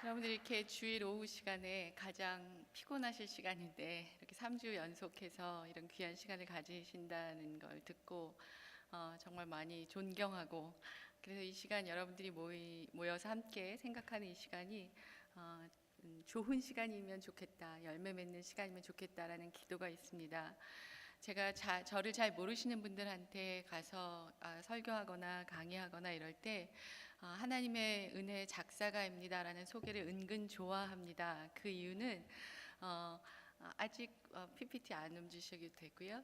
여러분들이 이렇게 주일 오후 시간에 가장 피곤하실 시간인데 이렇게 3주 연속해서 이런 귀한 시간을 가지신다는 걸 듣고 정말 많이 존경하고, 그래서 이 시간 여러분들이 모여서 함께 생각하는 이 시간이 좋은 시간이면 좋겠다, 열매 맺는 시간이면 좋겠다라는 기도가 있습니다. 제가 저를 잘 모르시는 분들한테 가서 설교하거나 강의하거나 이럴 때 하나님의 은혜 작사가입니다라는 소개를 은근 좋아합니다. 그 이유는 아직 PPT 안 움직이셔도 되고요.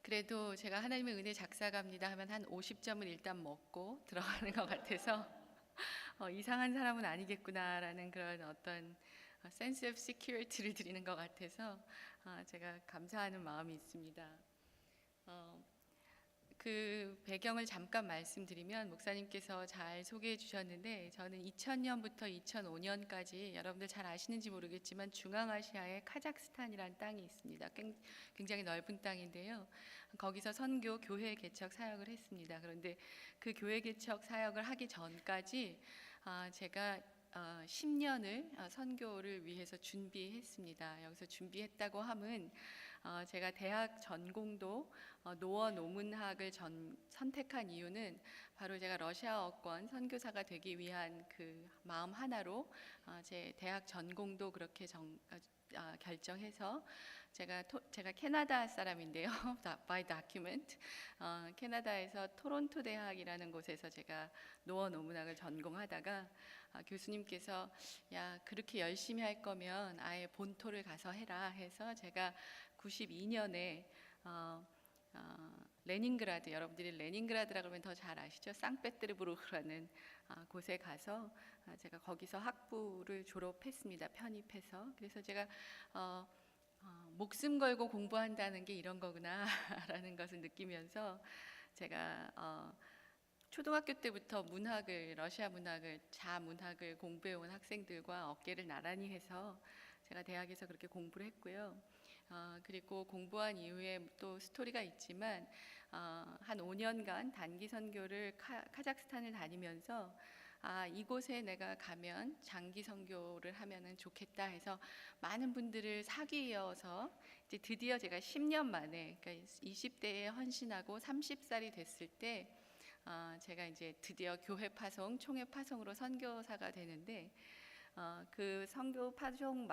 그래도 제가 하나님의 은혜 작사가입니다 하면 한 50점을 일단 먹고 들어가는 것 같아서 이상한 사람은 아니겠구나라는 그런 어떤 sense of security를 드리는 것 같아서 제가 감사하는 마음이 있습니다. 그 배경을 잠깐 말씀드리면, 목사님께서 잘 소개해 주셨는데 저는 2000년부터 2005년까지 여러분들 잘 아시는지 모르겠지만 중앙아시아에 카자흐스탄이라는 땅이 있습니다. 굉장히 넓은 땅인데요. 거기서 선교, 교회 개척 사역을 했습니다. 그런데 그 교회 개척 사역을 하기 전까지 제가 10년을 선교를 위해서 준비했습니다. 여기서 준비했다고 함은 제가 대학 전공도 노어 노문학을 선택한 이유는 바로 제가 러시아어권 선교사가 되기 위한 그 마음 하나로 제 대학 전공도 그렇게 결정해서 제가 캐나다 사람인데요. by document. 캐나다에서 토론토 대학이라는 곳에서 제가 노어 노문학을 전공하다가 교수님께서 야, 그렇게 열심히 할 거면 아예 본토를 가서 해라 해서 제가 92년에 레닌그라드, 여러분들이 레닌그라드라 그러면 더 잘 아시죠? 상페테르부르크라는 곳에 가서 제가 거기서 학부를 졸업했습니다. 편입해서. 그래서 제가 목숨 걸고 공부한다는 게 이런 거구나 라는 것을 느끼면서 제가 초등학교 때부터 러시아 문학을, 자문학을 공부해온 학생들과 어깨를 나란히 해서 제가 대학에서 그렇게 공부를 했고요. 그리고 공부한 이후에 또 스토리가 있지만 한 5년간 단기 선교를 카자흐스탄을 다니면서 이곳에 내가 가면 장기 선교를 하면은 좋겠다 해서 많은 분들을 사귀어서 이제 드디어 제가 10년 만에, 그러니까 20대에 헌신하고 30살이 됐을 때 제가 이제 드디어 교회 파송, 총회 파송으로 선교사가 되는데 그 선교 파송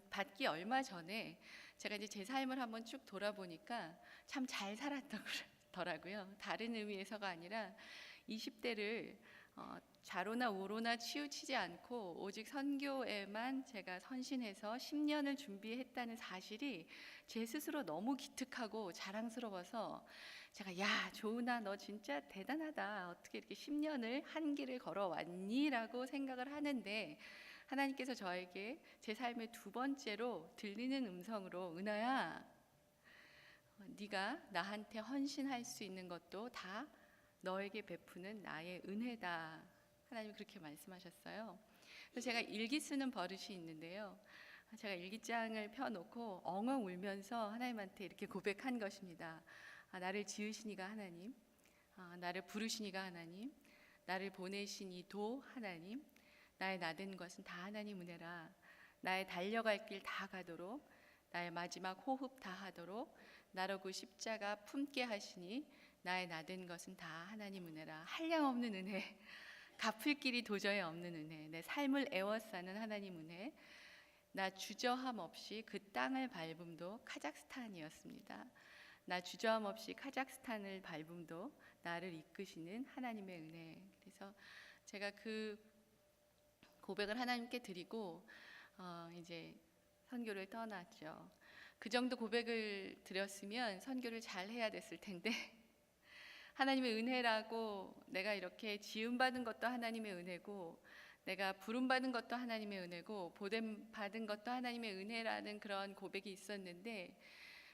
받기 얼마 전에 제가 이제 제 삶을 한번 쭉 돌아보니까 참 잘 살았더라고요. 다른 의미에서가 아니라 20대를 좌로나 우로나 치우치지 않고 오직 선교에만 제가 헌신해서 10년을 준비했다는 사실이 제 스스로 너무 기특하고 자랑스러워서 제가 야, 조은아 너 진짜 대단하다. 어떻게 이렇게 10년을 한 길을 걸어왔니? 라고 생각을 하는데 하나님께서 저에게 제 삶의 두 번째로 들리는 음성으로 은하야, 네가 나한테 헌신할 수 있는 것도 다 너에게 베푸는 나의 은혜다. 하나님이 그렇게 말씀하셨어요. 그래서 제가 일기 쓰는 버릇이 있는데요. 제가 일기장을 펴놓고 엉엉 울면서 하나님한테 이렇게 고백한 것입니다. 나를 지으시니가 하나님, 나를 부르시니가 하나님, 나를 보내신 이 도 하나님, 나의 나된 것은 다 하나님 은혜라. 나의 달려갈 길 다 가도록, 나의 마지막 호흡 다 하도록 나로 그 십자가 품게 하시니 나의 나된 것은 다 하나님 은혜라. 한량없는 은혜, 갚을 길이 도저히 없는 은혜, 내 삶을 애워싸는 하나님 은혜. 나 주저함 없이 그 땅을 밟음도 카자흐스탄이었습니다. 나 주저함 없이 카자흐스탄을 밟음도 나를 이끄시는 하나님의 은혜. 그래서 제가 그 고백을 하나님께 드리고 이제 선교를 떠났죠. 그 정도 고백을 드렸으면 선교를 잘 해야 됐을 텐데 하나님의 은혜라고, 내가 이렇게 지음받은 것도 하나님의 은혜고, 내가 부름받은 것도 하나님의 은혜고, 보냄받은 것도 하나님의 은혜라는 그런 고백이 있었는데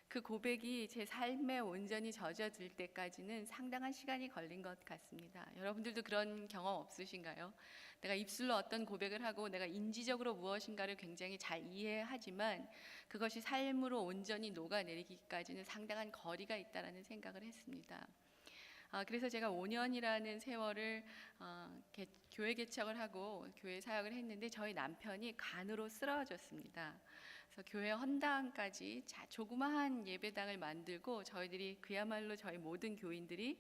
그 고백이 제 삶에 온전히 젖어들 때까지는 상당한 시간이 걸린 것 같습니다. 여러분들도 그런 경험 없으신가요? 내가 입술로 어떤 고백을 하고 내가 인지적으로 무엇인가를 굉장히 잘 이해하지만 그것이 삶으로 온전히 녹아내리기까지는 상당한 거리가 있다라는 생각을 했습니다. 그래서 제가 5년이라는 세월을 교회 개척을 하고 교회 사역을 했는데 저희 남편이 간으로 쓰러졌습니다. 그래서 교회 헌당까지 조그마한 예배당을 만들고 저희들이 그야말로 저희 모든 교인들이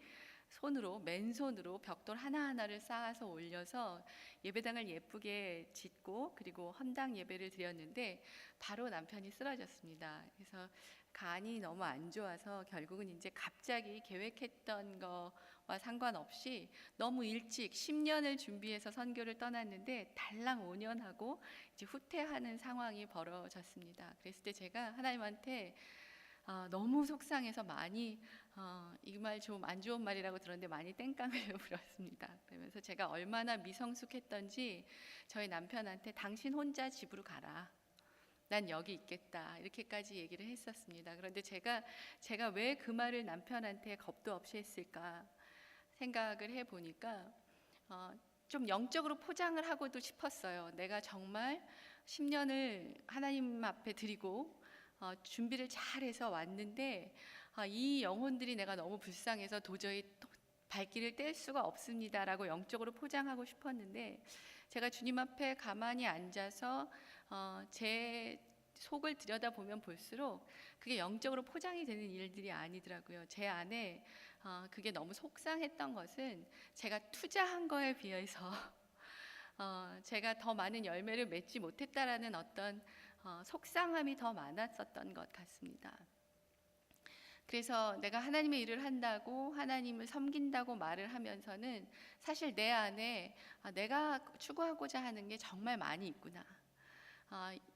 맨손으로 벽돌 하나하나를 쌓아서 올려서 예배당을 예쁘게 짓고 그리고 헌당 예배를 드렸는데 바로 남편이 쓰러졌습니다. 그래서 간이 너무 안 좋아서 결국은 이제 갑자기 계획했던 거와 상관없이 너무 일찍 10년을 준비해서 선교를 떠났는데 달랑 5년 하고 이제 후퇴하는 상황이 벌어졌습니다. 그랬을 때 제가 하나님한테 너무 속상해서 많이 이 말 좀 안 좋은 말이라고 들었는데 많이 땡깡을 부렸습니다. 그러면서 제가 얼마나 미성숙했던지 저희 남편한테 당신 혼자 집으로 가라. 난 여기 있겠다. 이렇게까지 얘기를 했었습니다. 그런데 제가 왜 그 말을 남편한테 겁도 없이 했을까 생각을 해보니까 좀 영적으로 포장을 하고도 싶었어요. 내가 정말 10년을 하나님 앞에 드리고 준비를 잘해서 왔는데 이 영혼들이 내가 너무 불쌍해서 도저히 발길을 뗄 수가 없습니다라고 영적으로 포장하고 싶었는데 제가 주님 앞에 가만히 앉아서 제 속을 들여다보면 볼수록 그게 영적으로 포장이 되는 일들이 아니더라고요. 제 안에 그게 너무 속상했던 것은 제가 투자한 거에 비해서 제가 더 많은 열매를 맺지 못했다라는 어떤 속상함이 더 많았었던 것 같습니다. 그래서 내가 하나님의 일을 한다고 하나님을 섬긴다고 말을 하면서는 사실 내 안에 내가 추구하고자 하는 게 정말 많이 있구나.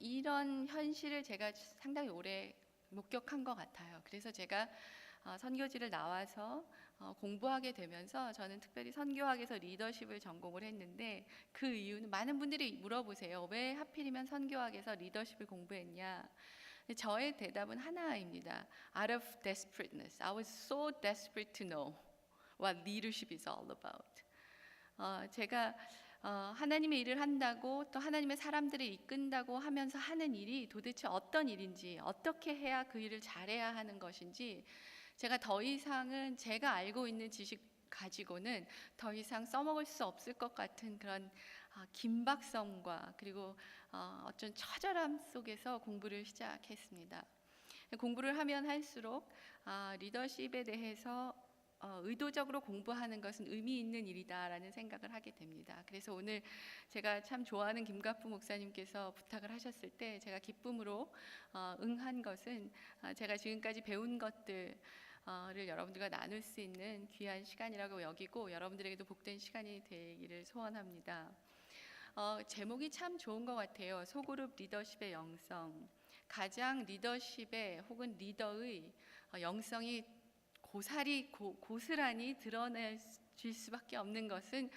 이런 현실을 제가 상당히 오래 목격한 것 같아요. 그래서 제가 선교지를 나와서 공부하게 되면서 저는 특별히 선교학에서 리더십을 전공을 했는데 그 이유는 많은 분들이 물어보세요. 왜 하필이면 선교학에서 리더십을 공부했냐? 저의 대답은 하나입니다. Out of desperateness. I was so desperate to know what leadership is all about. 제가 하나님의 일을 한다고 또 하나님의 사람들을 이끈다고 하면서 하는 일이 도대체 어떤 일인지 어떻게 해야 그 일을 잘해야 하는 것인지 제가 더 이상은 제가 알고 있는 지식 가지고는 더 이상 써먹을 수 없을 것 같은 그런 긴박성과 그리고 어떤 처절함 속에서 공부를 시작했습니다. 공부를 하면 할수록 리더십에 대해서 의도적으로 공부하는 것은 의미 있는 일이다라는 생각을 하게 됩니다. 그래서 오늘 제가 참 좋아하는 김갑부 목사님께서 부탁을 하셨을 때 제가 기쁨으로 응한 것은 제가 지금까지 배운 것들을 여러분들과 나눌 수 있는 귀한 시간이라고 여기고 여러분들에게도 복된 시간이 되기를 소원합니다. 제목이 참 좋은 것 같아요. 소그룹 리더십의 영성. 가장 리더십의 혹은 리더의 영성이 고스란히 드러내질 수밖에 없는 것은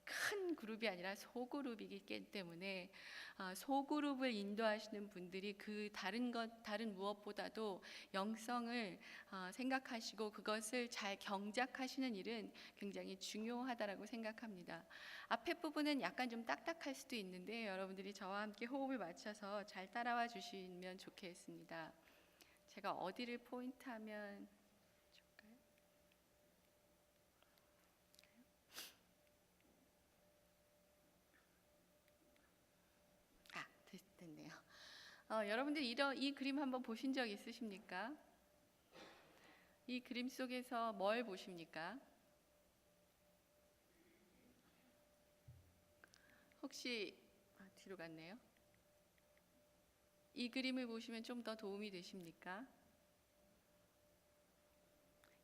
큰 그룹이 아니라 소그룹이기 때문에 소그룹을 인도하시는 분들이 그 다른 무엇보다도 영성을 생각하시고 그것을 잘 경작하시는 일은 굉장히 중요하다라고 생각합니다. 앞에 부분은 약간 좀 딱딱할 수도 있는데 여러분들이 저와 함께 호흡을 맞춰서 잘 따라와 주시면 좋겠습니다. 제가 어디를 포인트하면 좋을까요? 됐네요. 여러분들 이 그림 한번 보신 적 있으십니까? 이 그림 속에서 뭘 보십니까? 혹시 뒤로 갔네요. 이 그림을 보시면 좀 더 도움이 되십니까?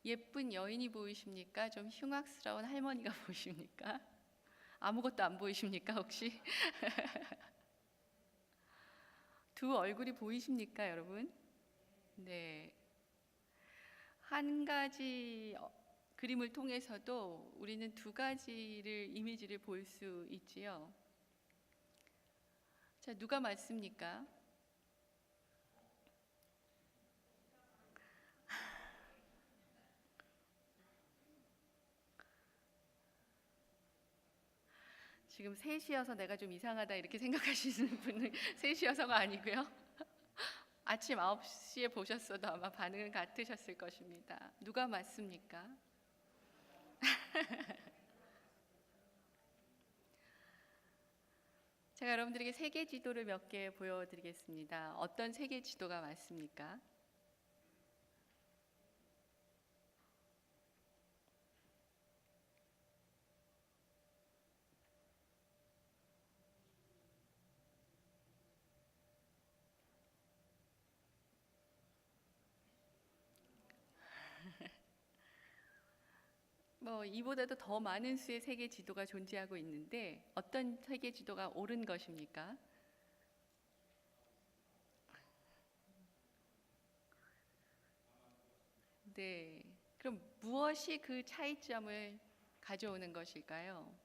예쁜 여인이 보이십니까? 좀 흉악스러운 할머니가 보이십니까? 아무것도 안 보이십니까 혹시? 두 얼굴이 보이십니까 여러분? 네. 한 가지 그림을 통해서도 우리는 두 가지를 이미지를 볼 수 있지요. 자, 누가 맞습니까? 지금 3시여서 내가 좀 이상하다 이렇게 생각하시는 분은 3시여서가 아니고요. 아침 9시에 보셨어도 아마 반응은 같으셨을 것입니다. 누가 맞습니까? 제가 여러분들에게 세계 지도를 몇 개 보여드리겠습니다. 어떤 세계 지도가 맞습니까? 이보다도 더 많은 수의 세계 지도가 존재하고 있는데 어떤 세계 지도가 옳은 것입니까? 네. 그럼 무엇이 그 차이점을 가져오는 것일까요?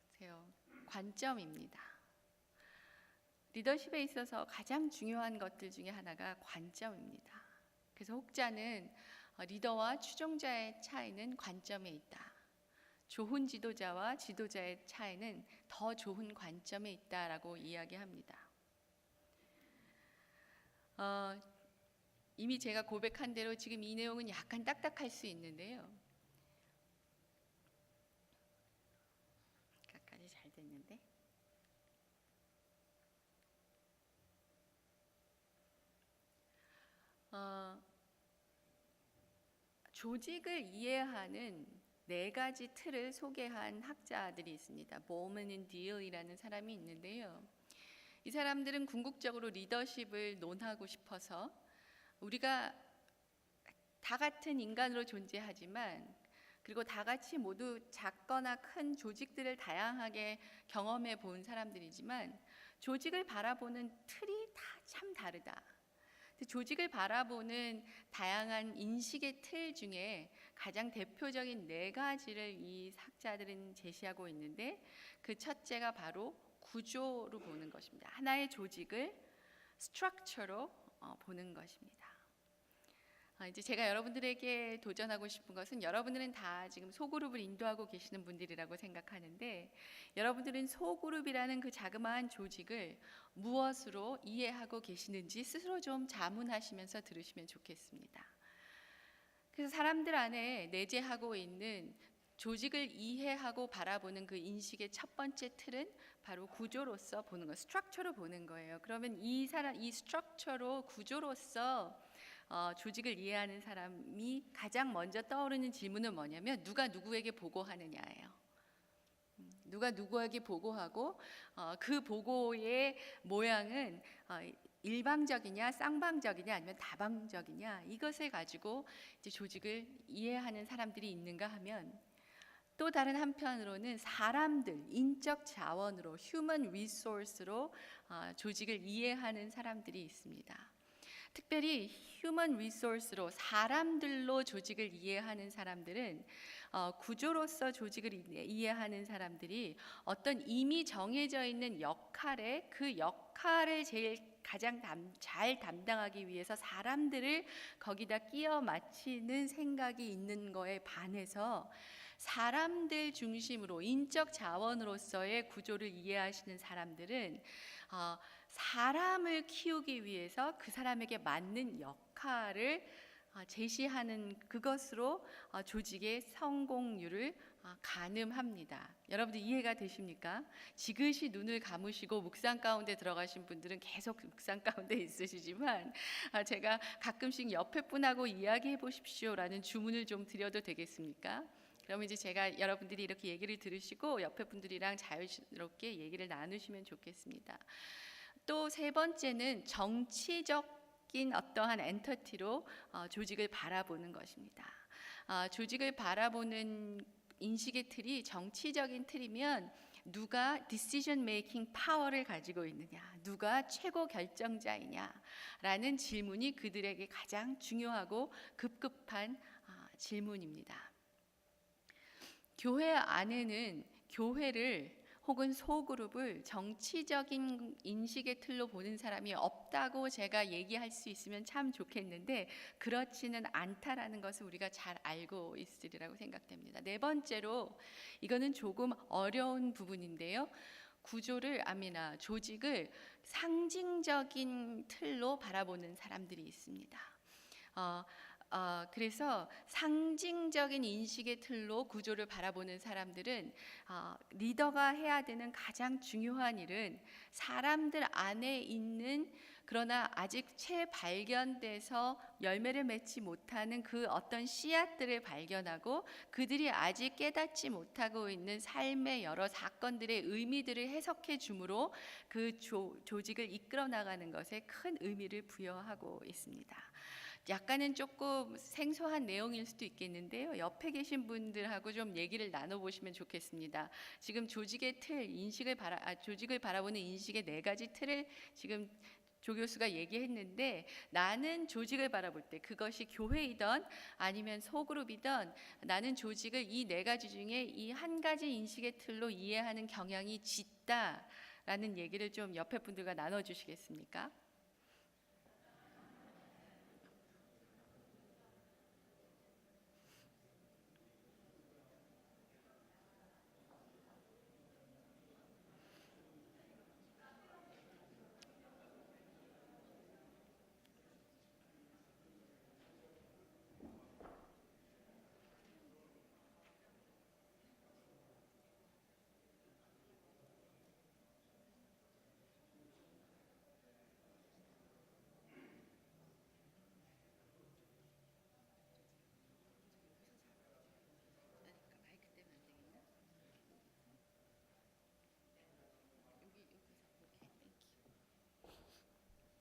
보세요. 관점입니다. 리더십에 있어서 가장 중요한 것들 중에 하나가 관점입니다. 그래서 혹자는 리더와 추종자의 차이는 관점에 있다. 좋은 지도자와 지도자의 차이는 더 좋은 관점에 있다라고 이야기합니다. 이미 제가 고백한 대로 지금 이 내용은 약간 딱딱할 수 있는데요. 까지 잘 됐는데. 조직을 이해하는 네 가지 틀을 소개한 학자들이 있습니다. 보먼 앤 딜이라는 사람이 있는데요. 이 사람들은 궁극적으로 리더십을 논하고 싶어서 우리가 다 같은 인간으로 존재하지만 그리고 다 같이 모두 작거나 큰 조직들을 다양하게 경험해 본 사람들이지만 조직을 바라보는 틀이 다 참 다르다. 조직을 바라보는 다양한 인식의 틀 중에 가장 대표적인 네 가지를 이 학자들은 제시하고 있는데 그 첫째가 바로 구조로 보는 것입니다. 하나의 조직을 스트럭처로 보는 것입니다. 이제 제가 여러분들에게 도전하고 싶은 것은 여러분들은 다 지금 소그룹을 인도하고 계시는 분들이라고 생각하는데 여러분들은 소그룹이라는 그 자그마한 조직을 무엇으로 이해하고 계시는지 스스로 좀 자문하시면서 들으시면 좋겠습니다. 그래서 사람들 안에 내재하고 있는 조직을 이해하고 바라보는 그 인식의 첫 번째 틀은 바로 구조로서 보는 거, 스트럭처로 보는 거예요. 그러면 이 스트럭처로 구조로서 조직을 이해하는 사람이 가장 먼저 떠오르는 질문은 뭐냐면 누가 누구에게 보고하느냐예요. 누가 누구에게 보고하고 그 보고의 모양은 일방적이냐 쌍방적이냐 아니면 다방적이냐 이것을 가지고 이제 조직을 이해하는 사람들이 있는가 하면 또 다른 한편으로는 사람들, 인적 자원으로 휴먼 리소스로 조직을 이해하는 사람들이 있습니다. 특별히 휴먼 리소스로 사람들로 조직을 이해하는 사람들은 구조로서 조직을 이해하는 사람들이 어떤 이미 정해져 있는 역할에 그 역할을 가장 잘 담당하기 위해서 사람들을 거기다 끼워 맞추는 생각이 있는 거에 반해서 사람들 중심으로 인적 자원으로서의 구조를 이해하시는 사람들은 사람을 키우기 위해서 그 사람에게 맞는 역할을 제시하는 그것으로 조직의 성공률을 가늠합니다. 여러분들 이해가 되십니까? 지그시 눈을 감으시고 묵상 가운데 들어가신 분들은 계속 묵상 가운데 있으시지만 제가 가끔씩 옆에 분하고 이야기해 보십시오라는 주문을 좀 드려도 되겠습니까? 그럼 이제 제가 여러분들이 이렇게 얘기를 들으시고 옆에 분들이랑 자유롭게 얘기를 나누시면 좋겠습니다. 또 세 번째는 정치적인 어떠한 엔터티로 조직을 바라보는 것입니다. 조직을 바라보는 인식의 틀이 정치적인 틀이면 누가 디시전 메이킹 파워를 가지고 있느냐, 누가 최고 결정자이냐라는 질문이 그들에게 가장 중요하고 급급한 질문입니다. 교회 안에는 교회를 혹은 소그룹을 정치적인 인식의 틀로 보는 사람이 없다고 제가 얘기할 수 있으면 참 좋겠는데 그렇지는 않다라는 것을 우리가 잘 알고 있으리라고 생각됩니다. 네 번째로 이거는 조금 어려운 부분인데요. 조직을 상징적인 틀로 바라보는 사람들이 있습니다. 그래서 상징적인 인식의 틀로 구조를 바라보는 사람들은 리더가 해야 되는 가장 중요한 일은 사람들 안에 있는 그러나 아직 채 발견돼서 열매를 맺지 못하는 그 어떤 씨앗들을 발견하고 그들이 아직 깨닫지 못하고 있는 삶의 여러 사건들의 의미들을 해석해 주므로 그 조직을 이끌어 나가는 것에 큰 의미를 부여하고 있습니다. 약간은 조금 생소한 내용일 수도 있겠는데요. 옆에 계신 분들하고 좀 얘기를 나눠보시면 좋겠습니다. 지금 조직의 틀, 조직을 바라보는 인식의 4가지 틀을 지금 조 교수가 얘기했는데, 나는 조직을 바라볼 때 그것이 교회이든 아니면 소그룹이든 나는 조직을 이 4가지 중에 이 한 가지 인식의 틀로 이해하는 경향이 짙다라는 얘기를 좀 옆에 분들과 나눠주시겠습니까?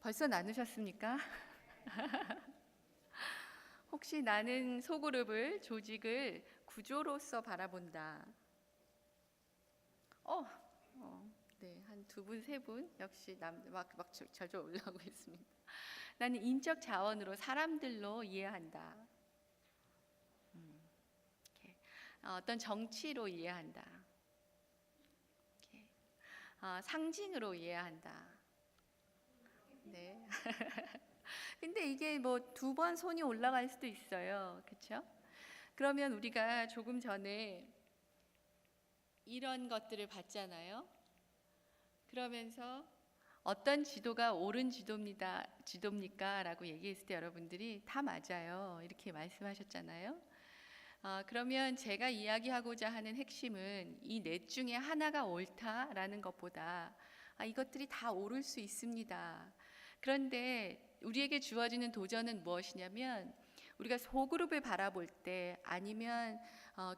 벌써 나누셨습니까? 혹시 나는 소그룹을, 조직을 구조로서 바라본다. 네, 한 2분, 3분 역시 막 절절 올라오고 있습니다. 나는 인적 자원으로 사람들로 이해한다. 이렇게. 어떤 정치로 이해한다. 이렇게. 상징으로 이해한다. 네. 근데 이게 뭐 2번 손이 올라갈 수도 있어요. 그렇죠? 그러면 우리가 조금 전에 이런 것들을 봤잖아요. 그러면서 어떤 지도가 옳은 지도입니까? 라고 얘기했을 때 여러분들이 다 맞아요. 이렇게 말씀하셨잖아요. 그러면 제가 이야기하고자 하는 핵심은 이 넷 중에 하나가 옳다라는 것보다 이것들이 다 옳을 수 있습니다. 그런데 우리에게 주어지는 도전은 무엇이냐면, 우리가 소그룹을 바라볼 때 아니면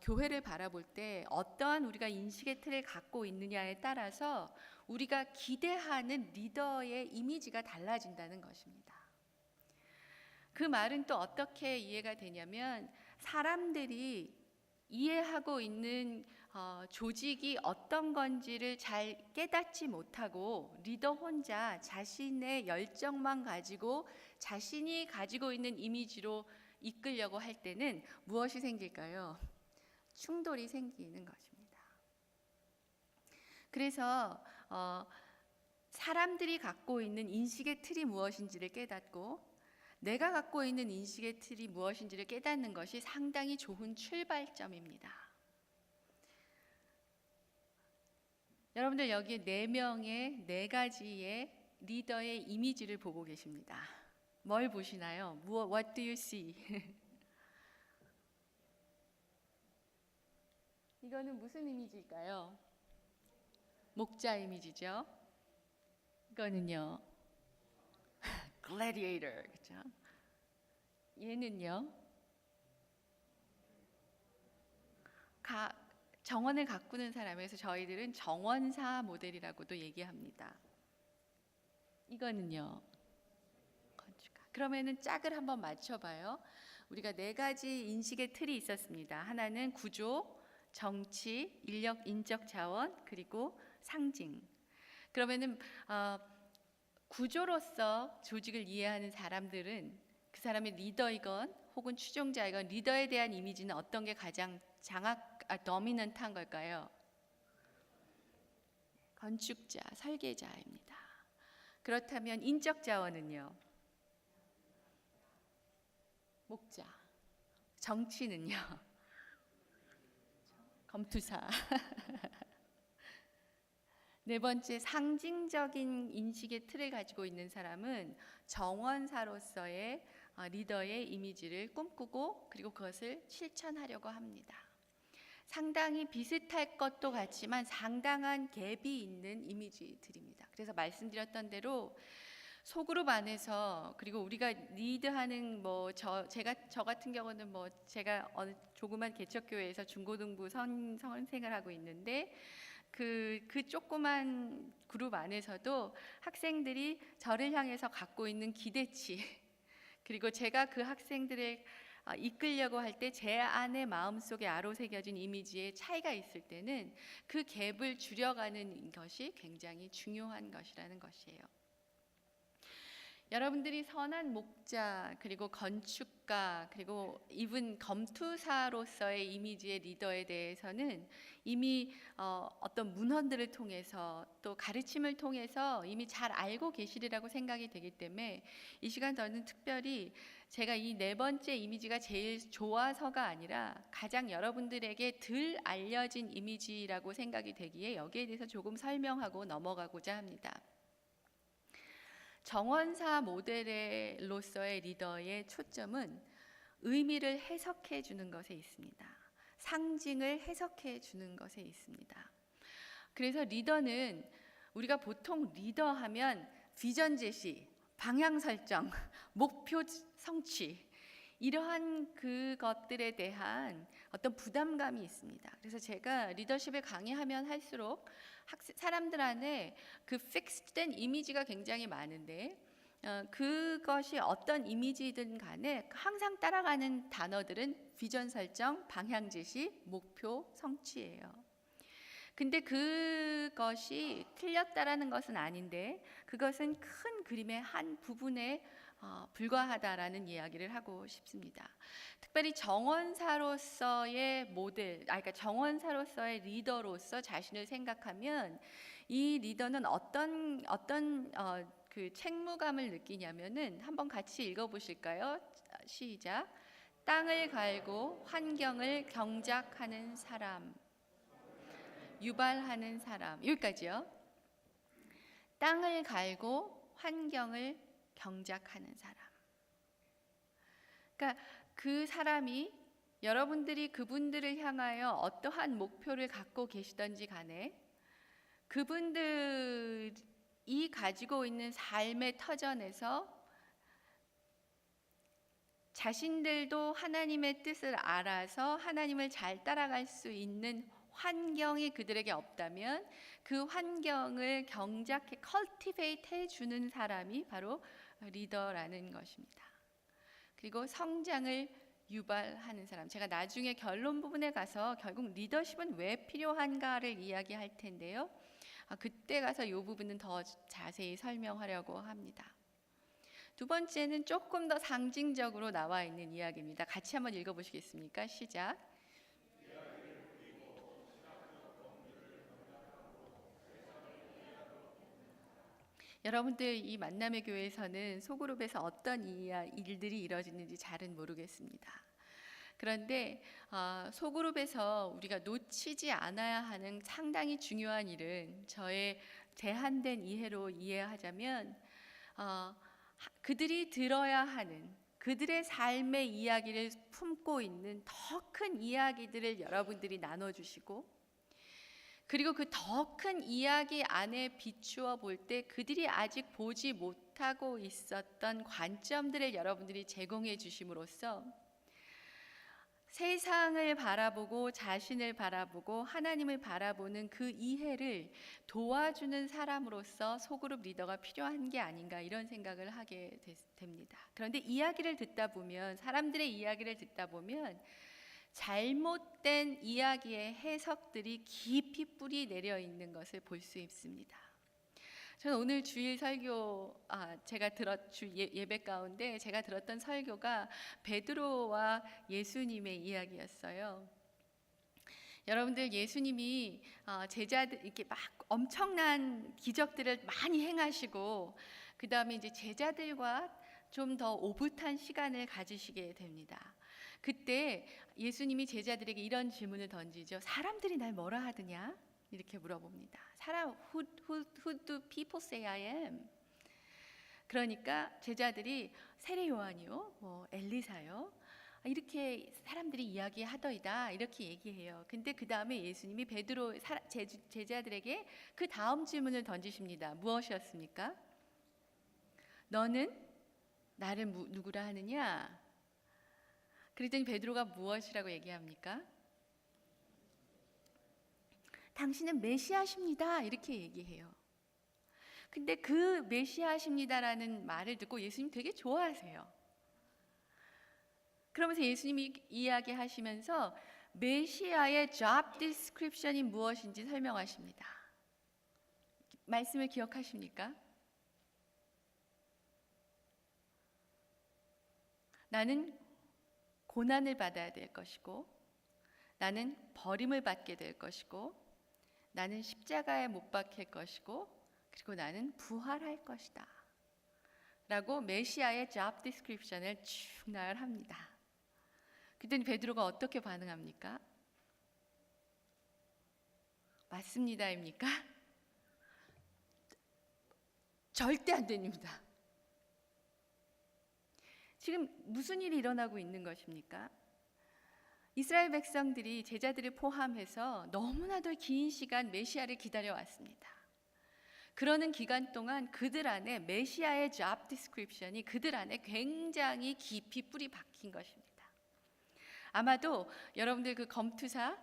교회를 바라볼 때 어떠한 우리가 인식의 틀을 갖고 있느냐에 따라서 우리가 기대하는 리더의 이미지가 달라진다는 것입니다. 그 말은 또 어떻게 이해가 되냐면, 사람들이 이해하고 있는 조직이 어떤 건지를 잘 깨닫지 못하고 리더 혼자 자신의 열정만 가지고 자신이 가지고 있는 이미지로 이끌려고 할 때는 무엇이 생길까요? 충돌이 생기는 것입니다. 그래서 사람들이 갖고 있는 인식의 틀이 무엇인지를 깨닫고 내가 갖고 있는 인식의 틀이 무엇인지를 깨닫는 것이 상당히 좋은 출발점입니다. 여러분들 여기에 4명의 4가지의 리더의 이미지를 보고 계십니다. 뭘 보시나요? What do you see? 이거는 무슨 이미지일까요? 목자 이미지죠. 이거는요, 글래디에이터, 그렇죠? 얘는요, 정원을 가꾸는 사람에서 저희들은 정원사 모델이라고도 얘기합니다. 이거는요, 건축가. 그러면은 짝을 한번 맞춰봐요. 우리가 4가지 인식의 틀이 있었습니다. 하나는 구조, 정치, 인적 자원, 그리고 상징. 그러면은 구조로서 조직을 이해하는 사람들은 그 사람의 리더이건 혹은 추종자이건 리더에 대한 이미지는 어떤 게 가장 도미넌트한 걸까요? 건축자, 설계자입니다. 그렇다면 인적 자원은요? 목자. 정치는요? 검투사. 4번째, 상징적인 인식의 틀을 가지고 있는 사람은 정원사로서의 리더의 이미지를 꿈꾸고 그리고 그것을 실천하려고 합니다. 상당히 비슷할 것도 같지만 상당한 갭이 있는 이미지들입니다. 그래서 말씀드렸던 대로 소그룹 안에서 그리고 우리가 리드하는 저 같은 경우는 제가 어느 조그만 개척교회에서 중고등부 선생을 하고 있는데 그 조그만 그룹 안에서도 학생들이 저를 향해서 갖고 있는 기대치 그리고 제가 그 학생들을 이끌려고 할 때 제 안의 마음속에 아로새겨진 이미지에 차이가 있을 때는 그 갭을 줄여가는 것이 굉장히 중요한 것이라는 것이에요. 여러분들이 선한 목자 그리고 건축가 그리고 이분 검투사로서의 이미지의 리더에 대해서는 이미 어떤 문헌들을 통해서 또 가르침을 통해서 이미 잘 알고 계시리라고 생각이 되기 때문에 이 시간 저는 특별히 제가 이 네 번째 이미지가 제일 좋아서가 아니라 가장 여러분들에게 덜 알려진 이미지라고 생각이 되기에 여기에 대해서 조금 설명하고 넘어가고자 합니다. 정원사 모델로서의 리더의 초점은 의미를 해석해 주는 것에 있습니다. 상징을 해석해 주는 것에 있습니다. 그래서 리더는 우리가 보통 리더하면 비전 제시, 방향 설정, 목표 성취 이러한 그것들에 대한 어떤 부담감이 있습니다. 그래서 제가 리더십을 강의하면 할수록 사람들 안에 그 픽스된 이미지가 굉장히 많은데 그것이 어떤 이미지든 간에 항상 따라가는 단어들은 비전 설정, 방향 제시, 목표 성취예요. 근데 그것이 틀렸다라는 것은 아닌데 그것은 큰 그림의 한 부분에 불과하다라는 이야기를 하고 싶습니다. 특별히 정원사로서의 모델, 그러니까 정원사로서의 리더로서 자신을 생각하면 이 리더는 어떤 그 책무감을 느끼냐면은 한번 같이 읽어보실까요? 시작. 땅을 갈고 환경을 경작하는 사람, 유발하는 사람 여기까지요. 땅을 갈고 환경을 경작하는 사람. 그러니까 그 사람이 여러분들이 그분들을 향하여 어떠한 목표를 갖고 계시던지 간에 그분들이 가지고 있는 삶의 터전에서 자신들도 하나님의 뜻을 알아서 하나님을 잘 따라갈 수 있는 환경이 그들에게 없다면 그 환경을 경작해 컬티베이트 해주는 사람이 바로 리더라는 것입니다. 그리고 성장을 유발하는 사람. 제가 나중에 결론 부분에 가서 결국 리더십은 왜 필요한가를 이야기할 텐데요. 그때 가서 이 부분은 더 자세히 설명하려고 합니다. 두 번째는 조금 더 상징적으로 나와 있는 이야기입니다. 같이 한번 읽어보시겠습니까? 시작. 여러분들 이 만남의 교회에서는 소그룹에서 어떤 일들이 이루어지는지 잘은 모르겠습니다. 그런데 소그룹에서 우리가 놓치지 않아야 하는 상당히 중요한 일은 저의 제한된 이해로 이해하자면 그들이 들어야 하는 그들의 삶의 이야기를 품고 있는 더 큰 이야기들을 여러분들이 나눠주시고 그리고 그 더 큰 이야기 안에 비추어 볼 때 그들이 아직 보지 못하고 있었던 관점들을 여러분들이 제공해 주심으로써 세상을 바라보고 자신을 바라보고 하나님을 바라보는 그 이해를 도와주는 사람으로서 소그룹 리더가 필요한 게 아닌가 이런 생각을 하게 됩니다. 그런데 이야기를 듣다 보면 사람들의 이야기를 듣다 보면 잘못된 이야기의 해석들이 깊이 뿌리 내려 있는 것을 볼 수 있습니다. 저는 오늘 주일 설교 제가 예배 가운데 제가 들었던 설교가 베드로와 예수님의 이야기였어요. 여러분들 예수님이 제자들 이렇게 막 엄청난 기적들을 많이 행하시고 그 다음에 이제 제자들과 좀 더 오붓한 시간을 가지시게 됩니다. 그때 예수님이 제자들에게 이런 질문을 던지죠. 사람들이 날 뭐라 하느냐? 이렇게 물어봅니다. Who do people say I am? 그러니까 제자들이 세례 요한이요, 뭐 엘리사요, 이렇게 사람들이 이야기하더이다 이렇게 얘기해요. 근데 그 다음에 예수님이 베드로 제자들에게 그 다음 질문을 던지십니다. 무엇이었습니까? 너는 나를 누구라 하느냐? 그랬더니 베드로가 무엇이라고 얘기합니까? 당신은 메시아십니다 이렇게 얘기해요. 근데 그 메시아십니다라는 말을 듣고 예수님 되게 좋아하세요. 그러면서 예수님이 이야기하시면서 메시아의 job description이 무엇인지 설명하십니다. 말씀을 기억하십니까? 나는 고난을 받아야 될 것이고, 나는 버림을 받게 될 것이고, 나는 십자가에 못 박힐 것이고, 그리고 나는 부활할 것이다 라고 메시아의 job description을 쭉 나열합니다. 그랬더니 베드로가 어떻게 반응합니까? 맞습니다입니까? 절대 안 됩니다. 지금 무슨 일이 일어나고 있는 것입니까? 이스라엘 백성들이 제자들을 포함해서 너무나도 긴 시간 메시아를 기다려왔습니다. 그러는 기간 동안 그들 안에 메시아의 job description이 그들 안에 굉장히 깊이 뿌리 박힌 것입니다. 아마도 여러분들 그 검투사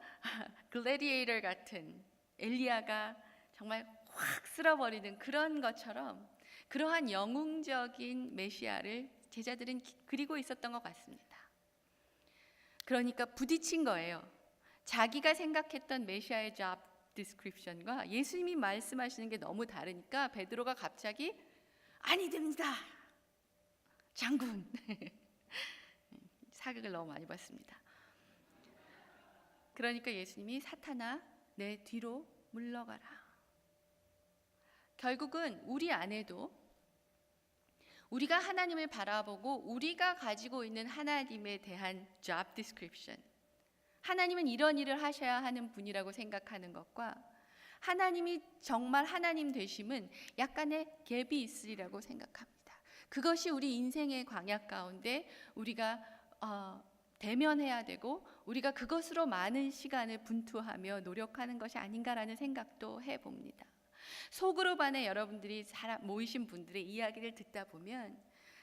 글래디에이터 같은 엘리야가 정말 확 쓸어버리는 그런 것처럼 그러한 영웅적인 메시아를 제자들은 그리고 있었던 것 같습니다. 그러니까 부딪힌 거예요. 자기가 생각했던 메시아의 job description과 예수님이 말씀하시는 게 너무 다르니까 베드로가 갑자기 아니 됩니다. 장군. 사극을 너무 많이 봤습니다. 그러니까 예수님이 사탄아 내 뒤로 물러가라. 결국은 우리 안에도 우리가 하나님을 바라보고 우리가 가지고 있는 하나님에 대한 job description, 하나님은 이런 일을 하셔야 하는 분이라고 생각하는 것과 하나님이 정말 하나님 되심은 약간의 갭이 있으리라고 생각합니다. 그것이 우리 인생의 광야 가운데 우리가 대면해야 되고 우리가 그것으로 많은 시간을 분투하며 노력하는 것이 아닌가라는 생각도 해봅니다. 소그룹 안에 여러분들이 모이신 분들의 이야기를 듣다 보면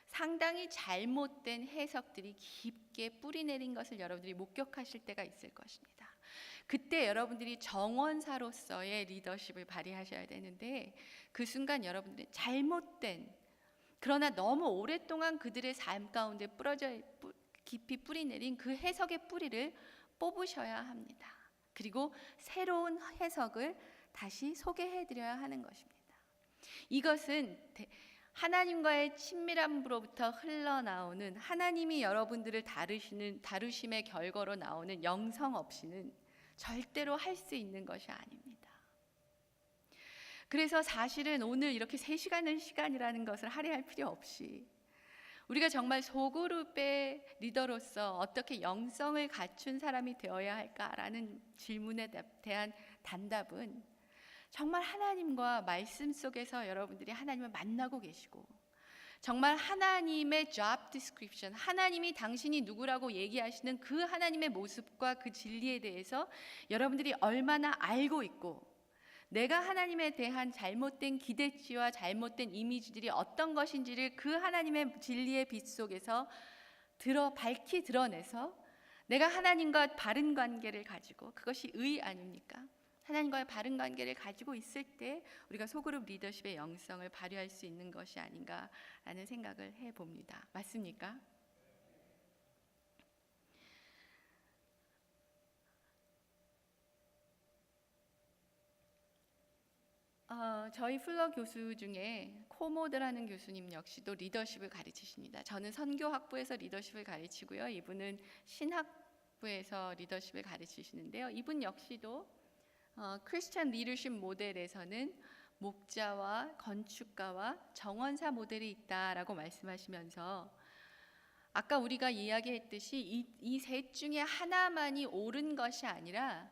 상당히 잘못된 해석들이 깊게 뿌리내린 것을 여러분들이 목격하실 때가 있을 것입니다. 그때 여러분들이 정원사로서의 리더십을 발휘하셔야 되는데 그 순간 여러분들이 잘못된, 그러나 너무 오랫동안 그들의 삶 가운데 깊이 뿌리내린 그 해석의 뿌리를 뽑으셔야 합니다. 그리고 새로운 해석을 다시 소개해드려야 하는 것입니다. 이것은 하나님과의 친밀함으로부터 흘러나오는 하나님이 여러분들을 다루심의 결과로 나오는 영성 없이는 절대로 할 수 있는 것이 아닙니다. 그래서 사실은 오늘 이렇게 3시간의 시간이라는 것을 할애할 필요 없이 우리가 정말 소그룹의 리더로서 어떻게 영성을 갖춘 사람이 되어야 할까라는 질문에 대한 단답은 정말 하나님과 말씀 속에서 여러분들이 하나님을 만나고 계시고 정말 하나님의 job description, 하나님이 당신이 누구라고 얘기하시는 그 하나님의 모습과 그 진리에 대해서 여러분들이 얼마나 알고 있고 내가 하나님에 대한 잘못된 기대치와 잘못된 이미지들이 어떤 것인지를 그 하나님의 진리의 빛 속에서 밝히 드러내서 내가 하나님과 바른 관계를 가지고, 그것이 의 아닙니까? 하나님과의 바른 관계를 가지고 있을 때 우리가 소그룹 리더십의 영성을 발휘할 수 있는 것이 아닌가라는 생각을 해봅니다. 맞습니까? 저희 플러 교수 중에 코모드라는 교수님 역시도 리더십을 가르치십니다. 저는 선교학부에서 리더십을 가르치고요. 이분은 신학부에서 리더십을 가르치시는데요. 이분 역시도 크리스찬 리더십 모델에서는 목자와 건축가와 정원사 모델이 있다라고 말씀하시면서 아까 우리가 이야기했듯이 이 셋 중에 하나만이 옳은 것이 아니라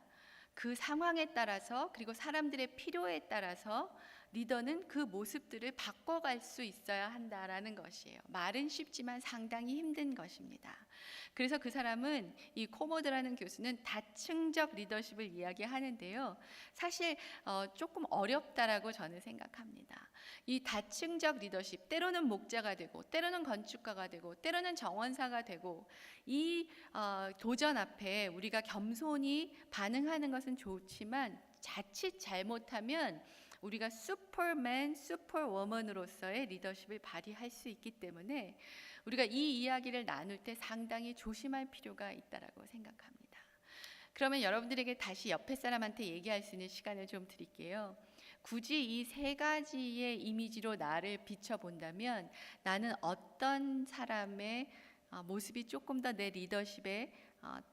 그 상황에 따라서 그리고 사람들의 필요에 따라서 리더는 그 모습들을 바꿔갈 수 있어야 한다라는 것이에요. 말은 쉽지만 상당히 힘든 것입니다. 그래서 그 사람은, 이 코모드라는 교수는 다층적 리더십을 이야기하는데요. 사실 조금 어렵다라고 저는 생각합니다. 이 다층적 리더십, 때로는 목자가 되고 때로는 건축가가 되고 때로는 정원사가 되고, 이 도전 앞에 우리가 겸손히 반응하는 것은 좋지만 자칫 잘못하면 우리가 슈퍼맨, 슈퍼워먼으로서의 리더십을 발휘할 수 있기 때문에 우리가 이 이야기를 나눌 때 상당히 조심할 필요가 있다라고 생각합니다. 그러면 여러분들에게 다시 옆에 사람한테 얘기할 수 있는 시간을 좀 드릴게요. 굳이 이 세 가지의 이미지로 나를 비춰본다면 나는 어떤 사람의 모습이 조금 더 내 리더십에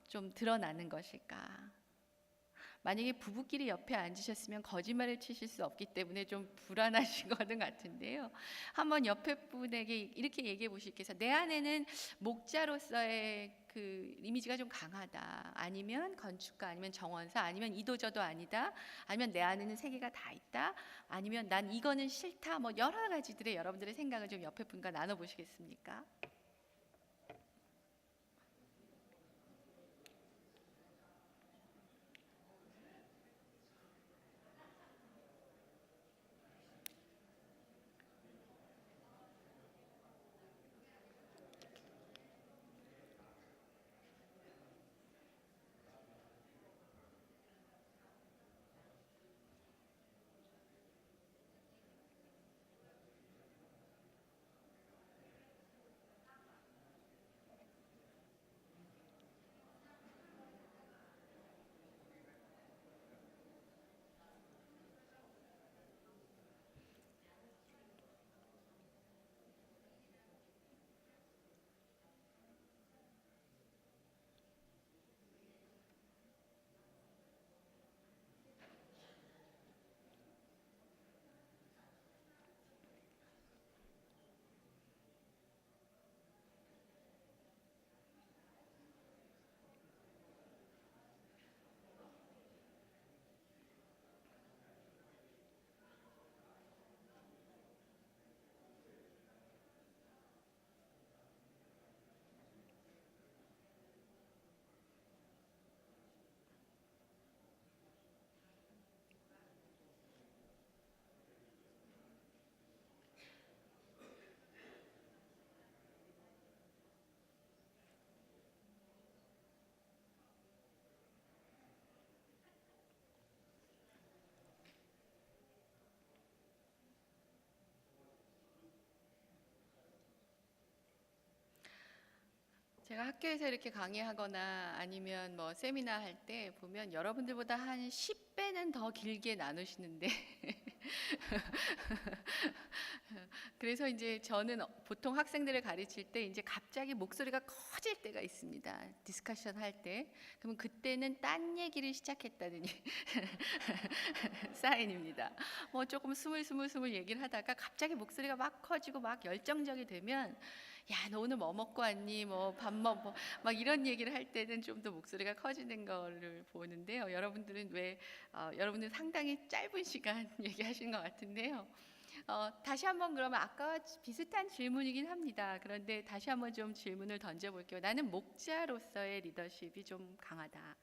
좀 드러나는 것일까? 만약에 부부끼리 옆에 앉으셨으면 거짓말을 치실 수 없기 때문에 좀 불안하신 거는 같은데요. 한번 옆에 분에게 이렇게 얘기해 보실게요. 내 안에는 목자로서의 그 이미지가 좀 강하다. 아니면 건축가, 아니면 정원사, 아니면 이도저도 아니다. 아니면 내 안에는 세 개가 다 있다. 아니면 난 이거는 싫다. 뭐 여러 가지들의 여러분들의 생각을 좀 옆에 분과 나눠 보시겠습니까? 제가 학교에서 이렇게 강의하거나 아니면 뭐 세미나 할 때 보면 여러분들보다 한 10배는 더 길게 나누시는데 그래서 이제 저는 보통 학생들을 가르칠 때 이제 갑자기 목소리가 커질 때가 있습니다. 디스커션 할 때. 그러면 그때는 딴 얘기를 시작했다더니 사인입니다. 뭐 조금 스물스물 얘기를 하다가 갑자기 목소리가 막 커지고 막 열정적이 되면, 야, 너 오늘 뭐 먹고 왔니? 뭐 밥 먹고 막 이런 얘기를 할 때는 좀 더 목소리가 커지는 거를 보는데요. 여러분들은 왜 여러분들 상당히 짧은 시간 얘기하신 것 같은데요. 다시 한번 그러면 아까와 비슷한 질문이긴 합니다. 그런데 다시 한번 좀 질문을 던져볼게요. 나는 목자로서의 리더십이 좀 강하다.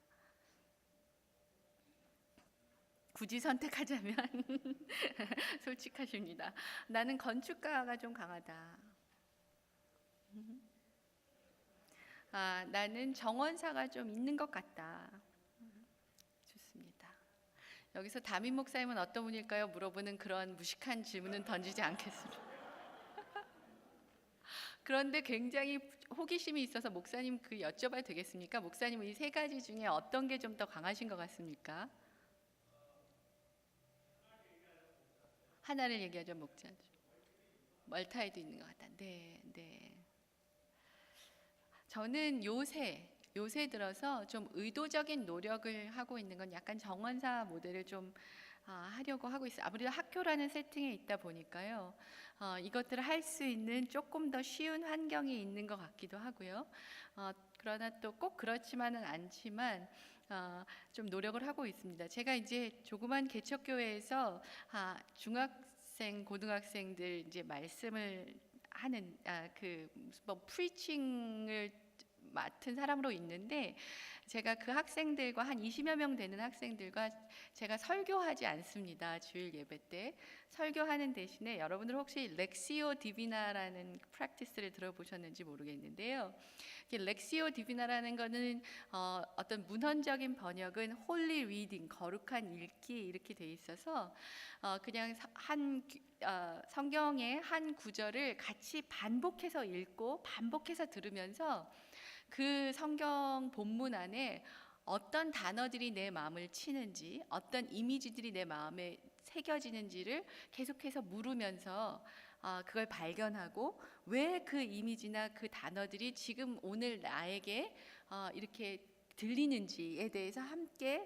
굳이 선택하자면 솔직하십니다. 나는 건축가가 좀 강하다. 나는 정원사가 좀 있는 것 같다. 좋습니다. 여기서 담임 목사님은 어떤 분일까요? 물어보는 그런 무식한 질문은 던지지 않겠습니다. 그런데 굉장히 호기심이 있어서 목사님 그 여쭤봐도 되겠습니까? 목사님은 이 세 가지 중에 어떤 게 좀 더 강하신 것 같습니까? 하나를 얘기하죠, 목자. 멀타에도 있는 것 같다. 네, 네. 저는 요새 들어서 좀 의도적인 노력을 하고 있는 건 약간 정원사 모델을 좀 하려고 하고 있어요. 아무래도 학교라는 세팅에 있다 보니까요. 이것들을 할 수 있는 조금 더 쉬운 환경이 있는 것 같기도 하고요. 그러나 또 꼭 그렇지만은 않지만 좀 노력을 하고 있습니다. 제가 이제 조그만 개척교회에서 고등학생들 이제 말씀을 하는 뭐 프리칭을 맡은 사람으로 있는데, 제가 그 학생들과 한 20여 명 되는 학생들과 제가 설교하지 않습니다. 주일 예배 때 설교하는 대신에, 여러분들 혹시 렉시오 디비나라는 프랙티스를 들어보셨는지 모르겠는데요. 렉시오 디비나라는 거는 어떤 문헌적인 번역은 홀리 리딩, 거룩한 읽기 이렇게 돼 있어서 그냥 성경의 한 구절을 같이 반복해서 읽고 반복해서 들으면서 그 성경 본문 안에 어떤 단어들이 내 마음을 치는지, 어떤 이미지들이 내 마음에 새겨지는지를 계속해서 물으면서 그걸 발견하고, 왜 그 이미지나 그 단어들이 지금 오늘 나에게 이렇게 들리는지에 대해서 함께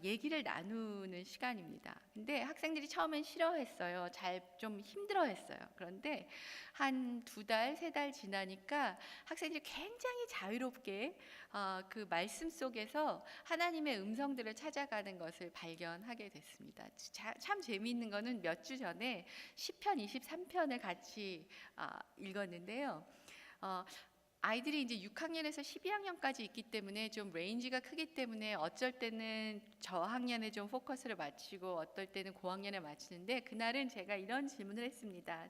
얘기를 나누는 시간입니다. 근데 학생들이 처음엔 싫어했어요. 좀 힘들어했어요. 그런데 한 2달, 3달 지나니까 학생들이 굉장히 자유롭게 그 말씀 속에서 하나님의 음성들을 찾아가는 것을 발견하게 됐습니다. 참 재미있는 거는 몇 주 전에 시편 23편을 같이 읽었는데요. 아이들이 이제 6학년에서 12학년까지 있기 때문에 좀 레인지가 크기 때문에 어쩔 때는 저학년에 좀 포커스를 맞추고 어떨 때는 고학년에 맞추는데, 그날은 제가 이런 질문을 했습니다.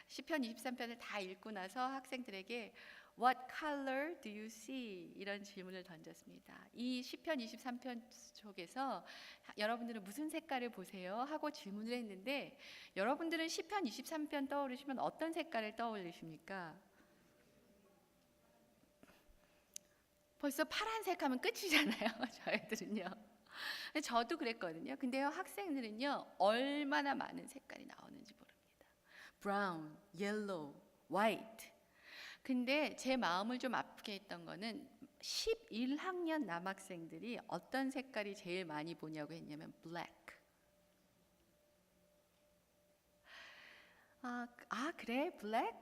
시편 23편을 다 읽고 나서 학생들에게 What color do you see? 이런 질문을 던졌습니다. 이 시편 23편 속에서 여러분들은 무슨 색깔을 보세요? 하고 질문을 했는데, 여러분들은 시편 23편 떠오르시면 어떤 색깔을 떠올리십니까? 벌써 파란색 하면 끝이잖아요. 저희들은요. 저도 그랬거든요. 근데요, 학생들은요, 얼마나 많은 색깔이 나오는지 모릅니다. 브라운, 옐로우, 화이트. 근데 제 마음을 좀 아프게 했던 거는 11학년 남학생들이 어떤 색깔이 제일 많이 보냐고 했냐면 블랙. 그래? 블랙?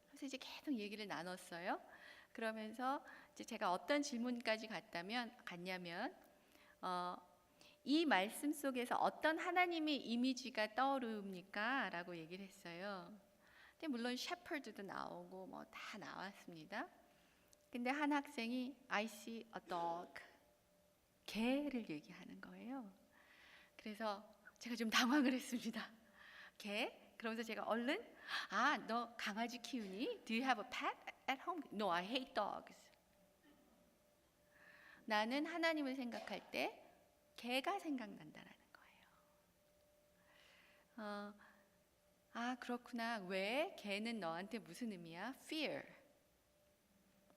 그래서 이제 계속 얘기를 나눴어요. 그러면서 이제 제가 어떤 질문까지 갔냐면 이 말씀 속에서 어떤 하나님의 이미지가 떠오릅니까? 라고 얘기를 했어요. 근데 물론 셰퍼드도 나오고 뭐 다 나왔습니다. 근데 한 학생이 I see a dog, 개를 얘기하는 거예요. 그래서 제가 좀 당황을 했습니다. 개? 그러면서 제가 얼른 너 강아지 키우니? Do you have a pet at home? No, I hate dogs. 나는 하나님을 생각할 때 개가 생각난다라는 거예요. 그렇구나. 왜? 개는 너한테 무슨 의미야? Fear.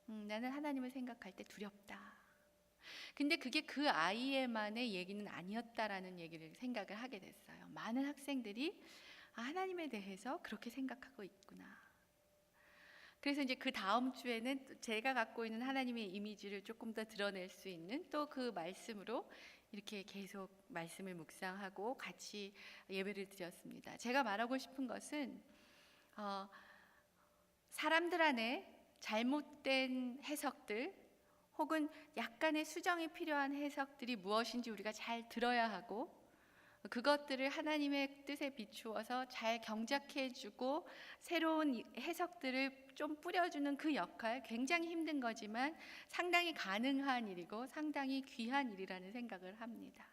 나는 하나님을 생각할 때 두렵다. 근데 그게 그 아이의만의 얘기는 아니었다라는 얘기를 생각을 하게 됐어요. 많은 학생들이 하나님에 대해서 그렇게 생각하고 있구나. 그래서 이제 그 다음 주에는 제가 갖고 있는 하나님의 이미지를 조금 더 드러낼 수 있는 또 그 말씀으로 이렇게 계속 말씀을 묵상하고 같이 예배를 드렸습니다. 제가 말하고 싶은 것은 사람들 안에 잘못된 해석들 혹은 약간의 수정이 필요한 해석들이 무엇인지 우리가 잘 들어야 하고, 그것들을 하나님의 뜻에 비추어서 잘 경작해주고 새로운 해석들을 좀 뿌려주는 그 역할, 굉장히 힘든 거지만 상당히 가능한 일이고 상당히 귀한 일이라는 생각을 합니다.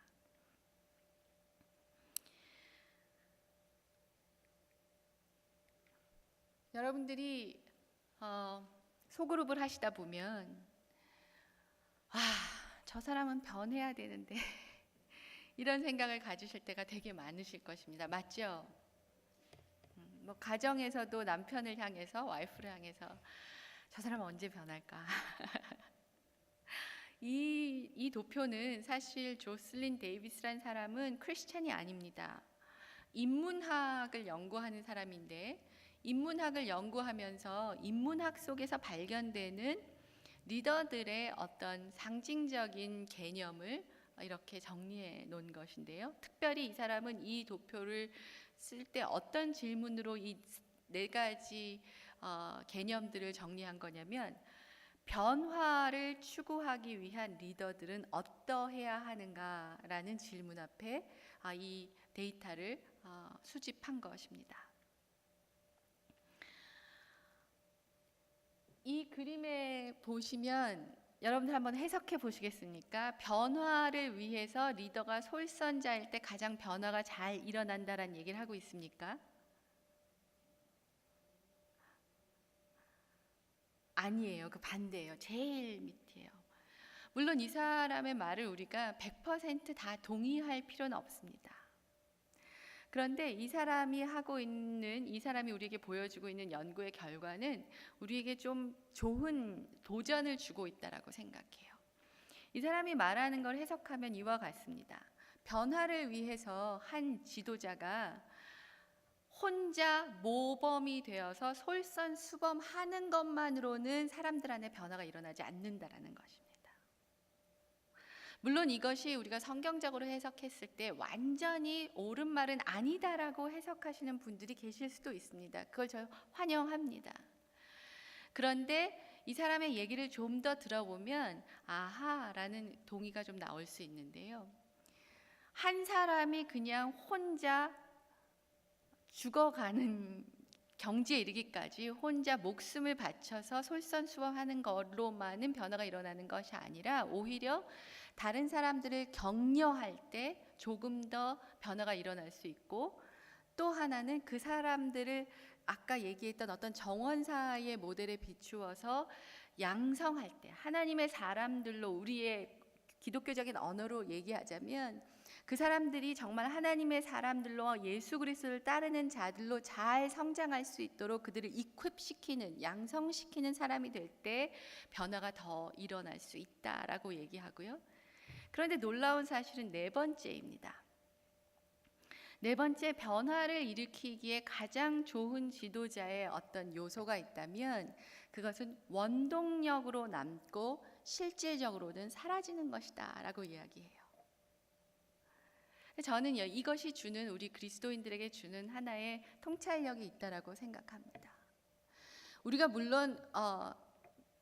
여러분들이 소그룹을 하시다 보면 저 사람은 변해야 되는데 이런 생각을 가지실 때가 되게 많으실 것입니다. 맞죠? 뭐 가정에서도 남편을 향해서, 와이프를 향해서 저 사람은 언제 변할까? 이 도표는 사실 조슬린 데이비스란 사람은 크리스찬이 아닙니다. 인문학을 연구하는 사람인데, 인문학을 연구하면서 인문학 속에서 발견되는 리더들의 어떤 상징적인 개념을 이렇게 정리해 놓은 것인데요. 특별히 이 사람은 이 도표를 쓸 때 어떤 질문으로 이 4가지 개념들을 정리한 거냐면, 변화를 추구하기 위한 리더들은 어떠해야 하는가라는 질문 앞에 이 데이터를 수집한 것입니다. 이 그림에 보시면 여러분들 한번 해석해 보시겠습니까? 변화를 위해서 리더가 솔선자일 때 가장 변화가 잘 일어난다라는 얘기를 하고 있습니까? 아니에요. 그 반대예요. 제일 밑이에요. 물론 이 사람의 말을 우리가 100% 동의할 필요는 없습니다. 그런데 이 사람이 우리에게 보여주고 있는 연구의 결과는 우리에게 좀 좋은 도전을 주고 있다라고 생각해요. 이 사람이 말하는 걸 해석하면 이와 같습니다. 변화를 위해서 한 지도자가 혼자 모범이 되어서 솔선수범하는 것만으로는 사람들 안에 변화가 일어나지 않는다라는 것입니다. 물론 이것이 우리가 성경적으로 해석했을 때 완전히 옳은 말은 아니다라고 해석하시는 분들이 계실 수도 있습니다. 그걸 저 환영합니다. 그런데 이 사람의 얘기를 좀 더 들어보면 아하라는 동의가 좀 나올 수 있는데요. 한 사람이 그냥 혼자 죽어가는 경지에 이르기까지 혼자 목숨을 바쳐서 솔선수범하는 것로만은 변화가 일어나는 것이 아니라 오히려 다른 사람들을 격려할 때 조금 더 변화가 일어날 수 있고, 또 하나는 그 사람들을 아까 얘기했던 어떤 정원사의 모델에 비추어서 양성할 때 하나님의 사람들로, 우리의 기독교적인 언어로 얘기하자면 그 사람들이 정말 하나님의 사람들로 예수 그리스도를 따르는 자들로 잘 성장할 수 있도록 그들을 이퀄시키는, 양성시키는 사람이 될 때 변화가 더 일어날 수 있다라고 얘기하고요. 그런데 놀라운 사실은 네 번째입니다. 네 번째, 변화를 일으키기에 가장 좋은 지도자의 어떤 요소가 있다면 그것은 원동력으로 남고 실제적으로는 사라지는 것이다 라고 이야기해요. 저는 이것이 주는, 우리 그리스도인들에게 주는 하나의 통찰력이 있다라고 생각합니다. 우리가 물론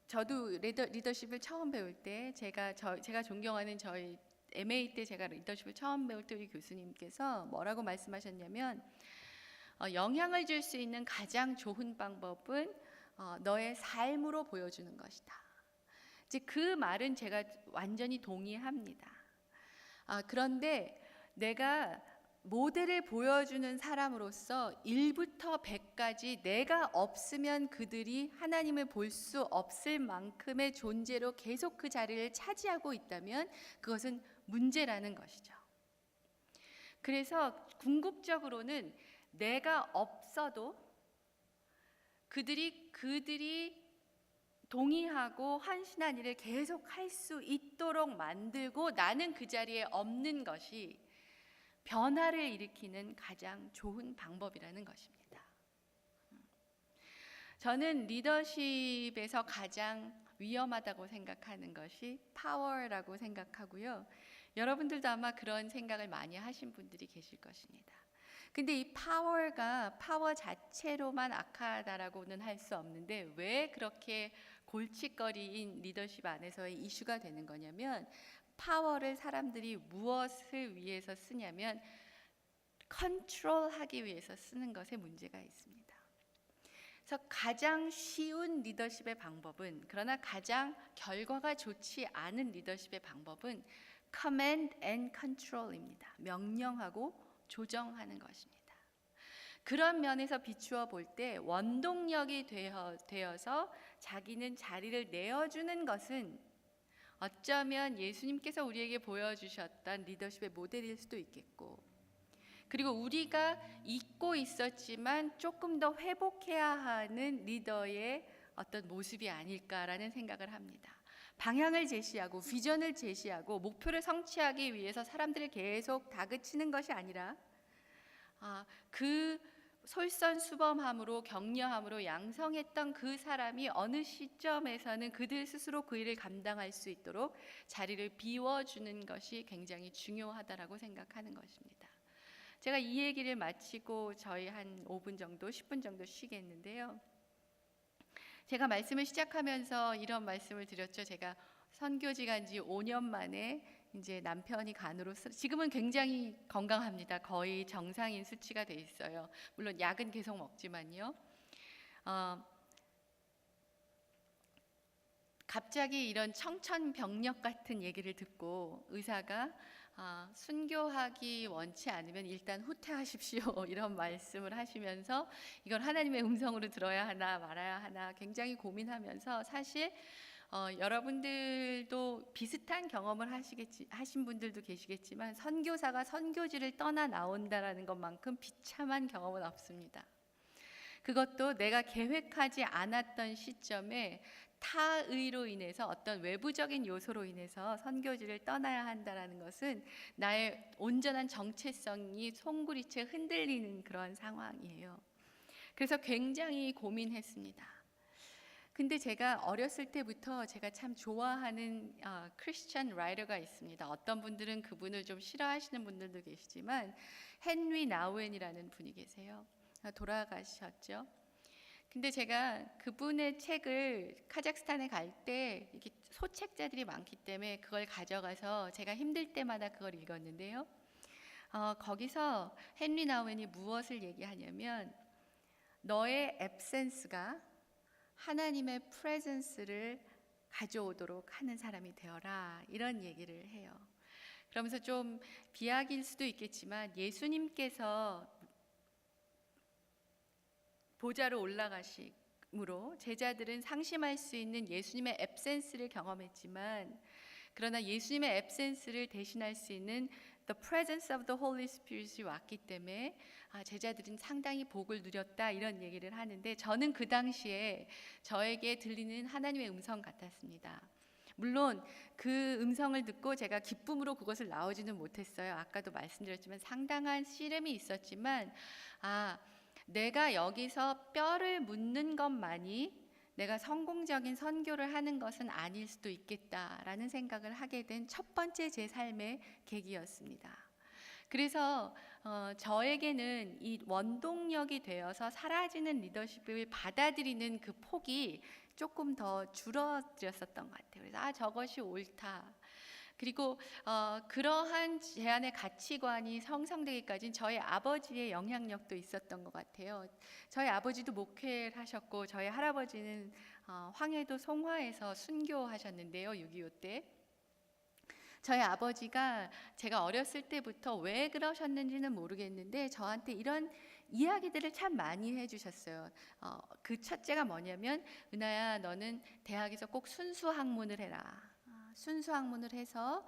저도 리더십을 처음 배울 때 제가 존경하는 저희 MA 때 제가 리더십을 처음 배울 때 우리 교수님께서 뭐라고 말씀하셨냐면 영향을 줄 수 있는 가장 좋은 방법은 너의 삶으로 보여주는 것이다. 이제 그 말은 제가 완전히 동의합니다. 그런데 내가 모델을 보여주는 사람으로서 1부터 100까지 내가 없으면 그들이 하나님을 볼 수 없을 만큼의 존재로 계속 그 자리를 차지하고 있다면 그것은 문제라는 것이죠. 그래서 궁극적으로는 내가 없어도 그들이 동의하고 헌신한 일을 계속 할 수 있도록 만들고 나는 그 자리에 없는 것이 변화를 일으키는 가장 좋은 방법이라는 것입니다. 저는 리더십에서 가장 위험하다고 생각하는 것이 파워라고 생각하고요. 여러분들도 아마 그런 생각을 많이 하신 분들이 계실 것입니다. 근데 이 파워 자체로만 악하다라고는 할 수 없는데 왜 그렇게 골칫거리인 리더십 안에서의 이슈가 되는 거냐면, 파워를 사람들이 무엇을 위해서 쓰냐면 컨트롤하기 위해서 쓰는 것에 문제가 있습니다. 그래서 가장 쉬운 리더십의 방법은, 그러나 가장 결과가 좋지 않은 리더십의 방법은 command and control입니다. 명령하고 조정하는 것입니다. 그런 면에서 비추어 볼 때 원동력이 되어서 자기는 자리를 내어주는 것은 어쩌면 예수님께서 우리에게 보여주셨던 리더십의 모델일 수도 있겠고, 그리고 우리가 잊고 있었지만 조금 더 회복해야 하는 리더의 어떤 모습이 아닐까라는 생각을 합니다. 방향을 제시하고 비전을 제시하고 목표를 성취하기 위해서 사람들을 계속 다그치는 것이 아니라 그 솔선수범함으로 격려함으로 양성했던 그 사람이 어느 시점에서는 그들 스스로 그 일을 감당할 수 있도록 자리를 비워주는 것이 굉장히 중요하다라고 생각하는 것입니다. 제가 이 얘기를 마치고 저희 한 5분 정도, 10분 정도 쉬겠는데요. 제가 말씀을 시작하면서 이런 말씀을 드렸죠. 제가 선교지 간 지 5년 만에 이제 남편이 간으로 지금은 굉장히 건강합니다. 거의 정상인 수치가 돼 있어요. 물론 약은 계속 먹지만요. 갑자기 이런 청천벽력 같은 얘기를 듣고 의사가 순교하기 원치 않으면 일단 후퇴하십시오 이런 말씀을 하시면서 이걸 하나님의 음성으로 들어야 하나 말아야 하나 굉장히 고민하면서 사실 여러분들도 비슷한 경험을 하신 분들도 계시겠지만 선교사가 선교지를 떠나 나온다라는 것만큼 비참한 경험은 없습니다. 그것도 내가 계획하지 않았던 시점에 타의로 인해서 어떤 외부적인 요소로 인해서 선교지를 떠나야 한다는 것은 나의 온전한 정체성이 송구리째 흔들리는 그런 상황이에요. 그래서 굉장히 고민했습니다. 근데 제가 어렸을 때부터 제가 참 좋아하는 크리스천 라이터가 있습니다. 어떤 분들은 그분을 좀 싫어하시는 분들도 계시지만 헨리 나우엔이라는 분이 계세요. 돌아가셨죠. 근데 제가 그분의 책을 카자흐스탄에 갈 때 이렇게 소책자들이 많기 때문에 그걸 가져가서 제가 힘들 때마다 그걸 읽었는데요. 거기서 헨리 나우엔이 무엇을 얘기하냐면 너의 앱센스가 하나님의 프레젠스를 가져오도록 하는 사람이 되어라 이런 얘기를 해요. 그러면서 좀 비약일 수도 있겠지만 예수님께서 보좌로 올라가심으로 제자들은 상심할 수 있는 예수님의 앱센스를 경험했지만 그러나 예수님의 앱센스를 대신할 수 있는 The presence of the Holy Spirit이 왔기 때문에 제자들은 상당히 복을 누렸다 이런 얘기를 하는데 저는 그 당시에 저에게 들리는 하나님의 음성 같았습니다. 물론 그 음성을 듣고 제가 기쁨으로 그것을 나오지는 못했어요. 아까도 말씀드렸지만 상당한 씨름이 있었지만 내가 여기서 뼈를 묻는 것만이 내가 성공적인 선교를 하는 것은 아닐 수도 있겠다라는 생각을 하게 된 첫 번째 제 삶의 계기였습니다. 그래서 저에게는 이 원동력이 되어서 사라지는 리더십을 받아들이는 그 폭이 조금 더 줄어들었었던 것 같아요. 그래서 저것이 옳다. 그리고 그러한 제 안의 가치관이 형성되기까지는 저희 아버지의 영향력도 있었던 것 같아요. 저희 아버지도 목회를 하셨고 저희 할아버지는 황해도 송화에서 순교하셨는데요. 6.25 때. 저희 아버지가 제가 어렸을 때부터 왜 그러셨는지는 모르겠는데 저한테 이런 이야기들을 참 많이 해주셨어요. 그 첫째가 뭐냐면 은하야 너는 대학에서 꼭 순수학문을 해라. 순수학문을 해서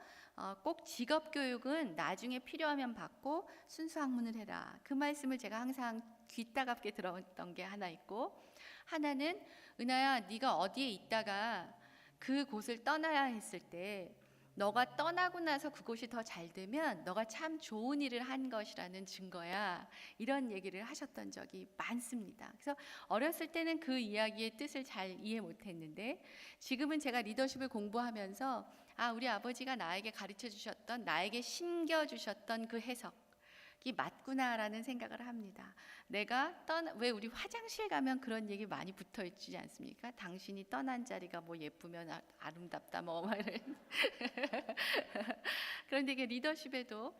꼭 직업교육은 나중에 필요하면 받고 순수학문을 해라. 그 말씀을 제가 항상 귀 따갑게 들었던 게 하나 있고 하나는 은하야 네가 어디에 있다가 그 곳을 떠나야 했을 때 너가 떠나고 나서 그곳이 더 잘 되면 너가 참 좋은 일을 한 것이라는 증거야. 이런 얘기를 하셨던 적이 많습니다. 그래서 어렸을 때는 그 이야기의 뜻을 잘 이해 못했는데 지금은 제가 리더십을 공부하면서 우리 아버지가 나에게 가르쳐 주셨던 나에게 심겨주셨던 그 해석이 맞구나라는 생각을 합니다. 내가 왜 우리 화장실 가면 그런 얘기 많이 붙어 있지 않습니까? 당신이 떠난 자리가 뭐 예쁘면 아름답다 뭐 말은. 그런데 이게 리더십에도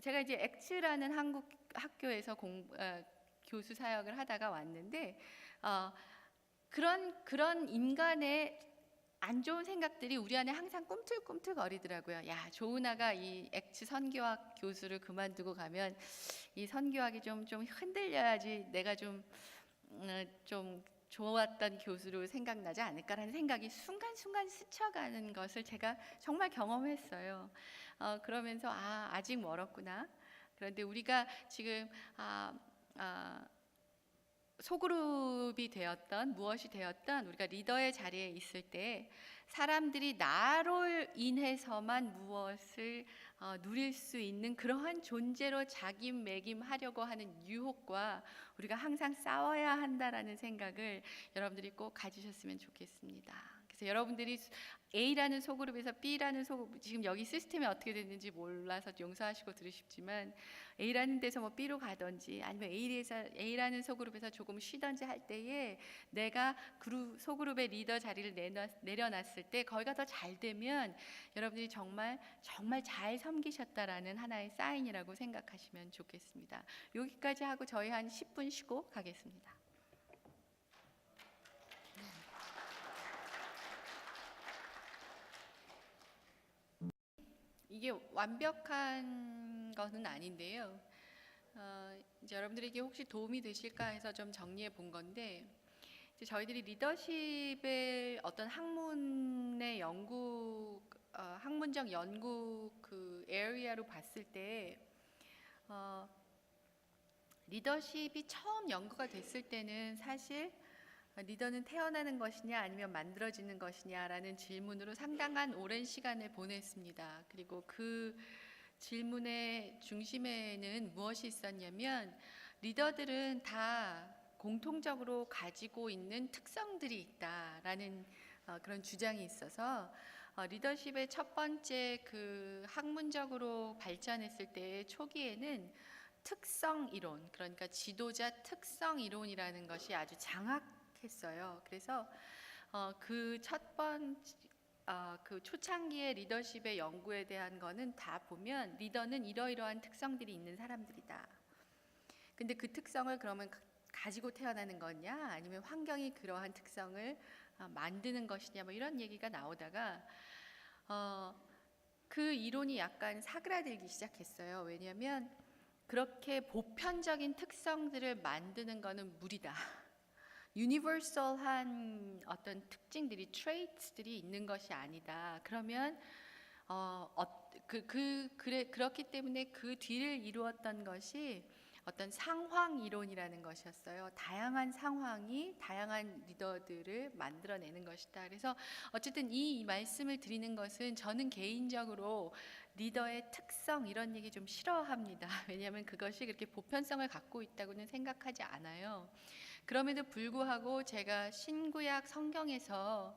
제가 이제 엑츠라는 한국 학교에서 교수 사역을 하다가 왔는데 그런 인간의 안 좋은 생각들이 우리 안에 항상 꿈틀꿈틀거리더라고요. 야, 조은아가 이 엑츠 선교학 교수를 그만두고 가면 이 선교학이 좀 흔들려야지 내가 좀 좋았던 교수로 생각나지 않을까라는 생각이 순간순간 스쳐가는 것을 제가 정말 경험했어요. 그러면서 아직 멀었구나. 그런데 우리가 지금 소그룹이 되었던 무엇이 되었던 우리가 리더의 자리에 있을 때 사람들이 나로 인해서만 무엇을 누릴 수 있는 그러한 존재로 자기매김하려고 하는 유혹과 우리가 항상 싸워야 한다라는 생각을 여러분들이 꼭 가지셨으면 좋겠습니다. 그래서 여러분들이 A라는 소그룹에서 B라는 소그룹, 지금 여기 시스템이 어떻게 됐는지 몰라서 용서하시고 들으십지만 A라는 데서 뭐 B로 가든지 아니면 A라는 소그룹에서 조금 쉬든지 할 때에 내가 소그룹의 리더 자리를 내려놨을 때 거기가 더 잘 되면 여러분들이 정말 잘 섬기셨다라는 하나의 사인이라고 생각하시면 좋겠습니다. 여기까지 하고 저희 한 10분 쉬고 가겠습니다. 이게 완벽한 것은 아닌데요. 이제 여러분들에게 혹시 도움이 되실까 해서 좀 정리해 본 건데, 이제 저희들이 리더십의 어떤 학문의 학문적 연구 그 에리아로 봤을 때, 리더십이 처음 연구가 됐을 때는 사실 리더는 태어나는 것이냐 아니면 만들어지는 것이냐라는 질문으로 상당한 오랜 시간을 보냈습니다. 그리고 그 질문의 중심에는 무엇이 있었냐면 리더들은 다 공통적으로 가지고 있는 특성들이 있다라는 그런 주장이 있어서 리더십의 첫 번째 그 학문적으로 발전했을 때 초기에는 특성 이론, 그러니까 지도자 특성 이론이라는 것이 아주 장악했어요. 그래서 그 첫 번째 그 초창기의 리더십의 연구에 대한 거는 다 보면 리더는 이러이러한 특성들이 있는 사람들이다. 근데 그 특성을 그러면 가지고 태어나는 거냐 아니면 환경이 그러한 특성을 만드는 것이냐 뭐 이런 얘기가 나오다가 그 이론이 약간 사그라들기 시작했어요. 왜냐하면 그렇게 보편적인 특성들을 만드는 거는 무리다. 유니버설한 어떤 특징들이 트레이트들이 있는 것이 아니다. 그러면 그렇기 때문에 그 뒤를 이루었던 것이 어떤 상황 이론이라는 것이었어요. 다양한 상황이 다양한 리더들을 만들어내는 것이다. 그래서 어쨌든 이 말씀을 드리는 것은 저는 개인적으로 리더의 특성 이런 얘기 좀 싫어합니다. 왜냐하면 그것이 그렇게 보편성을 갖고 있다고는 생각하지 않아요. 그럼에도 불구하고 제가 신구약 성경에서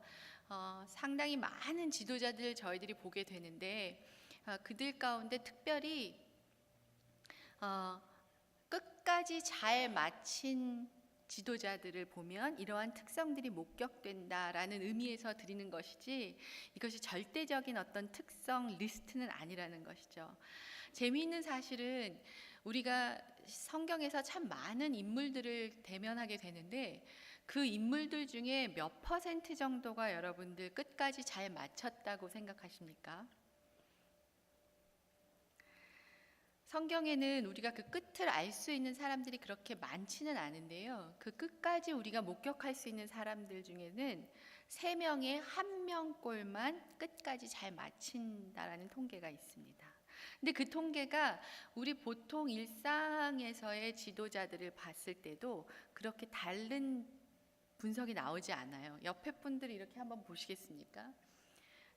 상당히 많은 지도자들 저희들이 보게 되는데 그들 가운데 특별히 끝까지 잘 마친 지도자들을 보면 이러한 특성들이 목격된다라는 의미에서 드리는 것이지 이것이 절대적인 어떤 특성 리스트는 아니라는 것이죠. 재미있는 사실은 우리가 성경에서 참 많은 인물들을 대면하게 되는데 그 인물들 중에 몇 퍼센트 정도가 여러분들 끝까지 잘 마쳤다고 생각하십니까? 성경에는 우리가 그 끝을 알 수 있는 사람들이 그렇게 많지는 않은데요. 그 끝까지 우리가 목격할 수 있는 사람들 중에는 3명의 1명꼴만 끝까지 잘 마친다라는 통계가 있습니다. 근데 그 통계가 우리 보통 일상에서의 지도자들을 봤을 때도 그렇게 다른 분석이 나오지 않아요. 옆에 분들 이렇게 한번 보시겠습니까?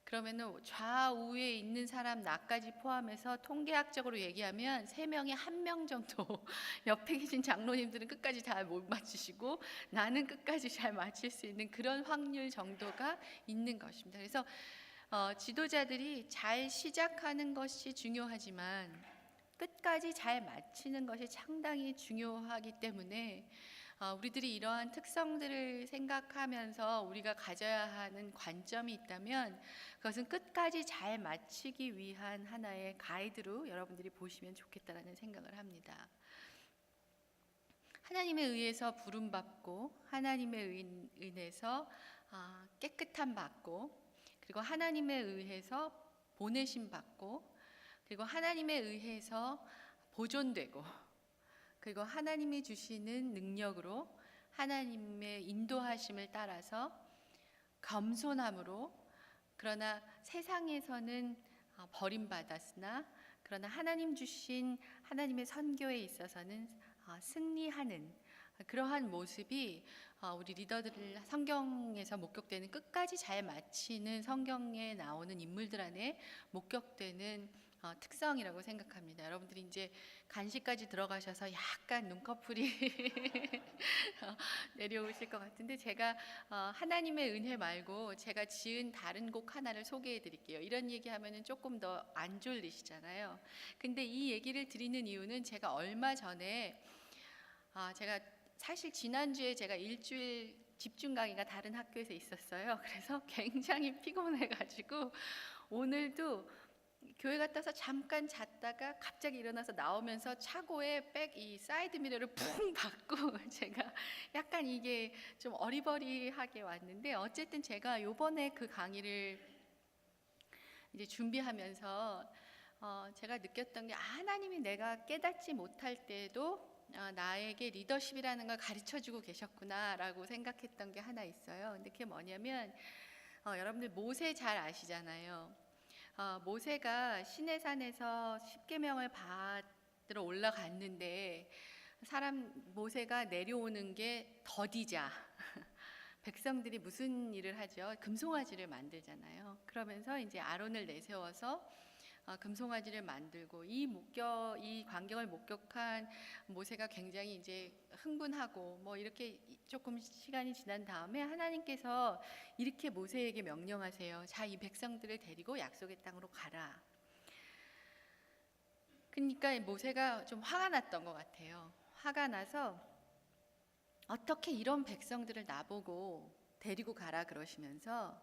그러면은 좌우에 있는 사람 나까지 포함해서 통계학적으로 얘기하면 3명에 1명 정도 옆에 계신 장로님들은 끝까지 잘 못 맞추시고 나는 끝까지 잘 맞힐 수 있는 그런 확률 정도가 있는 것입니다. 그래서 지도자들이 잘 시작하는 것이 중요하지만 끝까지 잘 마치는 것이 상당히 중요하기 때문에 우리들이 이러한 특성들을 생각하면서 우리가 가져야 하는 관점이 있다면 그것은 끝까지 잘 마치기 위한 하나의 가이드로 여러분들이 보시면 좋겠다라는 생각을 합니다. 하나님에 의해서 부름받고 하나님에 의해서 깨끗함 받고 그리고 하나님에 의해서 보내심 받고 그리고 하나님에 의해서 보존되고 그리고 하나님이 주시는 능력으로 하나님의 인도하심을 따라서 겸손함으로 그러나 세상에서는 버림받았으나 그러나 하나님 주신 하나님의 선교에 있어서는 승리하는 그러한 모습이 우리 리더들을 성경에서 목격되는 끝까지 잘 마치는 성경에 나오는 인물들 안에 목격되는 특성이라고 생각합니다. 여러분들이 이제 간식까지 들어가셔서 약간 눈꺼풀이 내려오실 것 같은데, 제가 하나님의 은혜 말고 제가 지은 다른 곡 하나를 소개해 드릴게요. 이런 얘기하면은 조금 더 안 졸리시잖아요. 근데 이 얘기를 드리는 이유는 제가 얼마 전에 제가 사실 지난주에 제가 일주일 집중 강의가 다른 학교에서 있었어요. 그래서 굉장히 피곤해가지고 오늘도 교회 갔다 와서 잠깐 잤다가 갑자기 일어나서 나오면서 차고에 이 사이드 미러를 푹 박고 제가 약간 이게 좀 어리버리하게 왔는데, 어쨌든 제가 요번에 그 강의를 이제 준비하면서 제가 느꼈던 게, 하나님이 내가 깨닫지 못할 때도 나에게 리더십이라는 걸 가르쳐주고 계셨구나라고 생각했던 게 하나 있어요. 근데 그게 뭐냐면, 여러분들 모세 잘 아시잖아요. 모세가 시내산에서 십계명을 받으러 올라갔는데 모세가 내려오는 게 더디자 백성들이 무슨 일을 하죠? 금송아지를 만들잖아요. 그러면서 이제 아론을 내세워서 금송아지를 만들고, 이 광경을 목격한 모세가 굉장히 이제 흥분하고 뭐 이렇게 조금 시간이 지난 다음에 하나님께서 이렇게 모세에게 명령하세요. 자, 이 백성들을 데리고 약속의 땅으로 가라. 그러니까 모세가 좀 화가 났던 것 같아요. 화가 나서 어떻게 이런 백성들을 나보고 데리고 가라 그러시면서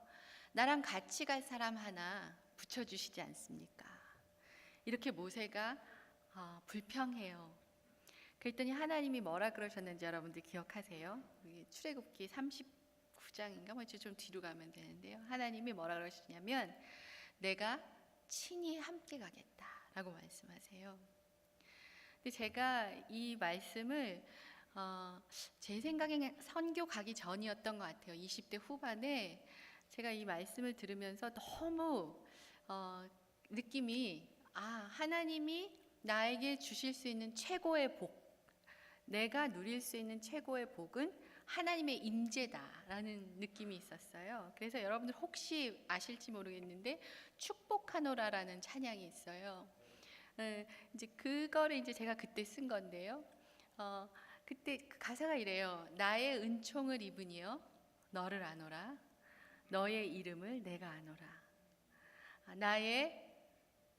나랑 같이 갈 사람 하나 붙여주시지 않습니까? 이렇게 모세가 불평해요. 그랬더니 하나님이 뭐라 그러셨는지 여러분들 기억하세요? 출애굽기 39장인가 뭐 좀 뒤로 가면 되는데요. 하나님이 뭐라 그러시냐면, 내가 친히 함께 가겠다라고 말씀하세요. 근데 제가 이 말씀을 제 생각엔 선교 가기 전이었던 것 같아요. 20대 후반에 제가 이 말씀을 들으면서 너무 느낌이, 하나님이 나에게 주실 수 있는 최고의 복, 내가 누릴 수 있는 최고의 복은 하나님의 임재다라는 느낌이 있었어요. 그래서 여러분들 혹시 아실지 모르겠는데 축복하노라라는 찬양이 있어요. 이제 그거를 이제 제가 그때 쓴 건데요. 그때 그 가사가 이래요. 나의 은총을 입으니여 너를 아노라, 너의 이름을 내가 아노라. 나의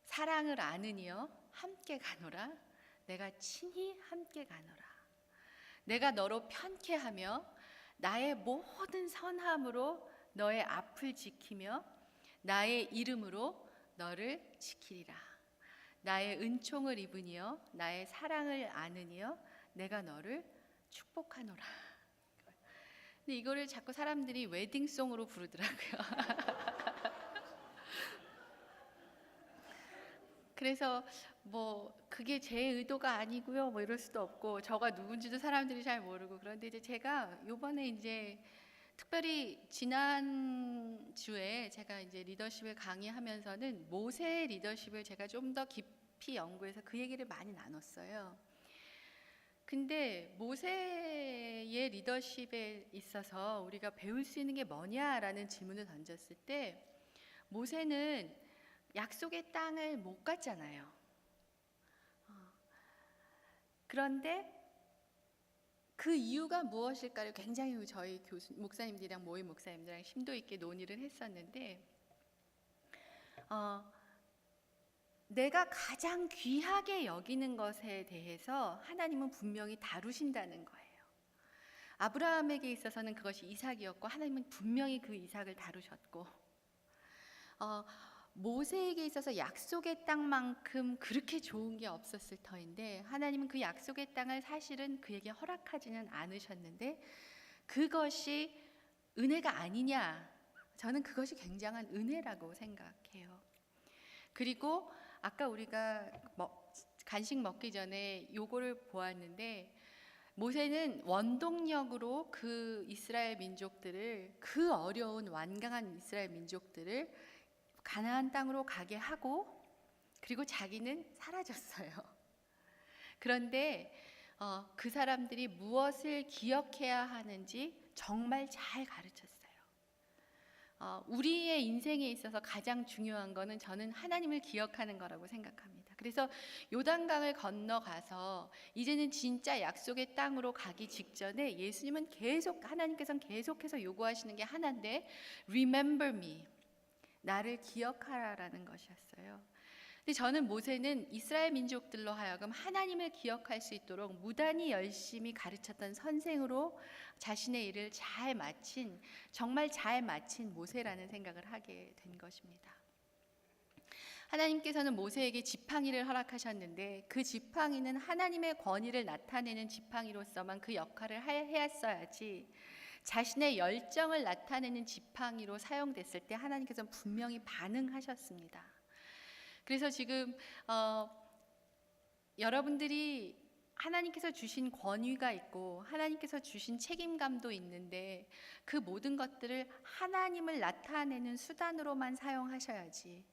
사랑을 아느니여 함께 가노라, 내가 친히 함께 가노라. 내가 너로 편케하며 나의 모든 선함으로 너의 앞을 지키며 나의 이름으로 너를 지키리라. 나의 은총을 입으니여 나의 사랑을 아느니여 내가 너를 축복하노라. 근데 이거를 자꾸 사람들이 웨딩송으로 부르더라고요. 그래서 뭐 그게 제 의도가 아니고요, 뭐 이럴 수도 없고, 저가 누군지도 사람들이 잘 모르고. 그런데 이제 제가 요번에 이제 특별히 지난주에 제가 이제 리더십을 강의하면서는 모세의 리더십을 제가 좀 더 깊이 연구해서 그 얘기를 많이 나눴어요. 근데 모세의 리더십에 있어서 우리가 배울 수 있는 게 뭐냐라는 질문을 던졌을 때, 모세는 약속의 땅을 못 갔잖아요. 그런데 그 이유가 무엇일까를 굉장히 저희 목사님들이랑 모임 목사님들이랑 심도 있게 논의를 했었는데, 내가 가장 귀하게 여기는 것에 대해서 하나님은 분명히 다루신다는 거예요. 아브라함에게 있어서는 그것이 이삭이었고, 하나님은 분명히 그 이삭을 다루셨고, 모세에게 있어서 약속의 땅만큼 그렇게 좋은 게 없었을 터인데, 하나님은 그 약속의 땅을 사실은 그에게 허락하지는 않으셨는데, 그것이 은혜가 아니냐? 저는 그것이 굉장한 은혜라고 생각해요. 그리고 아까 우리가 간식 먹기 전에 요거를 보았는데, 모세는 원동력으로 그 이스라엘 민족들을, 그 어려운 완강한 이스라엘 민족들을 가나안 땅으로 가게 하고, 그리고 자기는 사라졌어요. 그런데 그 사람들이 무엇을 기억해야 하는지 정말 잘 가르쳤어요. 우리의 인생에 있어서 가장 중요한 거는 저는 하나님을 기억하는 거라고 생각합니다. 그래서 요단강을 건너가서 이제는 진짜 약속의 땅으로 가기 직전에 예수님은 하나님께서는 계속해서 요구하시는 게 하나인데 Remember me, 나를 기억하라라는 것이었어요. 근데 저는 모세는 이스라엘 민족들로 하여금 하나님을 기억할 수 있도록 무단히 열심히 가르쳤던 선생으로 자신의 일을 정말 잘 마친 모세라는 생각을 하게 된 것입니다. 하나님께서는 모세에게 지팡이를 허락하셨는데 그 지팡이는 하나님의 권위를 나타내는 지팡이로서만 그 역할을 했어야지, 자신의 열정을 나타내는 지팡이로 사용됐을 때 하나님께서는 분명히 반응하셨습니다. 그래서 지금 여러분들이 하나님께서 주신 권위가 있고 하나님께서 주신 책임감도 있는데 그 모든 것들을 하나님을 나타내는 수단으로만 사용하셔야지,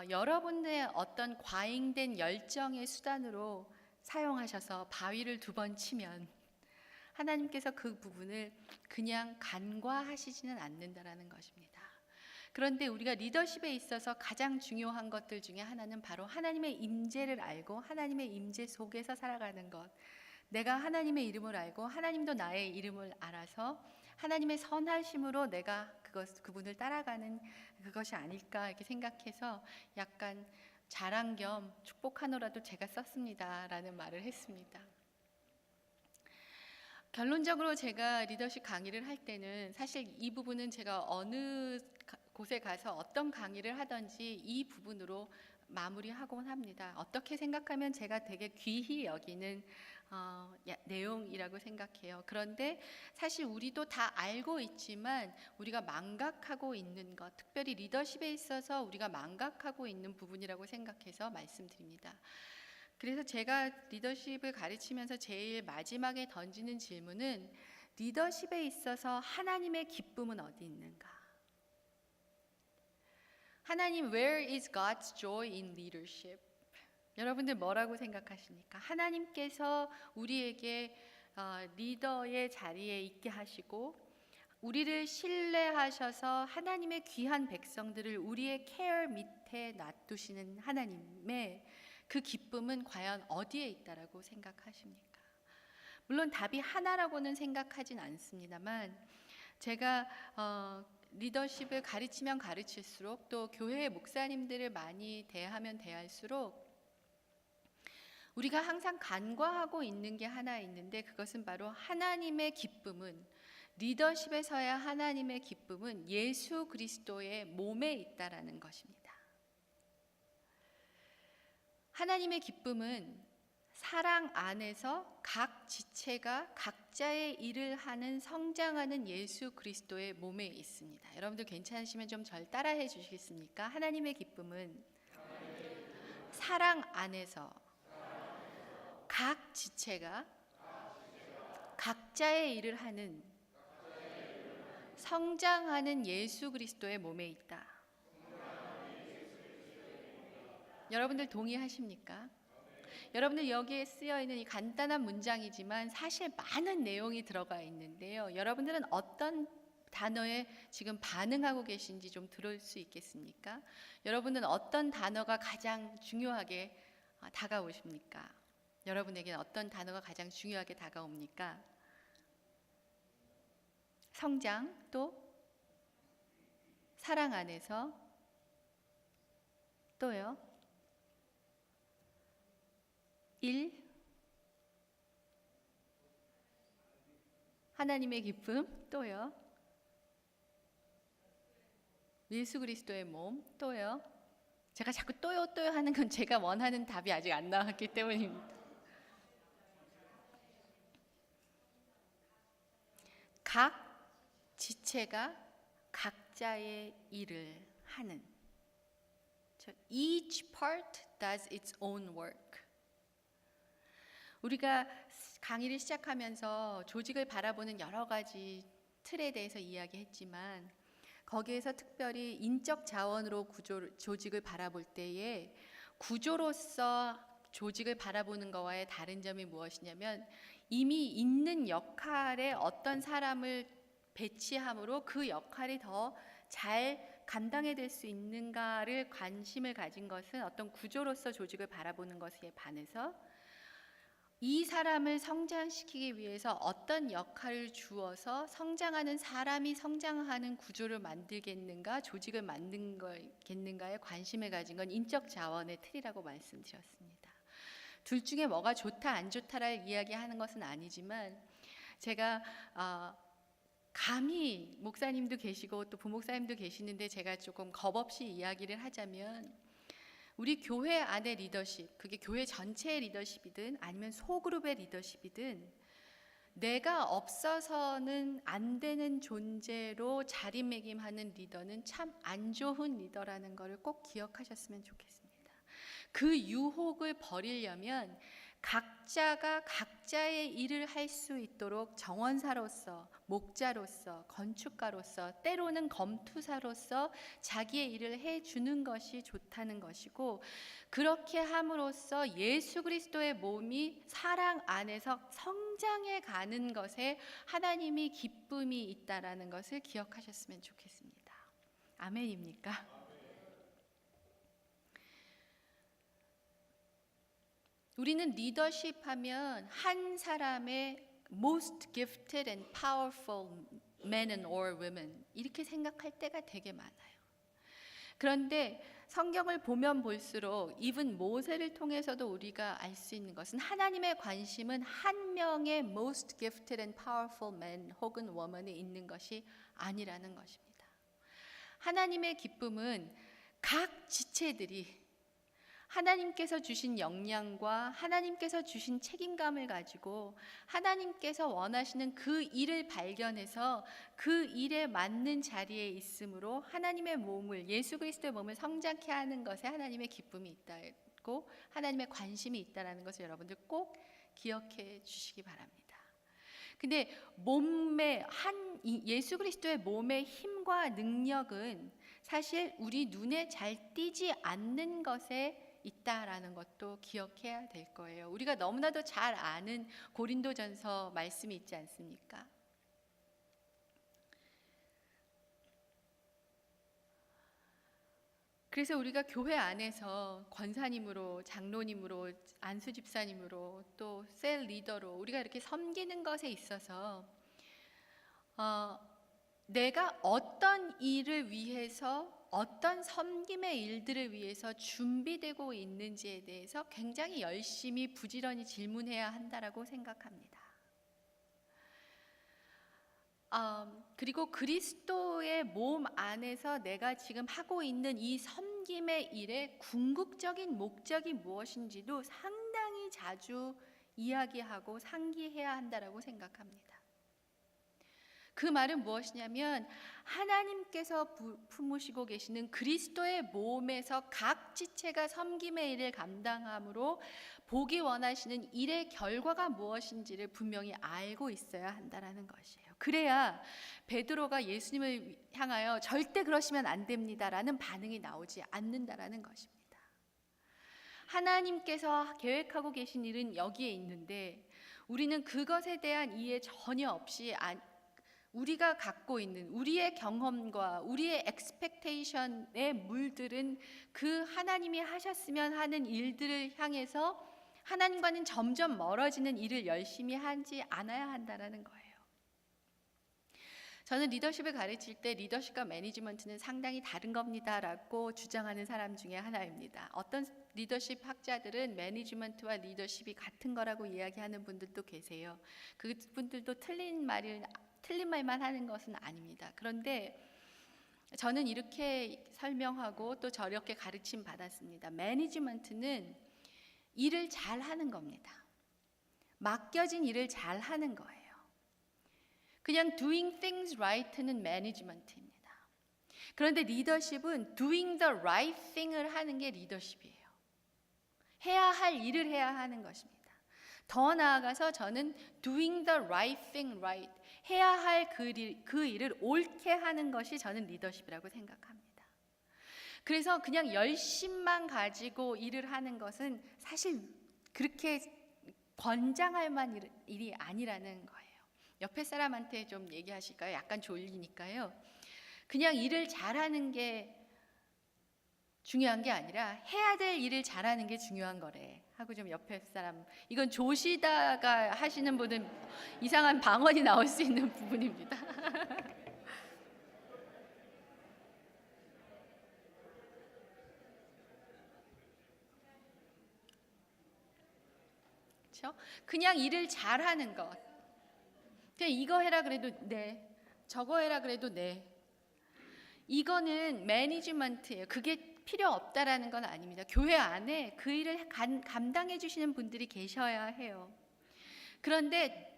여러분의 어떤 과잉된 열정의 수단으로 사용하셔서 바위를 2번 치면 하나님께서 그 부분을 그냥 간과하시지는 않는다라는 것입니다. 그런데 우리가 리더십에 있어서 가장 중요한 것들 중에 하나는 바로 하나님의 임재를 알고 하나님의 임재 속에서 살아가는 것. 내가 하나님의 이름을 알고 하나님도 나의 이름을 알아서 하나님의 선하심으로 내가 그분을 따라가는 그것이 아닐까 이렇게 생각해서 약간 자랑 겸 축복하노라도 제가 썼습니다라는 말을 했습니다. 결론적으로 제가 리더십 강의를 할 때는 사실 이 부분은 제가 어느 곳에 가서 어떤 강의를 하든지 이 부분으로 마무리하곤 합니다. 어떻게 생각하면 제가 되게 귀히 여기는 내용이라고 생각해요. 그런데 사실 우리도 다 알고 있지만 우리가 망각하고 있는 것, 특별히 리더십에 있어서 우리가 망각하고 있는 부분이라고 생각해서 말씀드립니다. 그래서 제가 리더십을 가르치면서 제일 마지막에 던지는 질문은 리더십에 있어서 하나님의 기쁨은 어디 있는가? 하나님, where is God's joy in leadership? 여러분들 뭐라고 생각하십니까? 하나님께서 우리에게 리더의 자리에 있게 하시고 우리를 신뢰하셔서 하나님의 귀한 백성들을 우리의 케어 밑에 놔두시는 하나님의 그 기쁨은 과연 어디에 있다라고 생각하십니까? 물론 답이 하나라고는 생각하진 않습니다만 제가 리더십을 가르치면 가르칠수록 또 교회의 목사님들을 많이 대하면 대할수록 우리가 항상 간과하고 있는 게 하나 있는데 그것은 바로 하나님의 기쁨은, 리더십에서야 하나님의 기쁨은 예수 그리스도의 몸에 있다라는 것입니다. 하나님의 기쁨은 사랑 안에서 각 지체가 각자의 일을 하는 성장하는 예수 그리스도의 몸에 있습니다. 여러분들 괜찮으시면 좀 절 따라해 주시겠습니까? 하나님의 기쁨은 사랑 안에서 각 지체가 각자의 일을 하는 성장하는 예수 그리스도의 몸에 있다. 여러분들 동의하십니까? 여러분들 여기에 쓰여 있는 이 간단한 문장이지만 사실 많은 내용이 들어가 있는데요. 여러분들은 어떤 단어에 지금 반응하고 계신지 좀 들을 수 있겠습니까? 여러분은 어떤 단어가 가장 중요하게 다가오십니까? 여러분에게는 어떤 단어가 가장 중요하게 다가옵니까? 성장, 또 사랑 안에서, 또요? 일, 하나님의 기쁨, 또요? 예수 그리스도의 몸, 또요? 제가 자꾸 또요 하는 건 제가 원하는 답이 아직 안 나왔기 때문입니다. 각 지체가 각자의 일을 하는, each part does its own work. 우리가 강의를 시작하면서 조직을 바라보는 여러 가지 틀에 대해서 이야기했지만 거기에서 특별히 인적 자원으로 조직을 바라볼 때에 구조로서 조직을 바라보는 것과의 다른 점이 무엇이냐면 이미 있는 역할에 어떤 사람을 배치함으로 그 역할이 더 잘 감당해낼 수 있는가를 관심을 가진 것은 어떤 구조로서 조직을 바라보는 것에 반해서 이 사람을 성장시키기 위해서 어떤 역할을 주어서 성장하는 사람이 성장하는 구조를 만들겠는가, 조직을 만들겠는가에 관심을 가진 건 인적 자원의 틀이라고 말씀드렸습니다. 둘 중에 뭐가 좋다 안 좋다를 이야기하는 것은 아니지만 제가 감히 목사님도 계시고 또 부목사님도 계시는데 제가 조금 겁없이 이야기를 하자면 우리 교회 안의 리더십, 그게 교회 전체의 리더십이든 아니면 소그룹의 리더십이든 내가 없어서는 안 되는 존재로 자리매김하는 리더는 참 안 좋은 리더라는 것을 꼭 기억하셨으면 좋겠습니다. 그 유혹을 버리려면 각자가 각자의 일을 할 수 있도록 정원사로서, 목자로서, 건축가로서, 때로는 검투사로서 자기의 일을 해주는 것이 좋다는 것이고, 그렇게 함으로써 예수 그리스도의 몸이 사랑 안에서 성장해 가는 것에 하나님이 기쁨이 있다라는 것을 기억하셨으면 좋겠습니다. 아멘입니까? 우리는 리더십 하면 한 사람의 most gifted and powerful men or women 이렇게 생각할 때가 되게 많아요. 그런데 성경을 보면 볼수록 even 모세를 통해서도 우리가 알 수 있는 것은 하나님의 관심은 한 명의 most gifted and powerful man 혹은 woman에 있는 것이 아니라는 것입니다. 하나님의 기쁨은 각 지체들이 하나님께서 주신 역량과 하나님께서 주신 책임감을 가지고 하나님께서 원하시는 그 일을 발견해서 그 일에 맞는 자리에 있으므로 하나님의 몸을, 예수 그리스도의 몸을 성장케 하는 것에 하나님의 기쁨이 있다고, 하나님의 관심이 있다는 것을 여러분들 꼭 기억해 주시기 바랍니다. 근데 예수 그리스도의 몸의 힘과 능력은 사실 우리 눈에 잘 띄지 않는 것에 있다라는 것도 기억해야 될 거예요. 우리가 너무나도 잘 아는 고린도전서 말씀이 있지 않습니까? 그래서 우리가 교회 안에서 권사님으로, 장로님으로, 안수 집사님으로, 또 셀 리더로 우리가 이렇게 섬기는 것에 있어서 내가 어떤 일을 위해서, 어떤 섬김의 일들을 위해서 준비되고 있는지에 대해서 굉장히 열심히 부지런히 질문해야 한다라고 생각합니다. 그리고 그리스도의 몸 안에서 내가 지금 하고 있는 이 섬김의 일의 궁극적인 목적이 무엇인지도 상당히 자주 이야기하고 상기해야 한다라고 생각합니다. 그 말은 무엇이냐면 하나님께서 품으시고 계시는 그리스도의 몸에서 각 지체가 섬김의 일을 감당함으로 보기 원하시는 일의 결과가 무엇인지를 분명히 알고 있어야 한다라는 것이에요. 그래야 베드로가 예수님을 향하여 절대 그러시면 안 됩니다라는 반응이 나오지 않는다라는 것입니다. 하나님께서 계획하고 계신 일은 여기에 있는데 우리는 그것에 대한 이해 전혀 없이 우리가 갖고 있는 우리의 경험과 우리의 expectation에 물들은 그 하나님이 하셨으면 하는 일들을 향해서 하나님과는 점점 멀어지는 일을 열심히 하지 않아야 한다는 거예요. 저는 리더십을 가르칠 때 리더십과 매니지먼트는 상당히 다른 겁니다라고 주장하는 사람 중에 하나입니다. 어떤 리더십 학자들은 매니지먼트와 리더십이 같은 거라고 이야기하는 분들도 계세요. 그분들도 틀린 말만 하는 것은 아닙니다. 그런데 저는 이렇게 설명하고 또 저렇게 가르침 받았습니다. 매니지먼트는 일을 잘 하는 겁니다. 맡겨진 일을 잘 하는 거예요. 그냥 doing things right는 매니지먼트입니다. 그런데 리더십은 doing the right thing을 하는 게 리더십이에요. 해야 할 일을 해야 하는 것입니다. 더 나아가서 저는 doing the right thing right, 해야 할 그 일을 옳게 하는 것이 저는 리더십이라고 생각합니다. 그래서 그냥 열심만 가지고 일을 하는 것은 사실 그렇게 권장할 만한 일이 아니라는 거예요. 옆에 사람한테 좀 얘기하실까요? 약간 졸리니까요. 그냥 일을 잘하는 게 중요한 게 아니라 해야 될 일을 잘하는 게 중요한 거래 하고 좀 옆에 사람, 이건 조시다가 하시는 분은 이상한 방언이 나올 수 있는 부분입니다. 그렇죠? 그냥 일을 잘하는 것. 그냥 이거 해라 그래도 네, 저거 해라 그래도 네. 이거는 매니지먼트예요. 그게 필요 없다라는 건 아닙니다. 교회 안에 그 일을 감당해 주시는 분들이 계셔야 해요. 그런데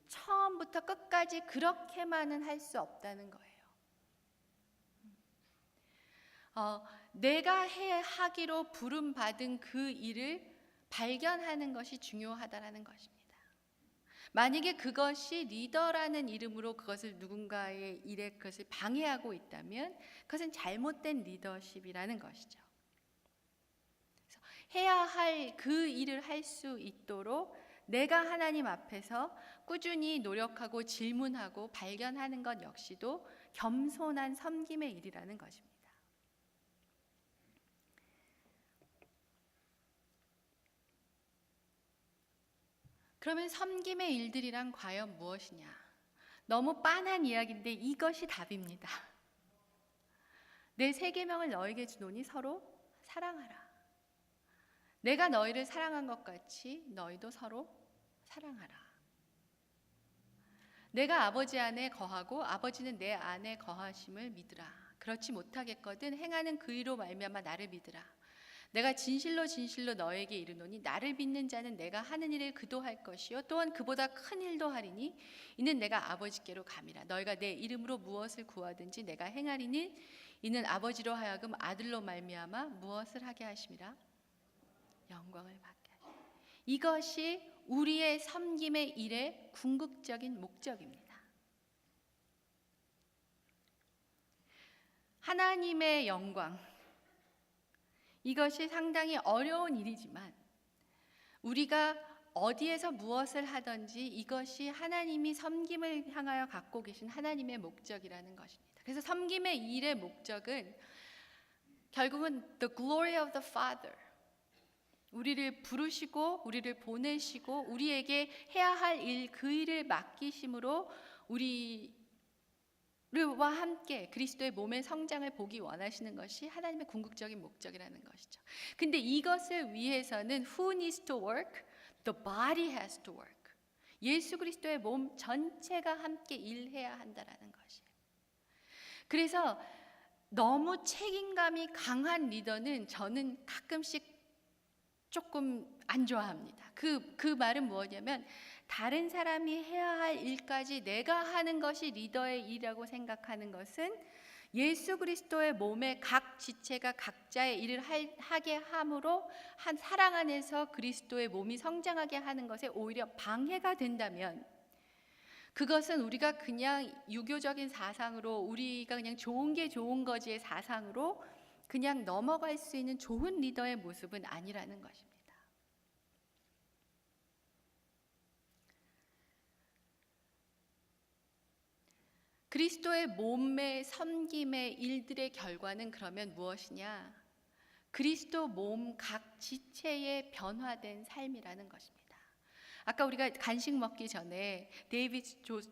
처음부터 끝까지 그렇게만은 할 수 없다는 거예요. 내가 하기로 부름받은 그 일을 발견하는 것이 중요하다라는 것입니다. 만약에 그것이 리더라는 이름으로 그것을 누군가의 일에 그것을 방해하고 있다면 그것은 잘못된 리더십이라는 것이죠. 그래서 해야 할 그 일을 할 수 있도록 내가 하나님 앞에서 꾸준히 노력하고 질문하고 발견하는 것 역시도 겸손한 섬김의 일이라는 것입니다. 그러면 섬김의 일들이란 과연 무엇이냐? 너무 빤한 이야기인데 이것이 답입니다. 내 세 계명을 너에게 주노니 서로 사랑하라. 내가 너희를 사랑한 것 같이 너희도 서로 사랑하라. 내가 아버지 안에 거하고 아버지는 내 안에 거하심을 믿으라. 그렇지 못하겠거든 행하는 그 일로 말미암아 나를 믿으라. 내가 진실로 진실로 너에게 이르노니 나를 믿는 자는 내가 하는 일을 그도 할 것이요 또한 그보다 큰 일도 하리니 이는 내가 아버지께로 감이라. 너희가 내 이름으로 무엇을 구하든지 내가 행하리니 이는 아버지로 하여금 아들로 말미암아 무엇을 하게 하심이라? 영광을 받게 하심이라. 이것이 우리의 섬김의 일의 궁극적인 목적입니다. 하나님의 영광, 이것이 상당히 어려운 일이지만 우리가 어디에서 무엇을 하든지 이것이 하나님이 섬김을 향하여 갖고 계신 하나님의 목적이라는 것입니다. 그래서 섬김의 일의 목적은 결국은 the glory of the Father, 우리를 부르시고 우리를 보내시고 우리에게 해야 할 일, 그 일을 맡기심으로 우리와 함께 그리스도의 몸의 성장을 보기 원하시는 것이 하나님의 궁극적인 목적이라는 것이죠. 근데 이것을 위해서는 who needs to work? The body has to work. 예수 그리스도의 몸 전체가 함께 일해야 한다라는 것이에요. 그래서 너무 책임감이 강한 리더는 저는 가끔씩 조금 안 좋아합니다. 그 말은 뭐냐면 다른 사람이 해야 할 일까지 내가 하는 것이 리더의 일이라고 생각하는 것은 예수 그리스도의 몸의 각 지체가 각자의 일을 하게 함으로 한 사랑 안에서 그리스도의 몸이 성장하게 하는 것에 오히려 방해가 된다면 그것은 우리가 그냥 유교적인 사상으로 우리가 그냥 좋은 게 좋은 거지의 사상으로 그냥 넘어갈 수 있는 좋은 리더의 모습은 아니라는 것입니다. 그리스도의 몸의 섬김의 일들의 결과는 그러면 무엇이냐? 그리스도 몸 각 지체의 변화된 삶이라는 것입니다. 아까 우리가 간식 먹기 전에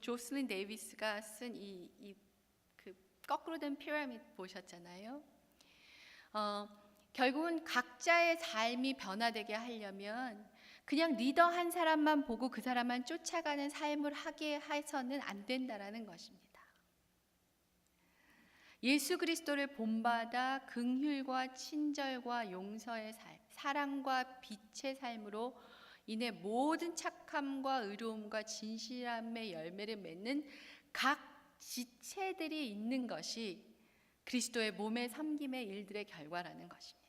조슬린 데이비스가 쓴 그 거꾸로 된 피라미드 보셨잖아요. 결국은 각자의 삶이 변화되게 하려면 그냥 리더 한 사람만 보고 그 사람만 쫓아가는 삶을 하게 해서는 안 된다라는 것입니다. 예수 그리스도를 본받아 긍휼과 친절과 용서의 삶, 사랑과 빛의 삶으로 인해 모든 착함과 의로움과 진실함의 열매를 맺는 각 지체들이 있는 것이 그리스도의 몸의 섬김의 일들의 결과라는 것입니다.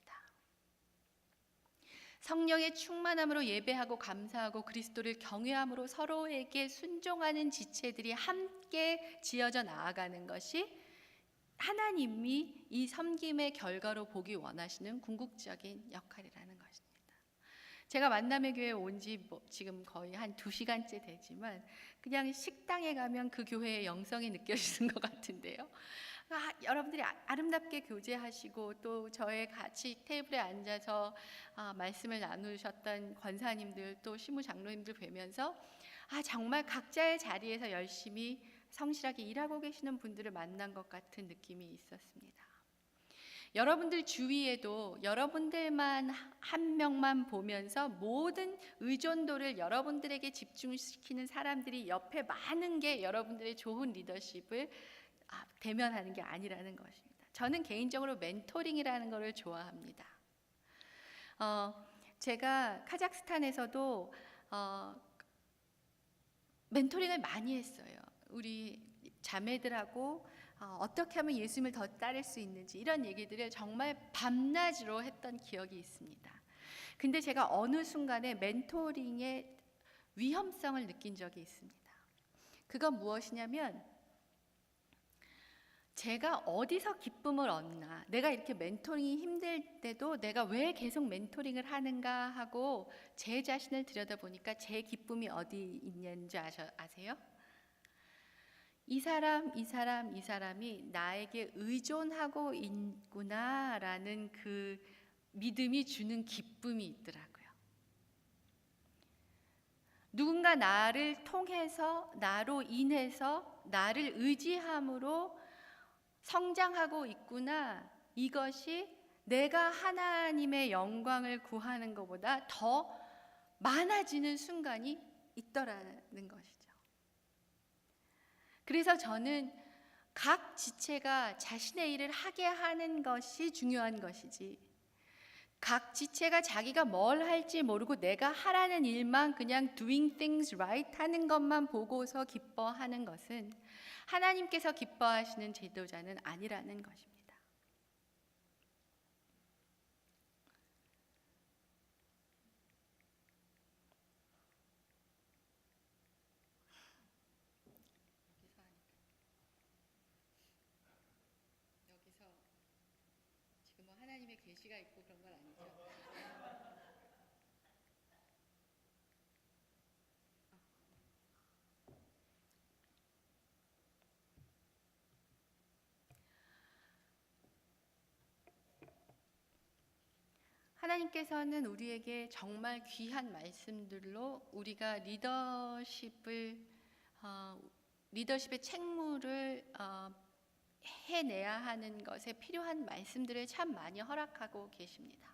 성령의 충만함으로 예배하고 감사하고 그리스도를 경외함으로 서로에게 순종하는 지체들이 함께 지어져 나아가는 것이 하나님이 이 섬김의 결과로 보기 원하시는 궁극적인 역할이라는 것입니다. 제가 만남의 교회에 온 지 지금 거의 한 2시간째 되지만 그냥 식당에 가면 그 교회의 영성이 느껴지는 것 같은데요. 여러분들이 아름답게 교제하시고 또 저의 같이 테이블에 앉아서 말씀을 나누셨던 권사님들 또 시무 장로님들 뵈면서 정말 각자의 자리에서 열심히 성실하게 일하고 계시는 분들을 만난 것 같은 느낌이 있었습니다. 여러분들 주위에도 여러분들만 한 명만 보면서 모든 의존도를 여러분들에게 집중시키는 사람들이 옆에 많은 게 여러분들의 좋은 리더십을 대면하는 게 아니라는 것입니다. 저는 개인적으로 멘토링이라는 것을 좋아합니다. 제가 카자흐스탄에서도 멘토링을 많이 했어요. 우리 자매들하고 어떻게 하면 예수님을 더 따를 수 있는지 이런 얘기들을 정말 밤낮으로 했던 기억이 있습니다. 근데 제가 어느 순간에 멘토링의 위험성을 느낀 적이 있습니다. 그건 무엇이냐면 제가 어디서 기쁨을 얻나, 내가 이렇게 멘토링이 힘들 때도 내가 왜 계속 멘토링을 하는가 하고 제 자신을 들여다보니까 제 기쁨이 어디 있는지 아세요? 이 사람이 나에게 의존하고 있구나라는 그 믿음이 주는 기쁨이 있더라고요. 누군가 나를 통해서, 나로 인해서, 나를 의지함으로 성장하고 있구나. 이것이 내가 하나님의 영광을 구하는 것보다 더 많아지는 순간이 있더라는 것이죠. 그래서 저는 각 지체가 자신의 일을 하게 하는 것이 중요한 것이지, 각 지체가 자기가 뭘 할지 모르고 내가 하라는 일만 그냥 doing things right 하는 것만 보고서 기뻐하는 것은 하나님께서 기뻐하시는 지도자는 아니라는 것입니다. 여기서 지금 뭐 하나님의 계시가 있고 그런 건 아니죠? 하나님께서는 우리에게 정말 귀한 말씀들로 우리가 리더십의 책무를 해내야 하는 것에 필요한 말씀들을 참 많이 허락하고 계십니다.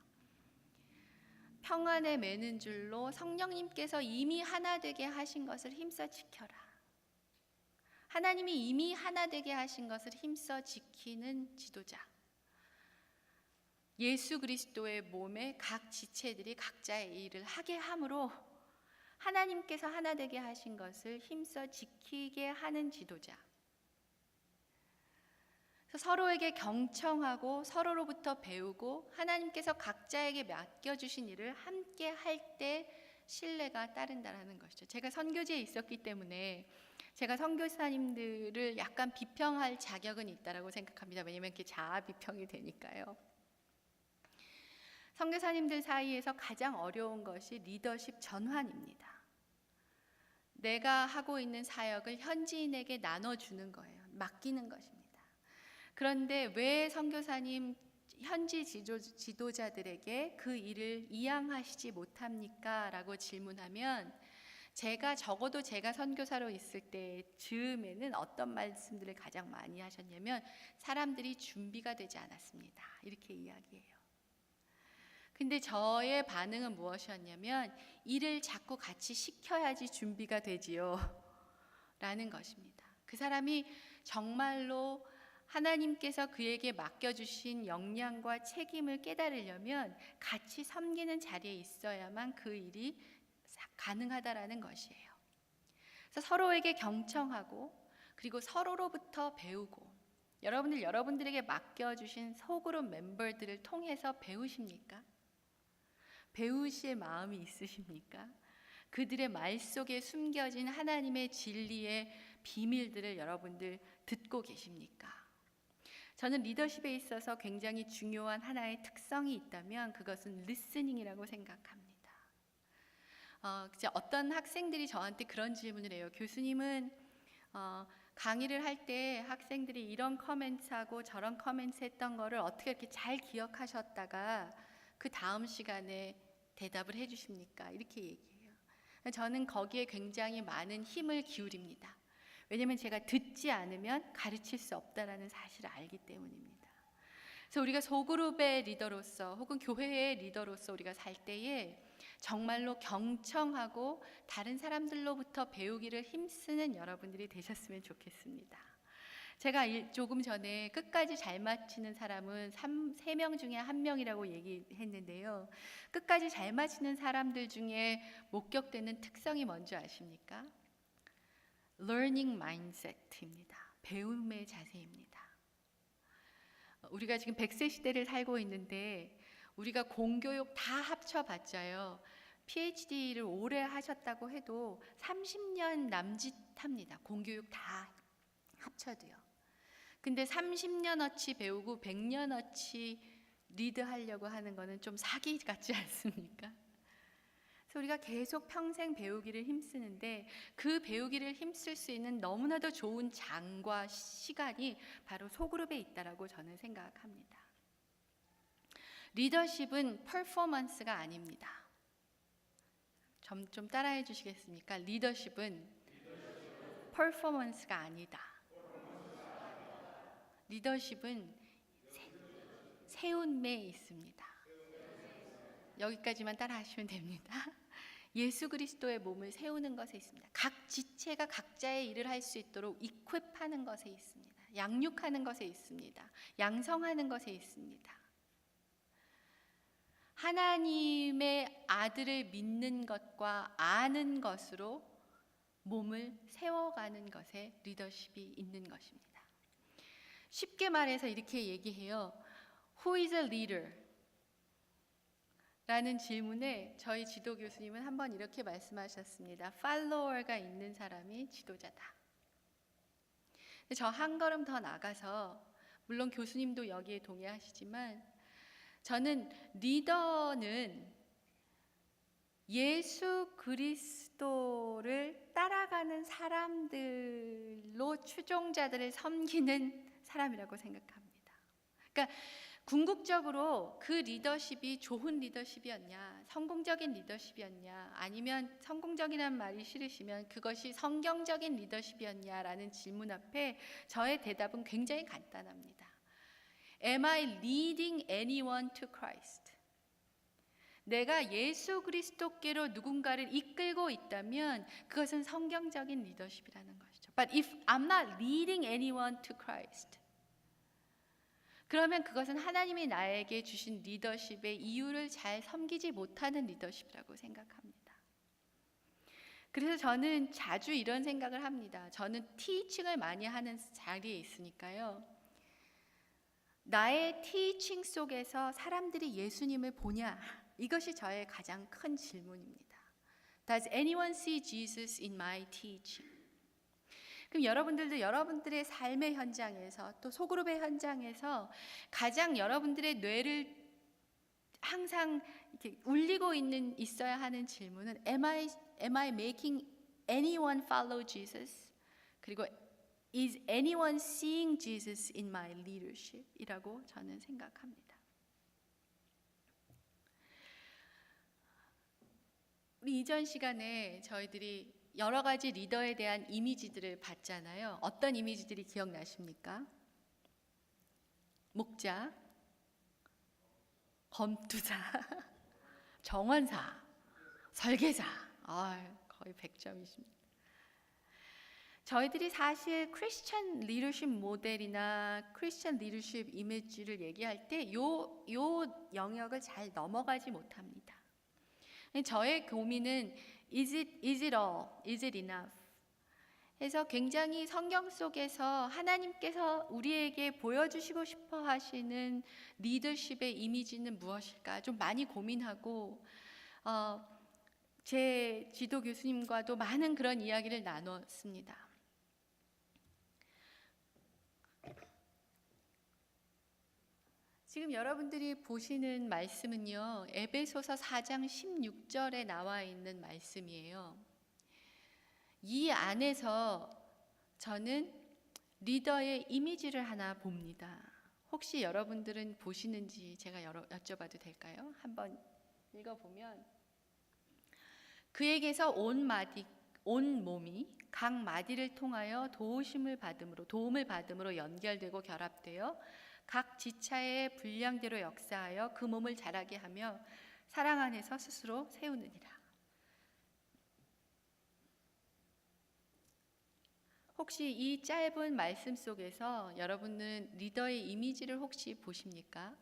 평안에 매는 줄로 성령님께서 이미 하나 되게 하신 것을 힘써 지켜라. 하나님이 이미 하나 되게 하신 것을 힘써 지키는 지도자. 예수 그리스도의 몸에 각 지체들이 각자의 일을 하게 함으로 하나님께서 하나 되게 하신 것을 힘써 지키게 하는 지도자. 서로에게 경청하고 서로로부터 배우고 하나님께서 각자에게 맡겨주신 일을 함께 할 때 신뢰가 따른다는 것이죠. 제가 선교지에 있었기 때문에 제가 선교사님들을 약간 비평할 자격은 있다고 생각합니다. 왜냐하면 이렇게 자아 비평이 되니까요. 선교사님들 사이에서 가장 어려운 것이 리더십 전환입니다. 내가 하고 있는 사역을 현지인에게 나눠주는 거예요. 맡기는 것입니다. 그런데 왜 선교사님 현지 지도자들에게 그 일을 이양하시지 못합니까? 라고 질문하면 적어도 제가 선교사로 있을 때 즈음에는 어떤 말씀들을 가장 많이 하셨냐면 사람들이 준비가 되지 않았습니다. 이렇게 이야기해요. 근데 저의 반응은 무엇이었냐면 일을 자꾸 같이 시켜야지 준비가 되지요 라는 것입니다. 그 사람이 정말로 하나님께서 그에게 맡겨주신 역량과 책임을 깨달으려면 같이 섬기는 자리에 있어야만 그 일이 가능하다라는 것이에요. 그래서 서로에게 경청하고 그리고 서로로부터 배우고, 여러분들에게 맡겨주신 소그룹 멤버들을 통해서 배우십니까? 배우실 마음이 있으십니까? 그들의 말 속에 숨겨진 하나님의 진리의 비밀들을 여러분들 듣고 계십니까? 저는 리더십에 있어서 굉장히 중요한 하나의 특성이 있다면 그것은 리스닝이라고 생각합니다. 어떤 학생들이 저한테 그런 질문을 해요. 교수님은 강의를 할 때 학생들이 이런 커멘트하고 저런 커멘트 했던 거를 어떻게 이렇게 잘 기억하셨다가 그 다음 시간에 대답을 해주십니까? 이렇게 얘기해요. 저는 거기에 굉장히 많은 힘을 기울입니다. 왜냐하면 제가 듣지 않으면 가르칠 수 없다는 사실을 알기 때문입니다. 그래서 우리가 소그룹의 리더로서 혹은 교회의 리더로서 우리가 살 때에 정말로 경청하고 다른 사람들로부터 배우기를 힘쓰는 여러분들이 되셨으면 좋겠습니다. 제가 조금 전에 끝까지 잘 마치는 사람은 3명 중에 1명이라고 얘기했는데요. 끝까지 잘 마치는 사람들 중에 목격되는 특성이 뭔지 아십니까? Learning mindset입니다. 배움의 자세입니다. 우리가 지금 100세 시대를 살고 있는데 우리가 공교육 다 합쳐봤자요. PhD를 오래 하셨다고 해도 30년 남짓합니다. 공교육 다 합쳐도요. 근데 30년어치 배우고 100년어치 리드하려고 하는 거는 좀 사기 같지 않습니까? 그래서 우리가 계속 평생 배우기를 힘쓰는데 그 배우기를 힘쓸 수 있는 너무나도 좋은 장과 시간이 바로 소그룹에 있다라고 저는 생각합니다. 리더십은 퍼포먼스가 아닙니다. 좀 따라해 주시겠습니까? 리더십은 퍼포먼스가 아니다. 리더십은 세움에 있습니다. 여기까지만 따라 하시면 됩니다. 예수 그리스도의 몸을 세우는 것에 있습니다. 각 지체가 각자의 일을 할 수 있도록 이퀄하는 것에 있습니다. 양육하는 것에 있습니다. 양성하는 것에 있습니다. 하나님의 아들을 믿는 것과 아는 것으로 몸을 세워가는 것에 리더십이 있는 것입니다. 쉽게 말해서 이렇게 얘기해요. Who is a leader? 라는 질문에 저희 지도 교수님은 한번 이렇게 말씀하셨습니다. 팔로워가 있는 사람이 지도자다. 저 한 걸음 더 나가서 물론 교수님도 여기에 동의하시지만 저는 리더는 예수 그리스도를 따라가는 사람들로 추종자들을 섬기는 사람이라고 생각합니다. 그러니까 궁극적으로 그 리더십이 좋은 리더십이었냐, 성공적인 리더십이었냐, 아니면 성공적이라는 말이 싫으시면 그것이 성경적인 리더십이었냐라는 질문 앞에 저의 대답은 굉장히 간단합니다. Am I leading anyone to Christ? 내가 예수 그리스도께로 누군가를 이끌고 있다면 그것은 성경적인 리더십이라는 것이죠. But if I'm not leading anyone to Christ, 그러면 그것은 하나님이 나에게 주신 리더십의 이유를 잘 섬기지 못하는 리더십이라고 생각합니다. 그래서 저는 자주 이런 생각을 합니다. 저는 티칭을 많이 하는 자리에 있으니까요. 나의 티칭 속에서 사람들이 예수님을 보냐? 이것이 저의 가장 큰 질문입니다. Does anyone see Jesus in my teaching? 그럼 여러분들도 여러분들의 삶의 현장에서 또 소그룹의 현장에서 가장 여러분들의 뇌를 항상 이렇게 울리고 있어야 하는 질문은 Am I making anyone follow Jesus? 그리고 Is anyone seeing Jesus in my leadership? 이라고 저는 생각합니다. 우리 이전 시간에 저희들이 여러 가지 리더에 대한 이미지들을 봤잖아요. 어떤 이미지들이 기억나십니까? 목자, 검투사, 정원사, 설계사. 거의 100점이십니다. 저희들이 사실 크리스천 리더십 모델이나 크리스천 리더십 이미지를 얘기할 때 요 영역을 잘 넘어가지 못합니다. 저의 고민은 Is it all? Is it enough? 해서 굉장히 성경 속에서 하나님께서 우리에게 보여주시고 싶어 하시는 리더십의 이미지는 무엇일까? 좀 많이 고민하고 제 지도 교수님과도 많은 그런 이야기를 나눴습니다. 지금 여러분들이 보시는 말씀은요, 에베소서 4장 16절에 나와 있는 말씀이에요. 이 안에서 저는 리더의 이미지를 하나 봅니다. 혹시 여러분들은 보시는지 제가 여쭤봐도 될까요? 한번 읽어보면 그에게서 온 몸이 각 마디를 통하여 도움을 받음으로 연결되고 결합되어 각 지체의 분량대로 역사하여 그 몸을 자라게 하며 사랑 안에서 스스로 세우느니라. 혹시 이 짧은 말씀 속에서 여러분은 리더의 이미지를 혹시 보십니까?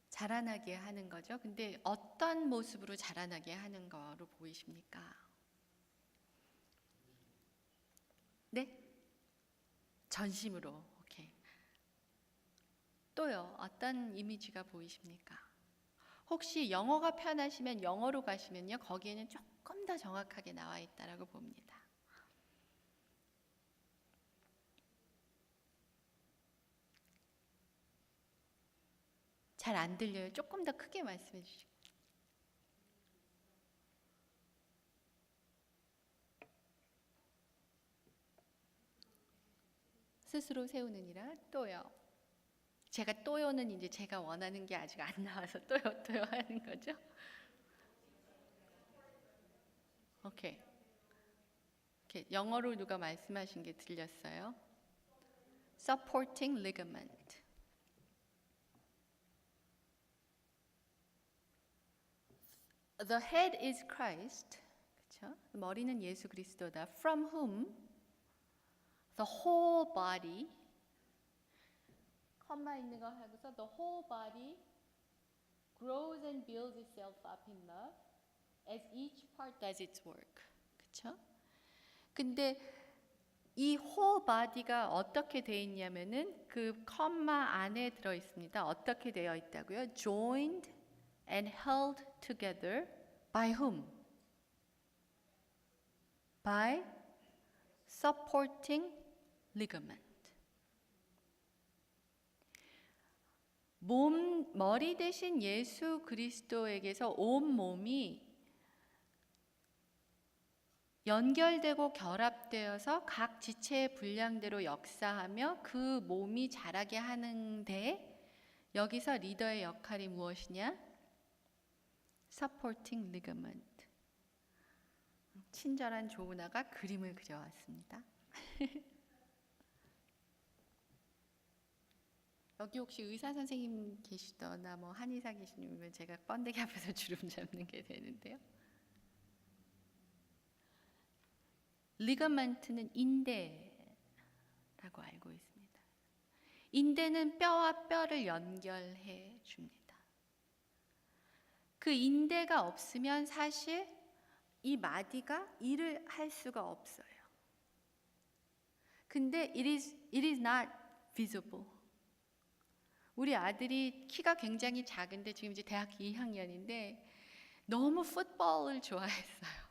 자라나게 하는 거죠. 근데 어떤 모습으로 자라나게 하는 거로 보이십니까? 네? 전심으로. 오케이. 또요. 어떤 이미지가 보이십니까? 혹시 영어가 편하시면 영어로 가시면요. 거기에는 조금 더 정확하게 나와 있다라고 봅니다. 잘 안 들려요. 조금 더 크게 말씀해 주시고. 스스로 세우느니라. 또요. 제가 또요는 이제 제가 원하는 게 아직 안 나와서 또요 하는 거죠. 오케이. 영어로 누가 말씀하신 게 들렸어요? Supporting ligament. The head is Christ. 그렇죠? 머리는 예수 그리스도다. From whom the whole body. 컴마 있는 거 하고서 the whole body grows and builds itself up in love as each part does its work. 그렇죠? 근데 이 whole body가 어떻게 되어 있냐면은 그 컴마 안에 들어 있습니다. 어떻게 되어 있다고요? Joined and held together by whom? By supporting ligament. 머리 대신 예수 그리스도에게서 온 몸이 연결되고 결합되어서 각 지체의 분량대로 역사하며 그 몸이 자라게 하는데 여기서 리더의 역할이 무엇이냐? Supporting ligament. 친절한 조은아가 그림을 그려왔습니다. 여기 혹시 의사 선생님 계시거나 뭐 한의사 계시면 제가 번데기 앞에서 주름 잡는 게 되는데요. 리가먼트는 인대라고 알고 있습니다. 인대는 뼈와 뼈를 연결해 줍니다. 그 인대가 없으면 사실 이 마디가 일을 할 수가 없어요. 근데 it is not visible. 우리 아들이 키가 굉장히 작은데 지금 이제 대학교 2학년인데 너무 풋볼을 좋아했어요.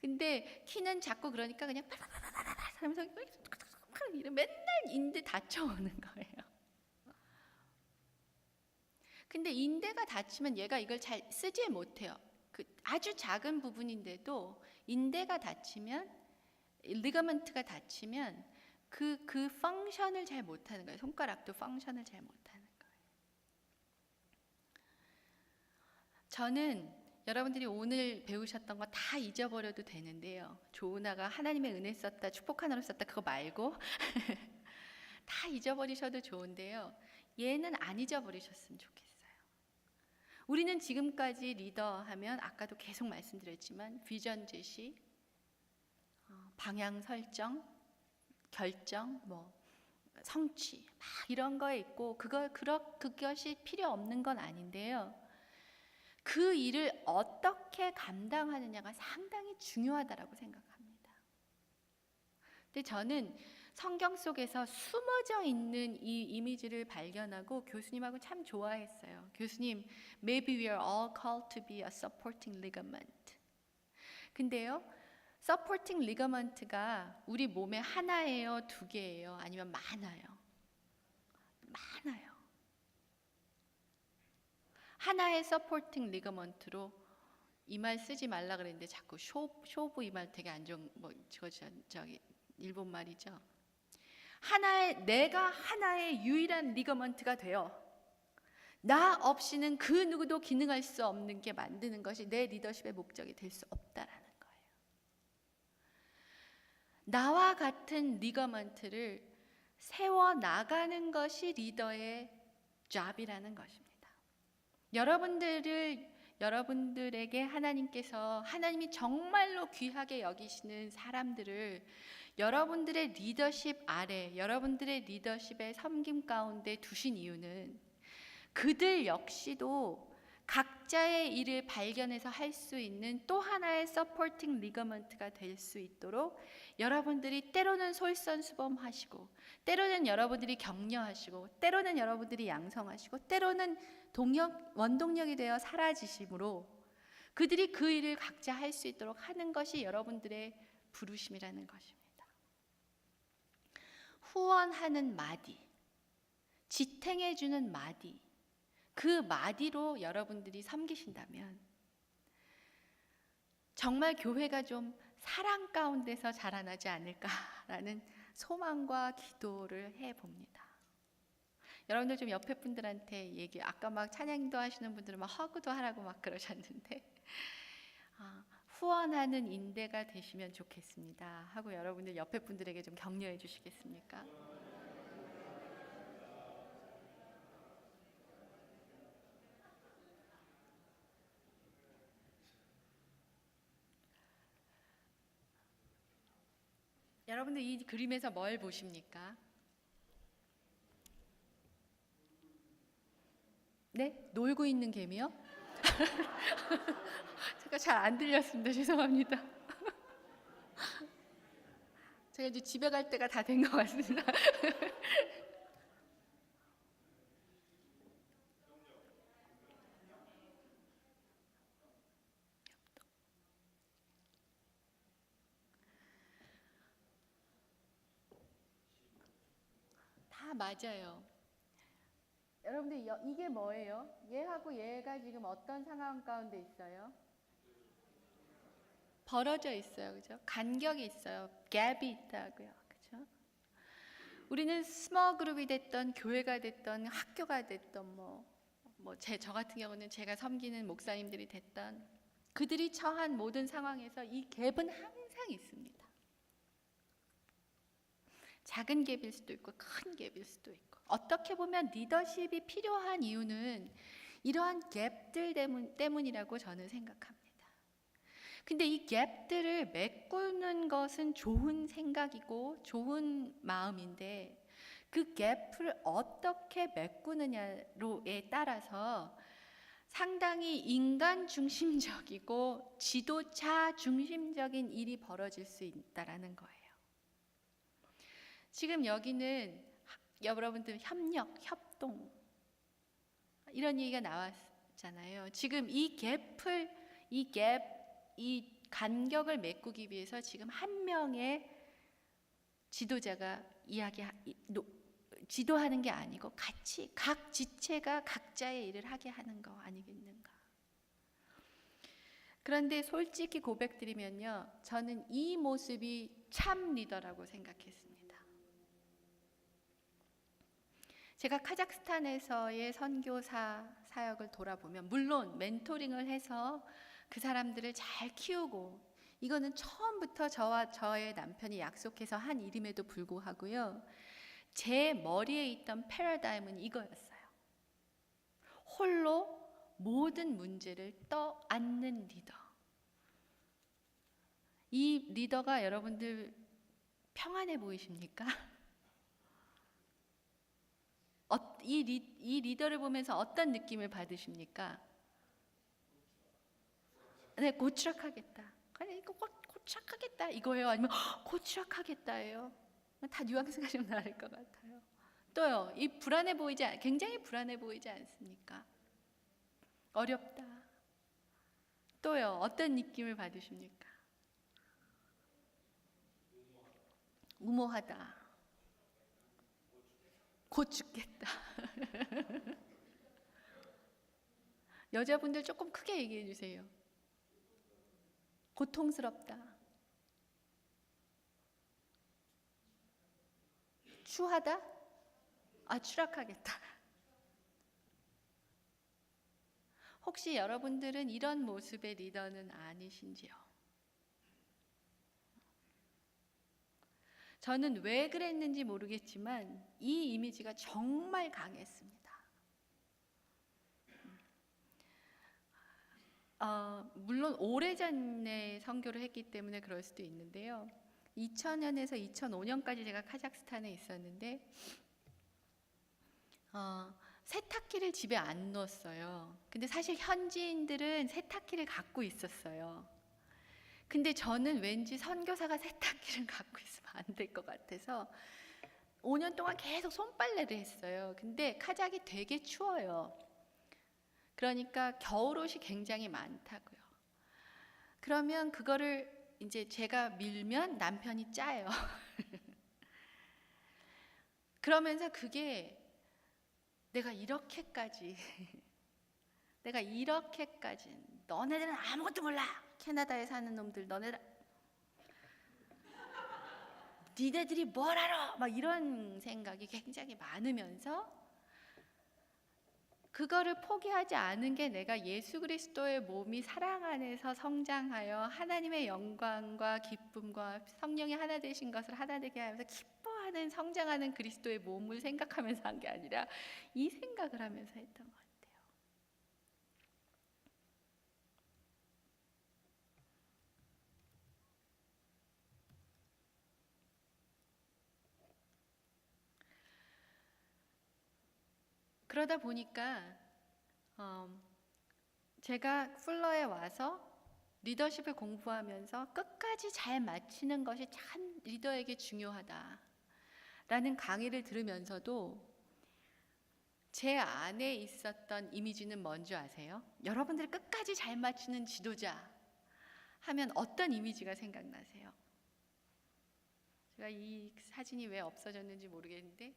근데 키는 작고 그러니까 그냥 하면서 맨날 인대 다쳐오는 거예요. 근데 인대가 다치면 얘가 이걸 잘 쓰지 못해요. 그 아주 작은 부분인데도 인대가 다치면, 리가먼트가 다치면 그 펑션을 잘 못하는 거예요. 손가락도 펑션을 잘 못하는 거예요. 저는 여러분들이 오늘 배우셨던 거 다 잊어버려도 되는데요. 조은아가 하나님의 은혜 썼다, 축복 하나로 썼다 그거 말고 다 잊어버리셔도 좋은데요. 얘는 안 잊어버리셨으면 좋겠어요. 우리는 지금까지 리더하면 아까도 계속 말씀드렸지만 비전 제시, 방향 설정, 결정, 성취 막 이런 거에 있고 그것이 필요 없는 건 아닌데요. 그 일을 어떻게 감당하느냐가 상당히 중요하다라고 생각합니다. 근데 저는 성경 속에서 숨어져 있는 이 이미지를 발견하고 교수님하고 참 좋아했어요. 교수님, maybe we are all called to be a supporting ligament. 근데요, supporting ligament가 우리 몸에 하나예요, 두 개예요, 아니면 많아요? 많아요. 하나의 서포팅 리거먼트로 이 말 쓰지 말라 그랬는데 자꾸 쇼부 이 말 되게 안 좋은 저기 일본 말이죠. 내가 하나의 유일한 리거먼트가 되어 나 없이는 그 누구도 기능할 수 없는 게 만드는 것이 내 리더십의 목적이 될 수 없다라는 거예요. 나와 같은 리거먼트를 세워 나가는 것이 리더의 잡이라는 것입니다. 여러분들에게 하나님이 정말로 귀하게 여기시는 사람들을 여러분들의 리더십 아래, 여러분들의 리더십의 섬김 가운데 두신 이유는 그들 역시도 각자의 일을 발견해서 할 수 있는 또 하나의 서포팅 리거먼트가 될 수 있도록 여러분들이 때로는 솔선수범하시고, 때로는 여러분들이 격려하시고, 때로는 여러분들이 양성하시고, 때로는 원동력이 되어 사라지심으로 그들이 그 일을 각자 할 수 있도록 하는 것이 여러분들의 부르심이라는 것입니다. 후원하는 마디, 지탱해주는 마디, 그 마디로 여러분들이 섬기신다면 정말 교회가 좀 사랑 가운데서 자라나지 않을까라는 소망과 기도를 해봅니다. 여러분들 좀 옆에 분들한테 아까 막 찬양도 하시는 분들은 막 허그도 하라고 막 그러셨는데 후원하는 인대가 되시면 좋겠습니다 하고 여러분들 옆에 분들에게 좀 격려해 주시겠습니까? 여러분들 이 그림에서 뭘 보십니까? 네? 놀고 있는 개미요? 제가 잘 안 들렸습니다. 죄송합니다. 제가 이제 집에 갈 때가 다 된 것 같습니다. 다 맞아요. 여러분들 이게 뭐예요? 얘하고 얘가 지금 어떤 상황 가운데 있어요? 벌어져 있어요. 그죠? 간격이 있어요. 갭이 있다고요. 그죠? 우리는 스몰 그룹이 됐던 교회가 됐던 학교가 됐던 저 같은 경우는 제가 섬기는 목사님들이 됐던 그들이 처한 모든 상황에서 이 갭은 항상 있습니다. 작은 갭일 수도 있고 큰 갭일 수도 있고, 어떻게 보면 리더십이 필요한 이유는 이러한 갭들 때문이라고 저는 생각합니다. 근데 이 갭들을 메꾸는 것은 좋은 생각이고 좋은 마음인데 그 갭을 어떻게 메꾸느냐에 따라서 상당히 인간 중심적이고 지도자 중심적인 일이 벌어질 수 있다라는 거예요. 지금 여기는 여러분들 협력, 협동 이런 얘기가 나왔잖아요. 지금 이 간격을 메꾸기 위해서 지금 한 명의 지도자가 지도하는 게 아니고 같이 각 지체가 각자의 일을 하게 하는 거 아니겠는가. 그런데 솔직히 고백드리면요, 저는 이 모습이 참 리더라고 생각했습니다. 제가 카자흐스탄에서의 선교사 사역을 돌아보면 물론 멘토링을 해서 그 사람들을 잘 키우고, 이거는 처음부터 저와 저의 남편이 약속해서 한 일임에도 불구하고요, 제 머리에 있던 패러다임은 이거였어요. 홀로 모든 문제를 떠안는 리더. 이 리더가 여러분들 평안해 보이십니까? 이 리더를 보면서 어떤 느낌을 받으십니까? 네, 고추락하겠다. 아니, 이거 고추락하겠다 이거예요? 아니면 고추락하겠다예요? 다 뉘앙스가 좀 다를 것 같아요. 또요, 굉장히 불안해 보이지 않습니까? 어렵다. 또요, 어떤 느낌을 받으십니까? 우모하다. 곧 죽겠다. 여자분들 조금 크게 얘기해 주세요. 고통스럽다. 추하다? 추락하겠다. 혹시 여러분들은 이런 모습의 리더는 아니신지요? 저는 왜 그랬는지 모르겠지만 이 이미지가 정말 강했습니다. 물론 오래전에 선교를 했기 때문에 그럴 수도 있는데요. 2000년에서 2005년까지 제가 카자흐스탄에 있었는데 세탁기를 집에 안 넣었어요. 근데 사실 현지인들은 세탁기를 갖고 있었어요. 근데 저는 왠지 선교사가 세탁기를 갖고 있으면 안 될 것 같아서 5년 동안 계속 손빨래를 했어요. 근데 카자흐이 되게 추워요. 그러니까 겨울옷이 굉장히 많다고요. 그러면 그거를 이제 제가 밀면 남편이 짜요. 그러면서 그게 내가 이렇게까지 너네들은 아무것도 몰라. 캐나다에 사는 놈들 니네들이 뭘 알아? 막 이런 생각이 굉장히 많으면서 그거를 포기하지 않은 게 내가 예수 그리스도의 몸이 사랑 안에서 성장하여 하나님의 영광과 기쁨과 성령이 하나 되신 것을 하나 되게 하면서 기뻐하는 성장하는 그리스도의 몸을 생각하면서 한 게 아니라 이 생각을 하면서 했던 것 같아요. 그러다 보니까 제가 풀러에 와서 리더십을 공부하면서 끝까지 잘 마치는 것이 참 리더에게 중요하다라는 강의를 들으면서도 제 안에 있었던 이미지는 뭔지 아세요? 여러분들이 끝까지 잘 마치는 지도자 하면 어떤 이미지가 생각나세요? 제가 이 사진이 왜 없어졌는지 모르겠는데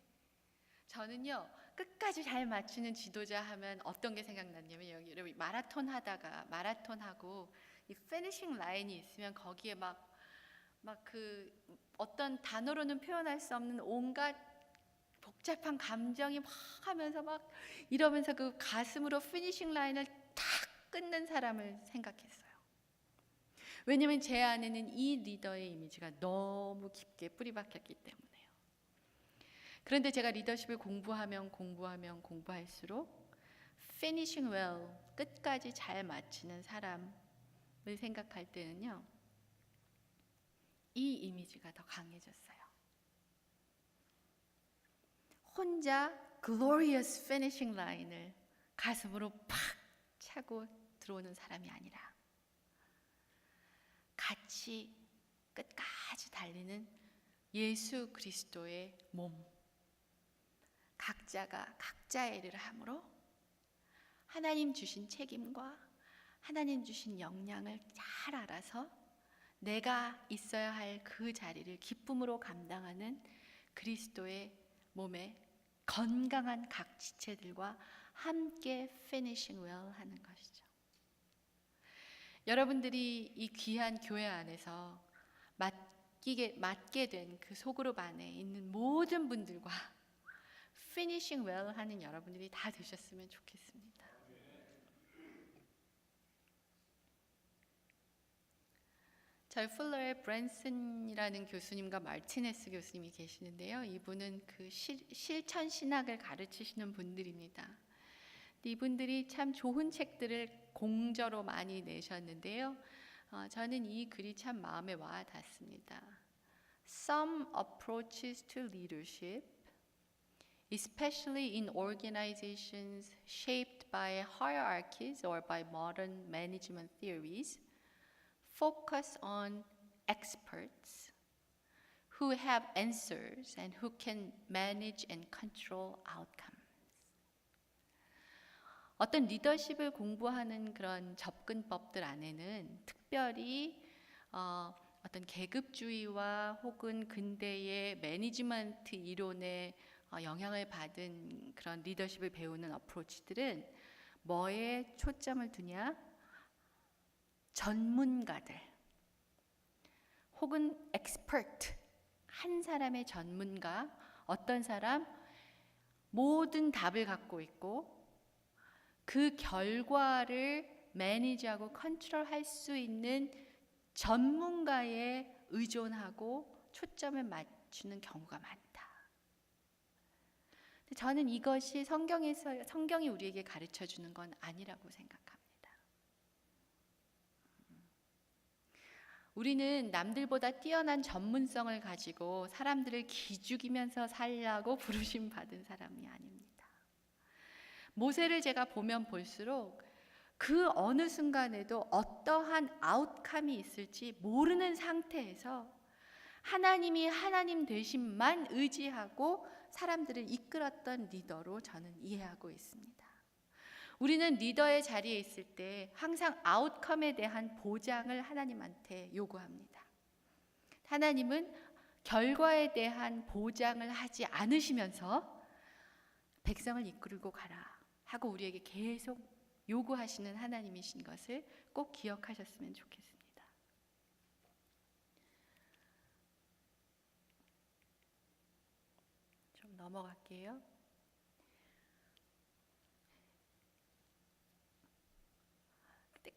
저는요 끝까지 잘 맞추는 지도자 하면 어떤 게 생각났냐면 여러분 마라톤 하다가 마라톤하고 이 피니싱 라인이 있으면 거기에 막 그 어떤 단어로는 표현할 수 없는 온갖 복잡한 감정이 막 하면서 막 이러면서 그 가슴으로 피니싱 라인을 탁 끊는 사람을 생각했어요. 왜냐면 제 안에는 이 리더의 이미지가 너무 깊게 뿌리 박혔기 때문에요. 그런데 제가 리더십을 공부할수록 finishing well, 끝까지 잘 마치는 사람을 생각할 때는요, 이 이미지가 더 강해졌어요. 혼자 glorious finishing line을 가슴으로 팍 차고 들어오는 사람이 아니라 같이 끝까지 달리는 예수 그리스도의 몸, 각자가 각자의 일을 함으로 하나님 주신 책임과 하나님 주신 역량을 잘 알아서 내가 있어야 할 그 자리를 기쁨으로 감당하는 그리스도의 몸의 건강한 각 지체들과 함께 finishing well 하는 것이죠. 여러분들이 이 귀한 교회 안에서 맡게 된 그 소그룹 안에 있는 모든 분들과 finishing well 하는 여러분들이 다 되셨으면 좋겠습니다. 저희 풀러의 브랜슨이라는 교수님과 마르티네스 교수님이 계시는데요. 이분은 그 실천 신학을 가르치시는 분들입니다. 이분들이 참 좋은 책들을 공저로 많이 내셨는데요. 저는 이 글이 참 마음에 와 닿습니다. Some approaches to leadership, especially in organizations shaped by hierarchies or by modern management theories, focus on experts who have answers and who can manage and control outcomes. 어떤 리더십을 공부하는 그런 접근법들 안에는 특별히 어떤 계급주의와 혹은 근대의 매니지먼트 이론에 영향을 받은 그런 리더십을 배우는 어프로치들은 뭐에 초점을 두냐? 전문가들 혹은 expert, 한 사람의 전문가, 어떤 사람, 모든 답을 갖고 있고 그 결과를 매니지하고 컨트롤할 수 있는 전문가에 의존하고 초점을 맞추는 경우가 많다. 저는 이것이 성경이 우리에게 가르쳐 주는 건 아니라고 생각합니다. 우리는 남들보다 뛰어난 전문성을 가지고 사람들을 기죽이면서 살려고 부르심 받은 사람이 아닙니다. 모세를 제가 보면 볼수록 그 어느 순간에도 어떠한 아웃컴이 있을지 모르는 상태에서 하나님이 하나님 되심만 의지하고 사람들을 이끌었던 리더로 저는 이해하고 있습니다. 우리는 리더의 자리에 있을 때 항상 아웃컴에 대한 보장을 하나님한테 요구합니다. 하나님은 결과에 대한 보장을 하지 않으시면서 백성을 이끌고 가라 하고 우리에게 계속 요구하시는 하나님이신 것을 꼭 기억하셨으면 좋겠습니다. 좀 넘어갈게요.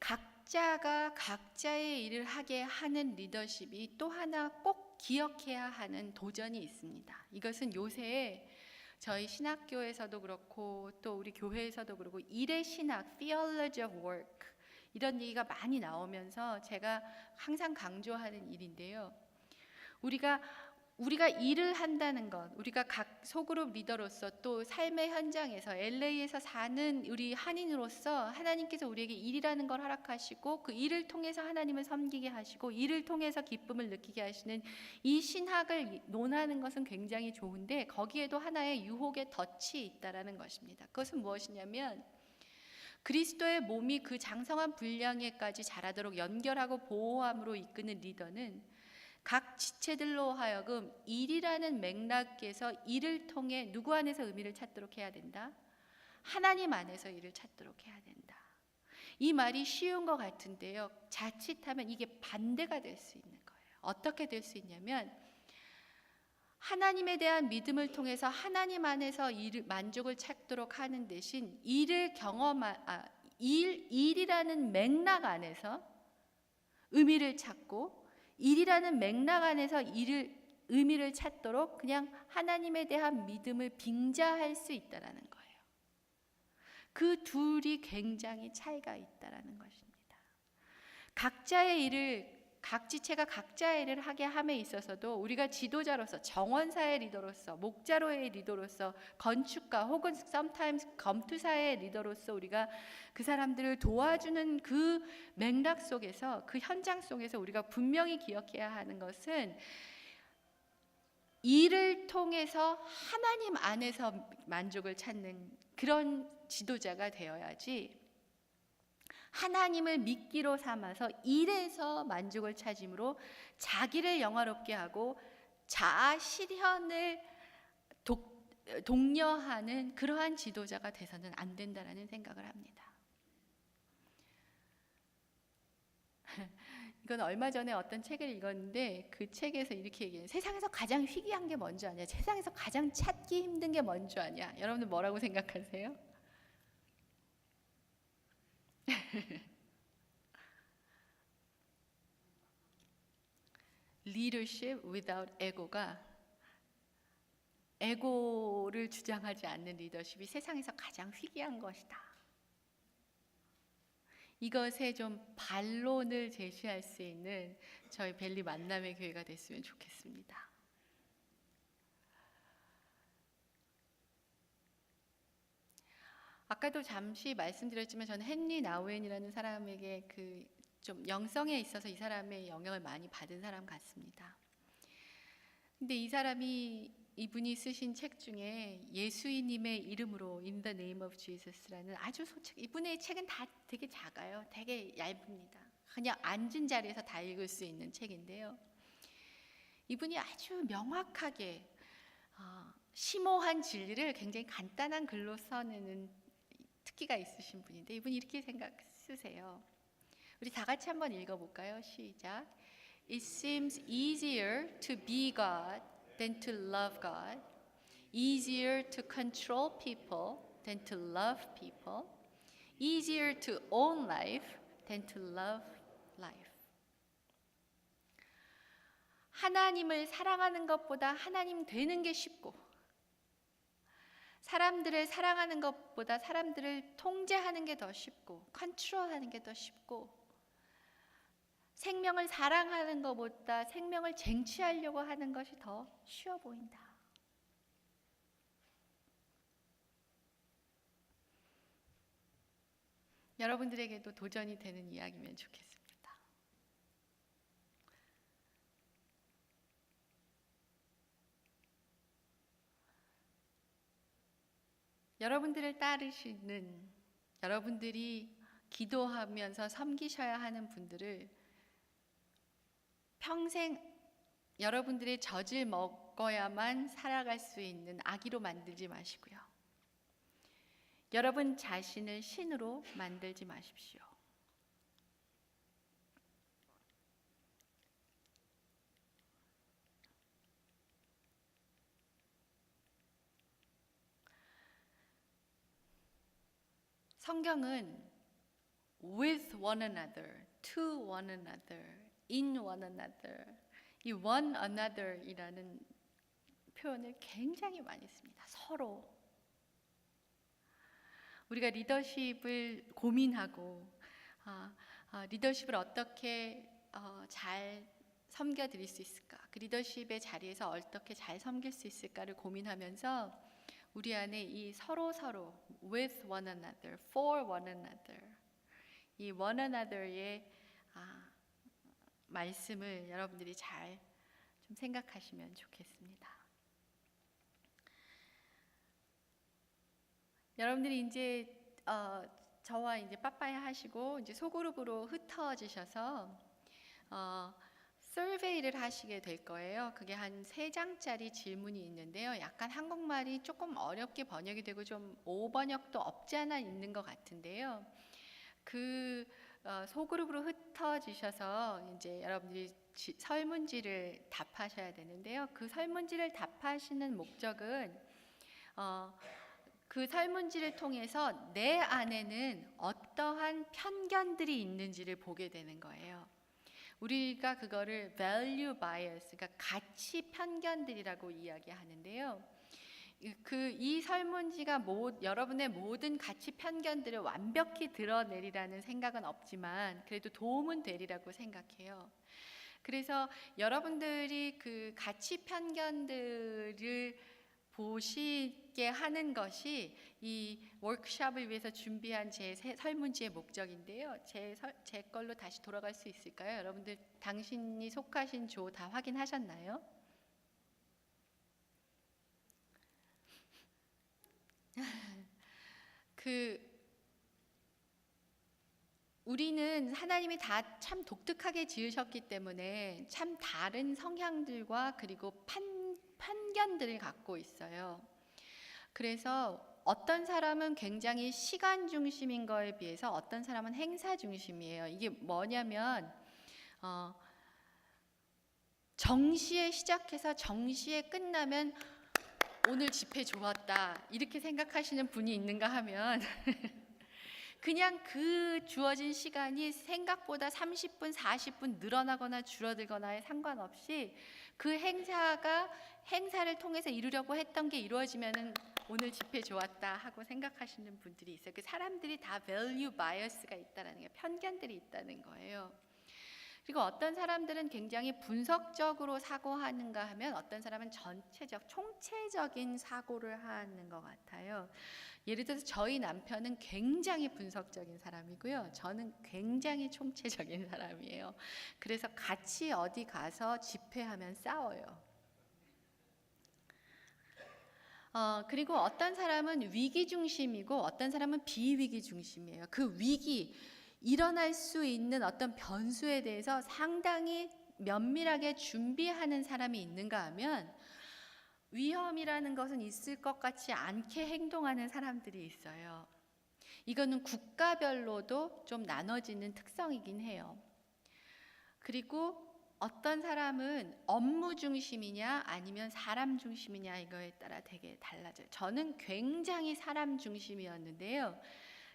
각자가 각자의 일을 하게 하는 리더십이 또 하나 꼭 기억해야 하는 도전이 있습니다. 이것은 요새 저희 신학교에서도 그렇고 또 우리 교회에서도 그렇고 일의 신학, theology of work 이런 얘기가 많이 나오면서 제가 항상 강조하는 일인데요. 우리가 일을 한다는 것, 우리가 각 소그룹 리더로서 또 삶의 현장에서 LA에서 사는 우리 한인으로서 하나님께서 우리에게 일이라는 걸 허락하시고 그 일을 통해서 하나님을 섬기게 하시고 일을 통해서 기쁨을 느끼게 하시는 이 신학을 논하는 것은 굉장히 좋은데 거기에도 하나의 유혹의 덫이 있다라는 것입니다. 그것은 무엇이냐면 그리스도의 몸이 그 장성한 분량에까지 자라도록 연결하고 보호함으로 이끄는 리더는 각 지체들로 하여금 일이라는 맥락에서 일을 통해 누구 안에서 의미를 찾도록 해야 된다? 하나님 안에서 일을 찾도록 해야 된다. 이 말이 쉬운 것 같은데요. 자칫하면 이게 반대가 될 수 있는 거예요. 어떻게 될 수 있냐면 하나님에 대한 믿음을 통해서 하나님 안에서 만족을 찾도록 하는 대신 일이라는 맥락 안에서 의미를 찾고 일이라는 맥락 안에서 의미를 찾도록 그냥 하나님에 대한 믿음을 빙자할 수 있다라는 거예요. 그 둘이 굉장히 차이가 있다라는 것입니다. 각 지체가 각자의 일을 하게 함에 있어서도 우리가 지도자로서 정원사의 리더로서 목자로의 리더로서 건축가 혹은 sometimes 검투사의 리더로서 우리가 그 사람들을 도와주는 그 맥락 속에서 그 현장 속에서 우리가 분명히 기억해야 하는 것은 일을 통해서 하나님 안에서 만족을 찾는 그런 지도자가 되어야지 하나님을 미끼로 삼아서 일에서 만족을 찾음으로 자기를 영화롭게 하고 자아 실현을 독려하는 그러한 지도자가 돼서는 안 된다라는 생각을 합니다. 이건 얼마 전에 어떤 책을 읽었는데 그 책에서 이렇게 얘기해요. 세상에서 가장 희귀한 게 뭔지 아냐? 세상에서 가장 찾기 힘든 게 뭔지 아냐? 여러분들 뭐라고 생각하세요? Leadership without ego가 에고를 주장하지 않는 리더십이 세상에서 가장 희귀한 것이다. 이것에 좀 반론을 제시할 수 있는 저희 벨리 만남의 교회가 됐으면 좋겠습니다. 아까도 잠시 말씀드렸지만 저는 헨리 나우엔이라는 사람에게 좀 영성에 있어서 이 사람의 영향을 많이 받은 사람 같습니다. 근데 이분이 쓰신 책 중에 예수님의 이름으로 In the Name of Jesus라는 아주 이분의 책은 다 되게 작아요. 되게 얇습니다. 그냥 앉은 자리에서 다 읽을 수 있는 책인데요. 이분이 아주 명확하게 심오한 진리를 굉장히 간단한 글로 써내는 특기가 있으신 분인데 이분이 이렇게 쓰세요. 우리 다 같이 한번 읽어볼까요? 시작. It seems easier to be God than to love God. Easier to control people than to love people. Easier to own life than to love life. 하나님을 사랑하는 것보다 하나님 되는 게 쉽고, 사람들을 사랑하는 것보다 사람들을 통제하는 게 더 쉽고, 컨트롤하는 게 더 쉽고, 생명을 사랑하는 것보다 생명을 쟁취하려고 하는 것이 더 쉬워 보인다. 여러분들에게도 도전이 되는 이야기면 좋겠습니다. 여러분들을 따르시는, 여러분들이 기도하면서 섬기셔야 하는 분들을 평생 여러분들의 젖을 먹어야만 살아갈 수 있는 아기로 만들지 마시고요. 여러분 자신을 신으로 만들지 마십시오. 성경은 with one another, to one another, in one another, 이 one another이라는 표현을 굉장히 많이 씁니다. 서로. 우리가 리더십을 고민하고 리더십을 어떻게 잘 섬겨드릴 수 있을까, 그 리더십의 자리에서 어떻게 잘 섬길 수 있을까를 고민하면서 우리 안에 이 서로 with one another, for one another, 이 one another의 말씀을 여러분들이 잘 좀 생각하시면 좋겠습니다. 여러분들이 이제 저와 이제 빠빠야 하시고 이제 소그룹으로 흩어지셔서 서베이를 하시게 될 거예요. 그게 한 3장짜리 질문이 있는데요. 약간 한국말이 조금 어렵게 번역이 되고 좀 오번역도 없지 않아 있는 것 같은데요. 그 소그룹으로 흩어지셔서 이제 여러분들이 설문지를 답하셔야 되는데요. 그 설문지를 답하시는 목적은 그 설문지를 통해서 내 안에는 어떠한 편견들이 있는지를 보게 되는 거예요. 우리가 그거를 value bias, 그러니까 가치 편견들이라고 이야기하는데요. 이 설문지가 여러분의 모든 가치 편견들을 완벽히 드러내리라는 생각은 없지만 그래도 도움은 되리라고 생각해요. 그래서 여러분들이 그 가치 편견들을 보시게 하는 것이 이 워크숍을 위해서 준비한 제 설문지의 목적인데요. 제 걸로 다시 돌아갈 수 있을까요? 여러분들 당신이 속하신 조 다 확인하셨나요? 우리는 하나님이 다 참 독특하게 지으셨기 때문에 참 다른 성향들과 그리고 편견들을 갖고 있어요. 그래서 어떤 사람은 굉장히 시간 중심인 거에 비해서 어떤 사람은 행사 중심이에요. 이게 뭐냐면 정시에 시작해서 정시에 끝나면 오늘 집회 좋았다 이렇게 생각하시는 분이 있는가 하면 그냥 그 주어진 시간이 생각보다 30분, 40분 늘어나거나 줄어들거나에 상관없이 그 행사를 통해서 이루려고 했던 게 이루어지면은 오늘 집회 좋았다 하고 생각하시는 분들이 있어요. 그 사람들이 다 value bias가 있다라는 거예요. 편견들이 있다는 거예요. 그리고 어떤 사람들은 굉장히 분석적으로 사고하는가 하면 어떤 사람은 총체적인 사고를 하는 것 같아요. 예를 들어서 저희 남편은 굉장히 분석적인 사람이고요. 저는 굉장히 총체적인 사람이에요. 그래서 같이 어디 가서 집회하면 싸워요. 그리고 어떤 사람은 위기 중심이고 어떤 사람은 비위기 중심이에요. 그 위기, 일어날 수 있는 어떤 변수에 대해서 상당히 면밀하게 준비하는 사람이 있는가 하면 위험이라는 것은 있을 것 같지 않게 행동하는 사람들이 있어요. 이거는 국가별로도 좀 나눠지는 특성이긴 해요. 그리고 어떤 사람은 업무 중심이냐 아니면 사람 중심이냐 이거에 따라 되게 달라져요. 저는 굉장히 사람 중심이었는데요.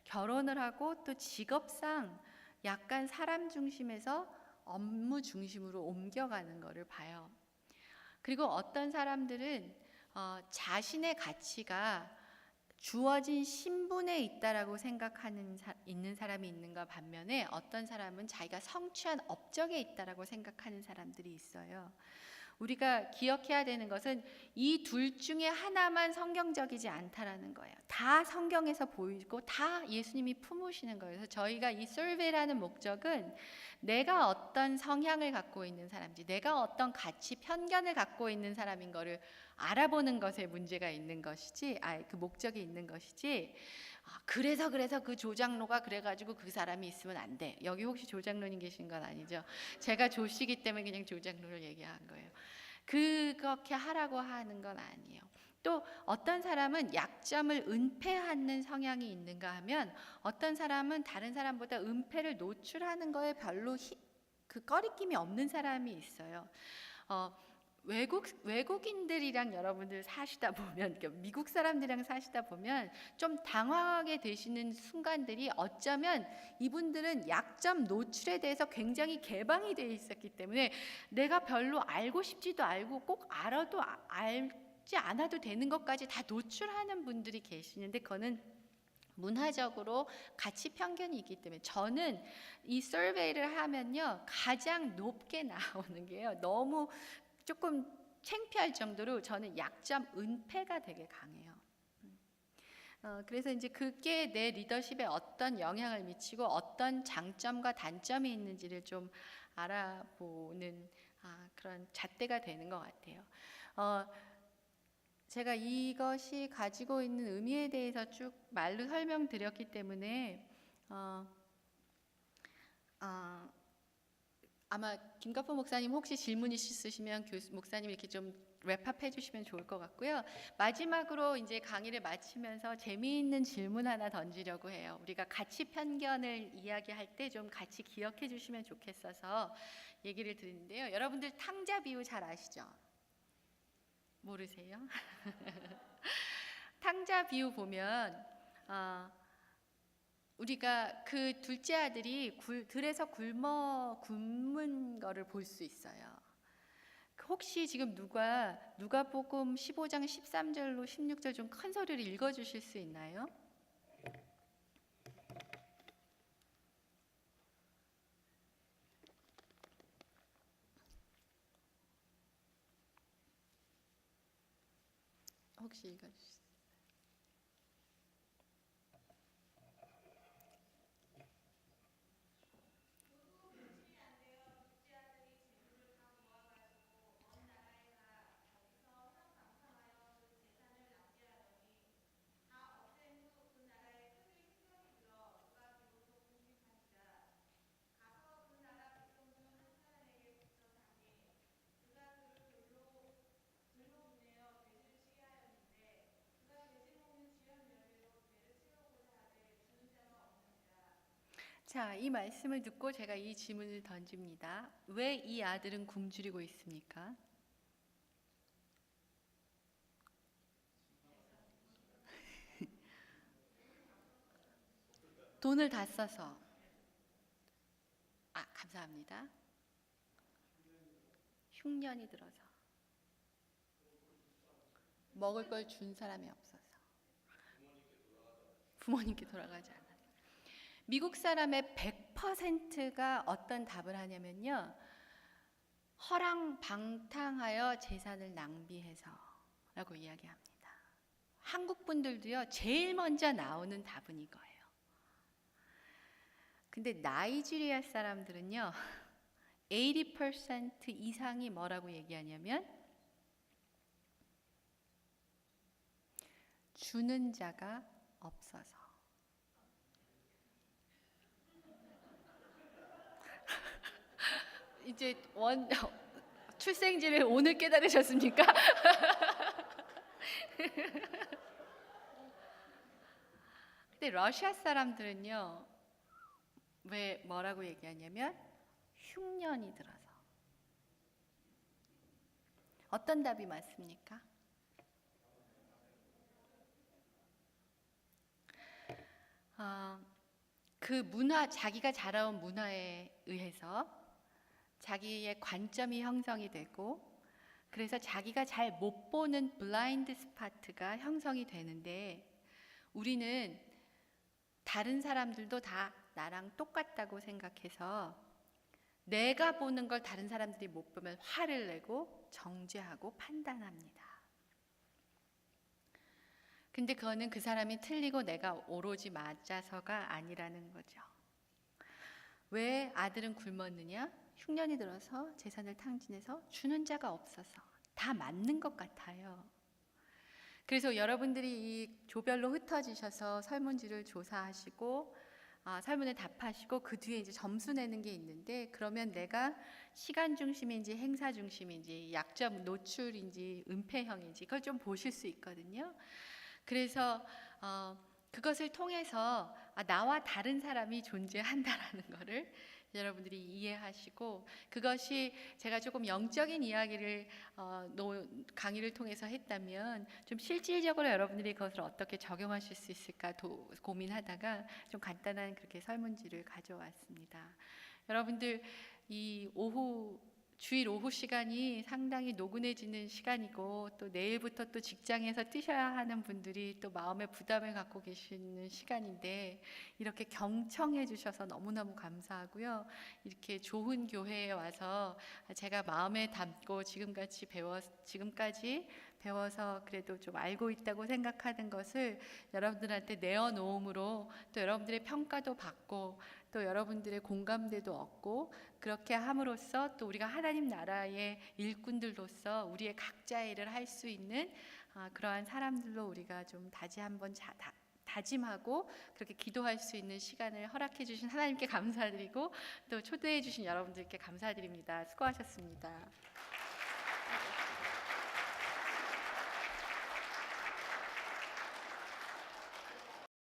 결혼을 하고 또 직업상 약간 사람 중심에서 업무 중심으로 옮겨가는 거를 봐요. 그리고 어떤 사람들은 자신의 가치가 주어진 신분에 있다라고 생각하는 있는 사람이 있는가 반면에 어떤 사람은 자기가 성취한 업적에 있다라고 생각하는 사람들이 있어요. 우리가 기억해야 되는 것은 이 둘 중에 하나만 성경적이지 않다라는 거예요. 다 성경에서 보이고 다 예수님이 품으시는 거예요. 그래서 저희가 이 서베이라는 목적은 내가 어떤 성향을 갖고 있는 사람인지, 내가 어떤 가치 편견을 갖고 있는 사람인 거를 알아보는 것에 문제가 있는 것이지, 그 목적이 있는 것이지. 그래서 그 조장로가 그래가지고 그 사람이 있으면 안 돼. 여기 혹시 조장로님 계신 건 아니죠? 제가 조시기 때문에 그냥 조장로를 얘기한 거예요. 그렇게 하라고 하는 건 아니에요. 또 어떤 사람은 약점을 은폐하는 성향이 있는가 하면 어떤 사람은 다른 사람보다 은폐를 노출하는 거에 별로 그 꺼리낌이 없는 사람이 있어요. 외국인들이랑 여러분들 사시다 보면, 미국 사람들이랑 사시다 보면 좀 당황하게 되시는 순간들이 어쩌면 이분들은 약점 노출에 대해서 굉장히 개방이 되어 있었기 때문에 내가 별로 알고 싶지도 않고 꼭 알아도 알지 않아도 되는 것까지 다 노출하는 분들이 계시는데 그거는 문화적으로 가치 편견이 있기 때문에 저는 이 서베이를 하면요 가장 높게 나오는 게요 너무 조금 창피할 정도로 저는 약점 은폐가 되게 강해요. 그래서 이제 그게 내 리더십에 어떤 영향을 미치고 어떤 장점과 단점이 있는지를 좀 알아보는 그런 잣대가 되는 것 같아요. 제가 이것이 가지고 있는 의미에 대해서 쭉 말로 설명드렸기 때문에 아마 김가포 목사님 혹시 질문 있으시면 목사님 이렇게 좀 랩업 해주시면 좋을 것 같고요. 마지막으로 이제 강의를 마치면서 재미있는 질문 하나 던지려고 해요. 우리가 가치 편견을 이야기할 때 좀 같이 기억해 주시면 좋겠어서 얘기를 드리는데요. 여러분들 탕자 비유 잘 아시죠? 모르세요? 탕자 비유 보면 우리가 그 둘째 아들이 들에서 굶은 거를 볼 수 있어요. 혹시 지금 누가복음 15장 13절로 16절 좀 큰 소리를 읽어주실 수 있나요? 혹시 읽어주세요. 자, 이 말씀을 듣고 제가 이 질문을 던집니다. 왜 이 아들은 굶주리고 있습니까? 돈을 다 써서. 감사합니다. 흉년이 들어서. 먹을 걸 준 사람이 없어서. 부모님께 돌아가지 않아서. 미국 사람의 100%가 어떤 답을 하냐면요. 허랑방탕하여 재산을 낭비해서 라고 이야기합니다. 한국 분들도요. 제일 먼저 나오는 답은 이거예요. 근데 나이지리아 사람들은요. 80% 이상이 뭐라고 얘기하냐면 주는 자가 없어서. 이제 출생지를 오늘 깨달으셨습니까? 근데 근데 러시아 사람들은요, 왜 뭐라고 얘기하냐면 흉년이 들어서. 어떤 답이 맞습니까? 그 문화, 자기가 자라온 문화에 의해서 자기의 관점이 형성이 되고, 그래서 자기가 잘 못 보는 블라인드 스파트가 형성이 되는데, 우리는 다른 사람들도 다 나랑 똑같다고 생각해서 내가 보는 걸 다른 사람들이 못 보면 화를 내고 정죄하고 판단합니다. 근데 그거는 그 사람이 틀리고 내가 오로지 맞아서가 아니라는 거죠. 왜 아들은 굶었느냐? 흉년이 들어서 재산을 탕진해서 주는 자가 없어서. 다 맞는 것 같아요. 그래서 여러분들이 이 조별로 흩어지셔서 설문지를 조사하시고 설문에 답하시고 그 뒤에 이제 점수 내는 게 있는데, 그러면 내가 시간 중심인지 행사 중심인지 약점 노출인지 은폐형인지 그걸 좀 보실 수 있거든요. 그래서 그것을 통해서 나와 다른 사람이 존재한다라는 거를 여러분들이 이해하시고, 그것이 제가 조금 영적인 이야기를 강의를 통해서 했다면 좀 실질적으로 여러분들이 그것을 어떻게 적용하실 수 있을까 고민하다가 좀 간단한 그렇게 설문지를 가져왔습니다. 여러분들 이 주일 오후 시간이 상당히 노곤해지는 시간이고, 또 내일부터 또 직장에서 뛰셔야 하는 분들이 또 마음의 부담을 갖고 계시는 시간인데, 이렇게 경청해 주셔서 너무너무 감사하고요. 이렇게 좋은 교회에 와서 제가 마음에 담고 지금까지 배워서 그래도 좀 알고 있다고 생각하는 것을 여러분들한테 내어놓음으로 또 여러분들의 평가도 받고 또 여러분들의 공감대도 얻고, 그렇게 함으로써 또 우리가 하나님 나라의 일꾼들로서 우리의 각자의 일을 할 수 있는 그러한 사람들로 우리가 좀 다짐하고 그렇게 기도할 수 있는 시간을 허락해 주신 하나님께 감사드리고, 또 초대해 주신 여러분들께 감사드립니다. 수고하셨습니다.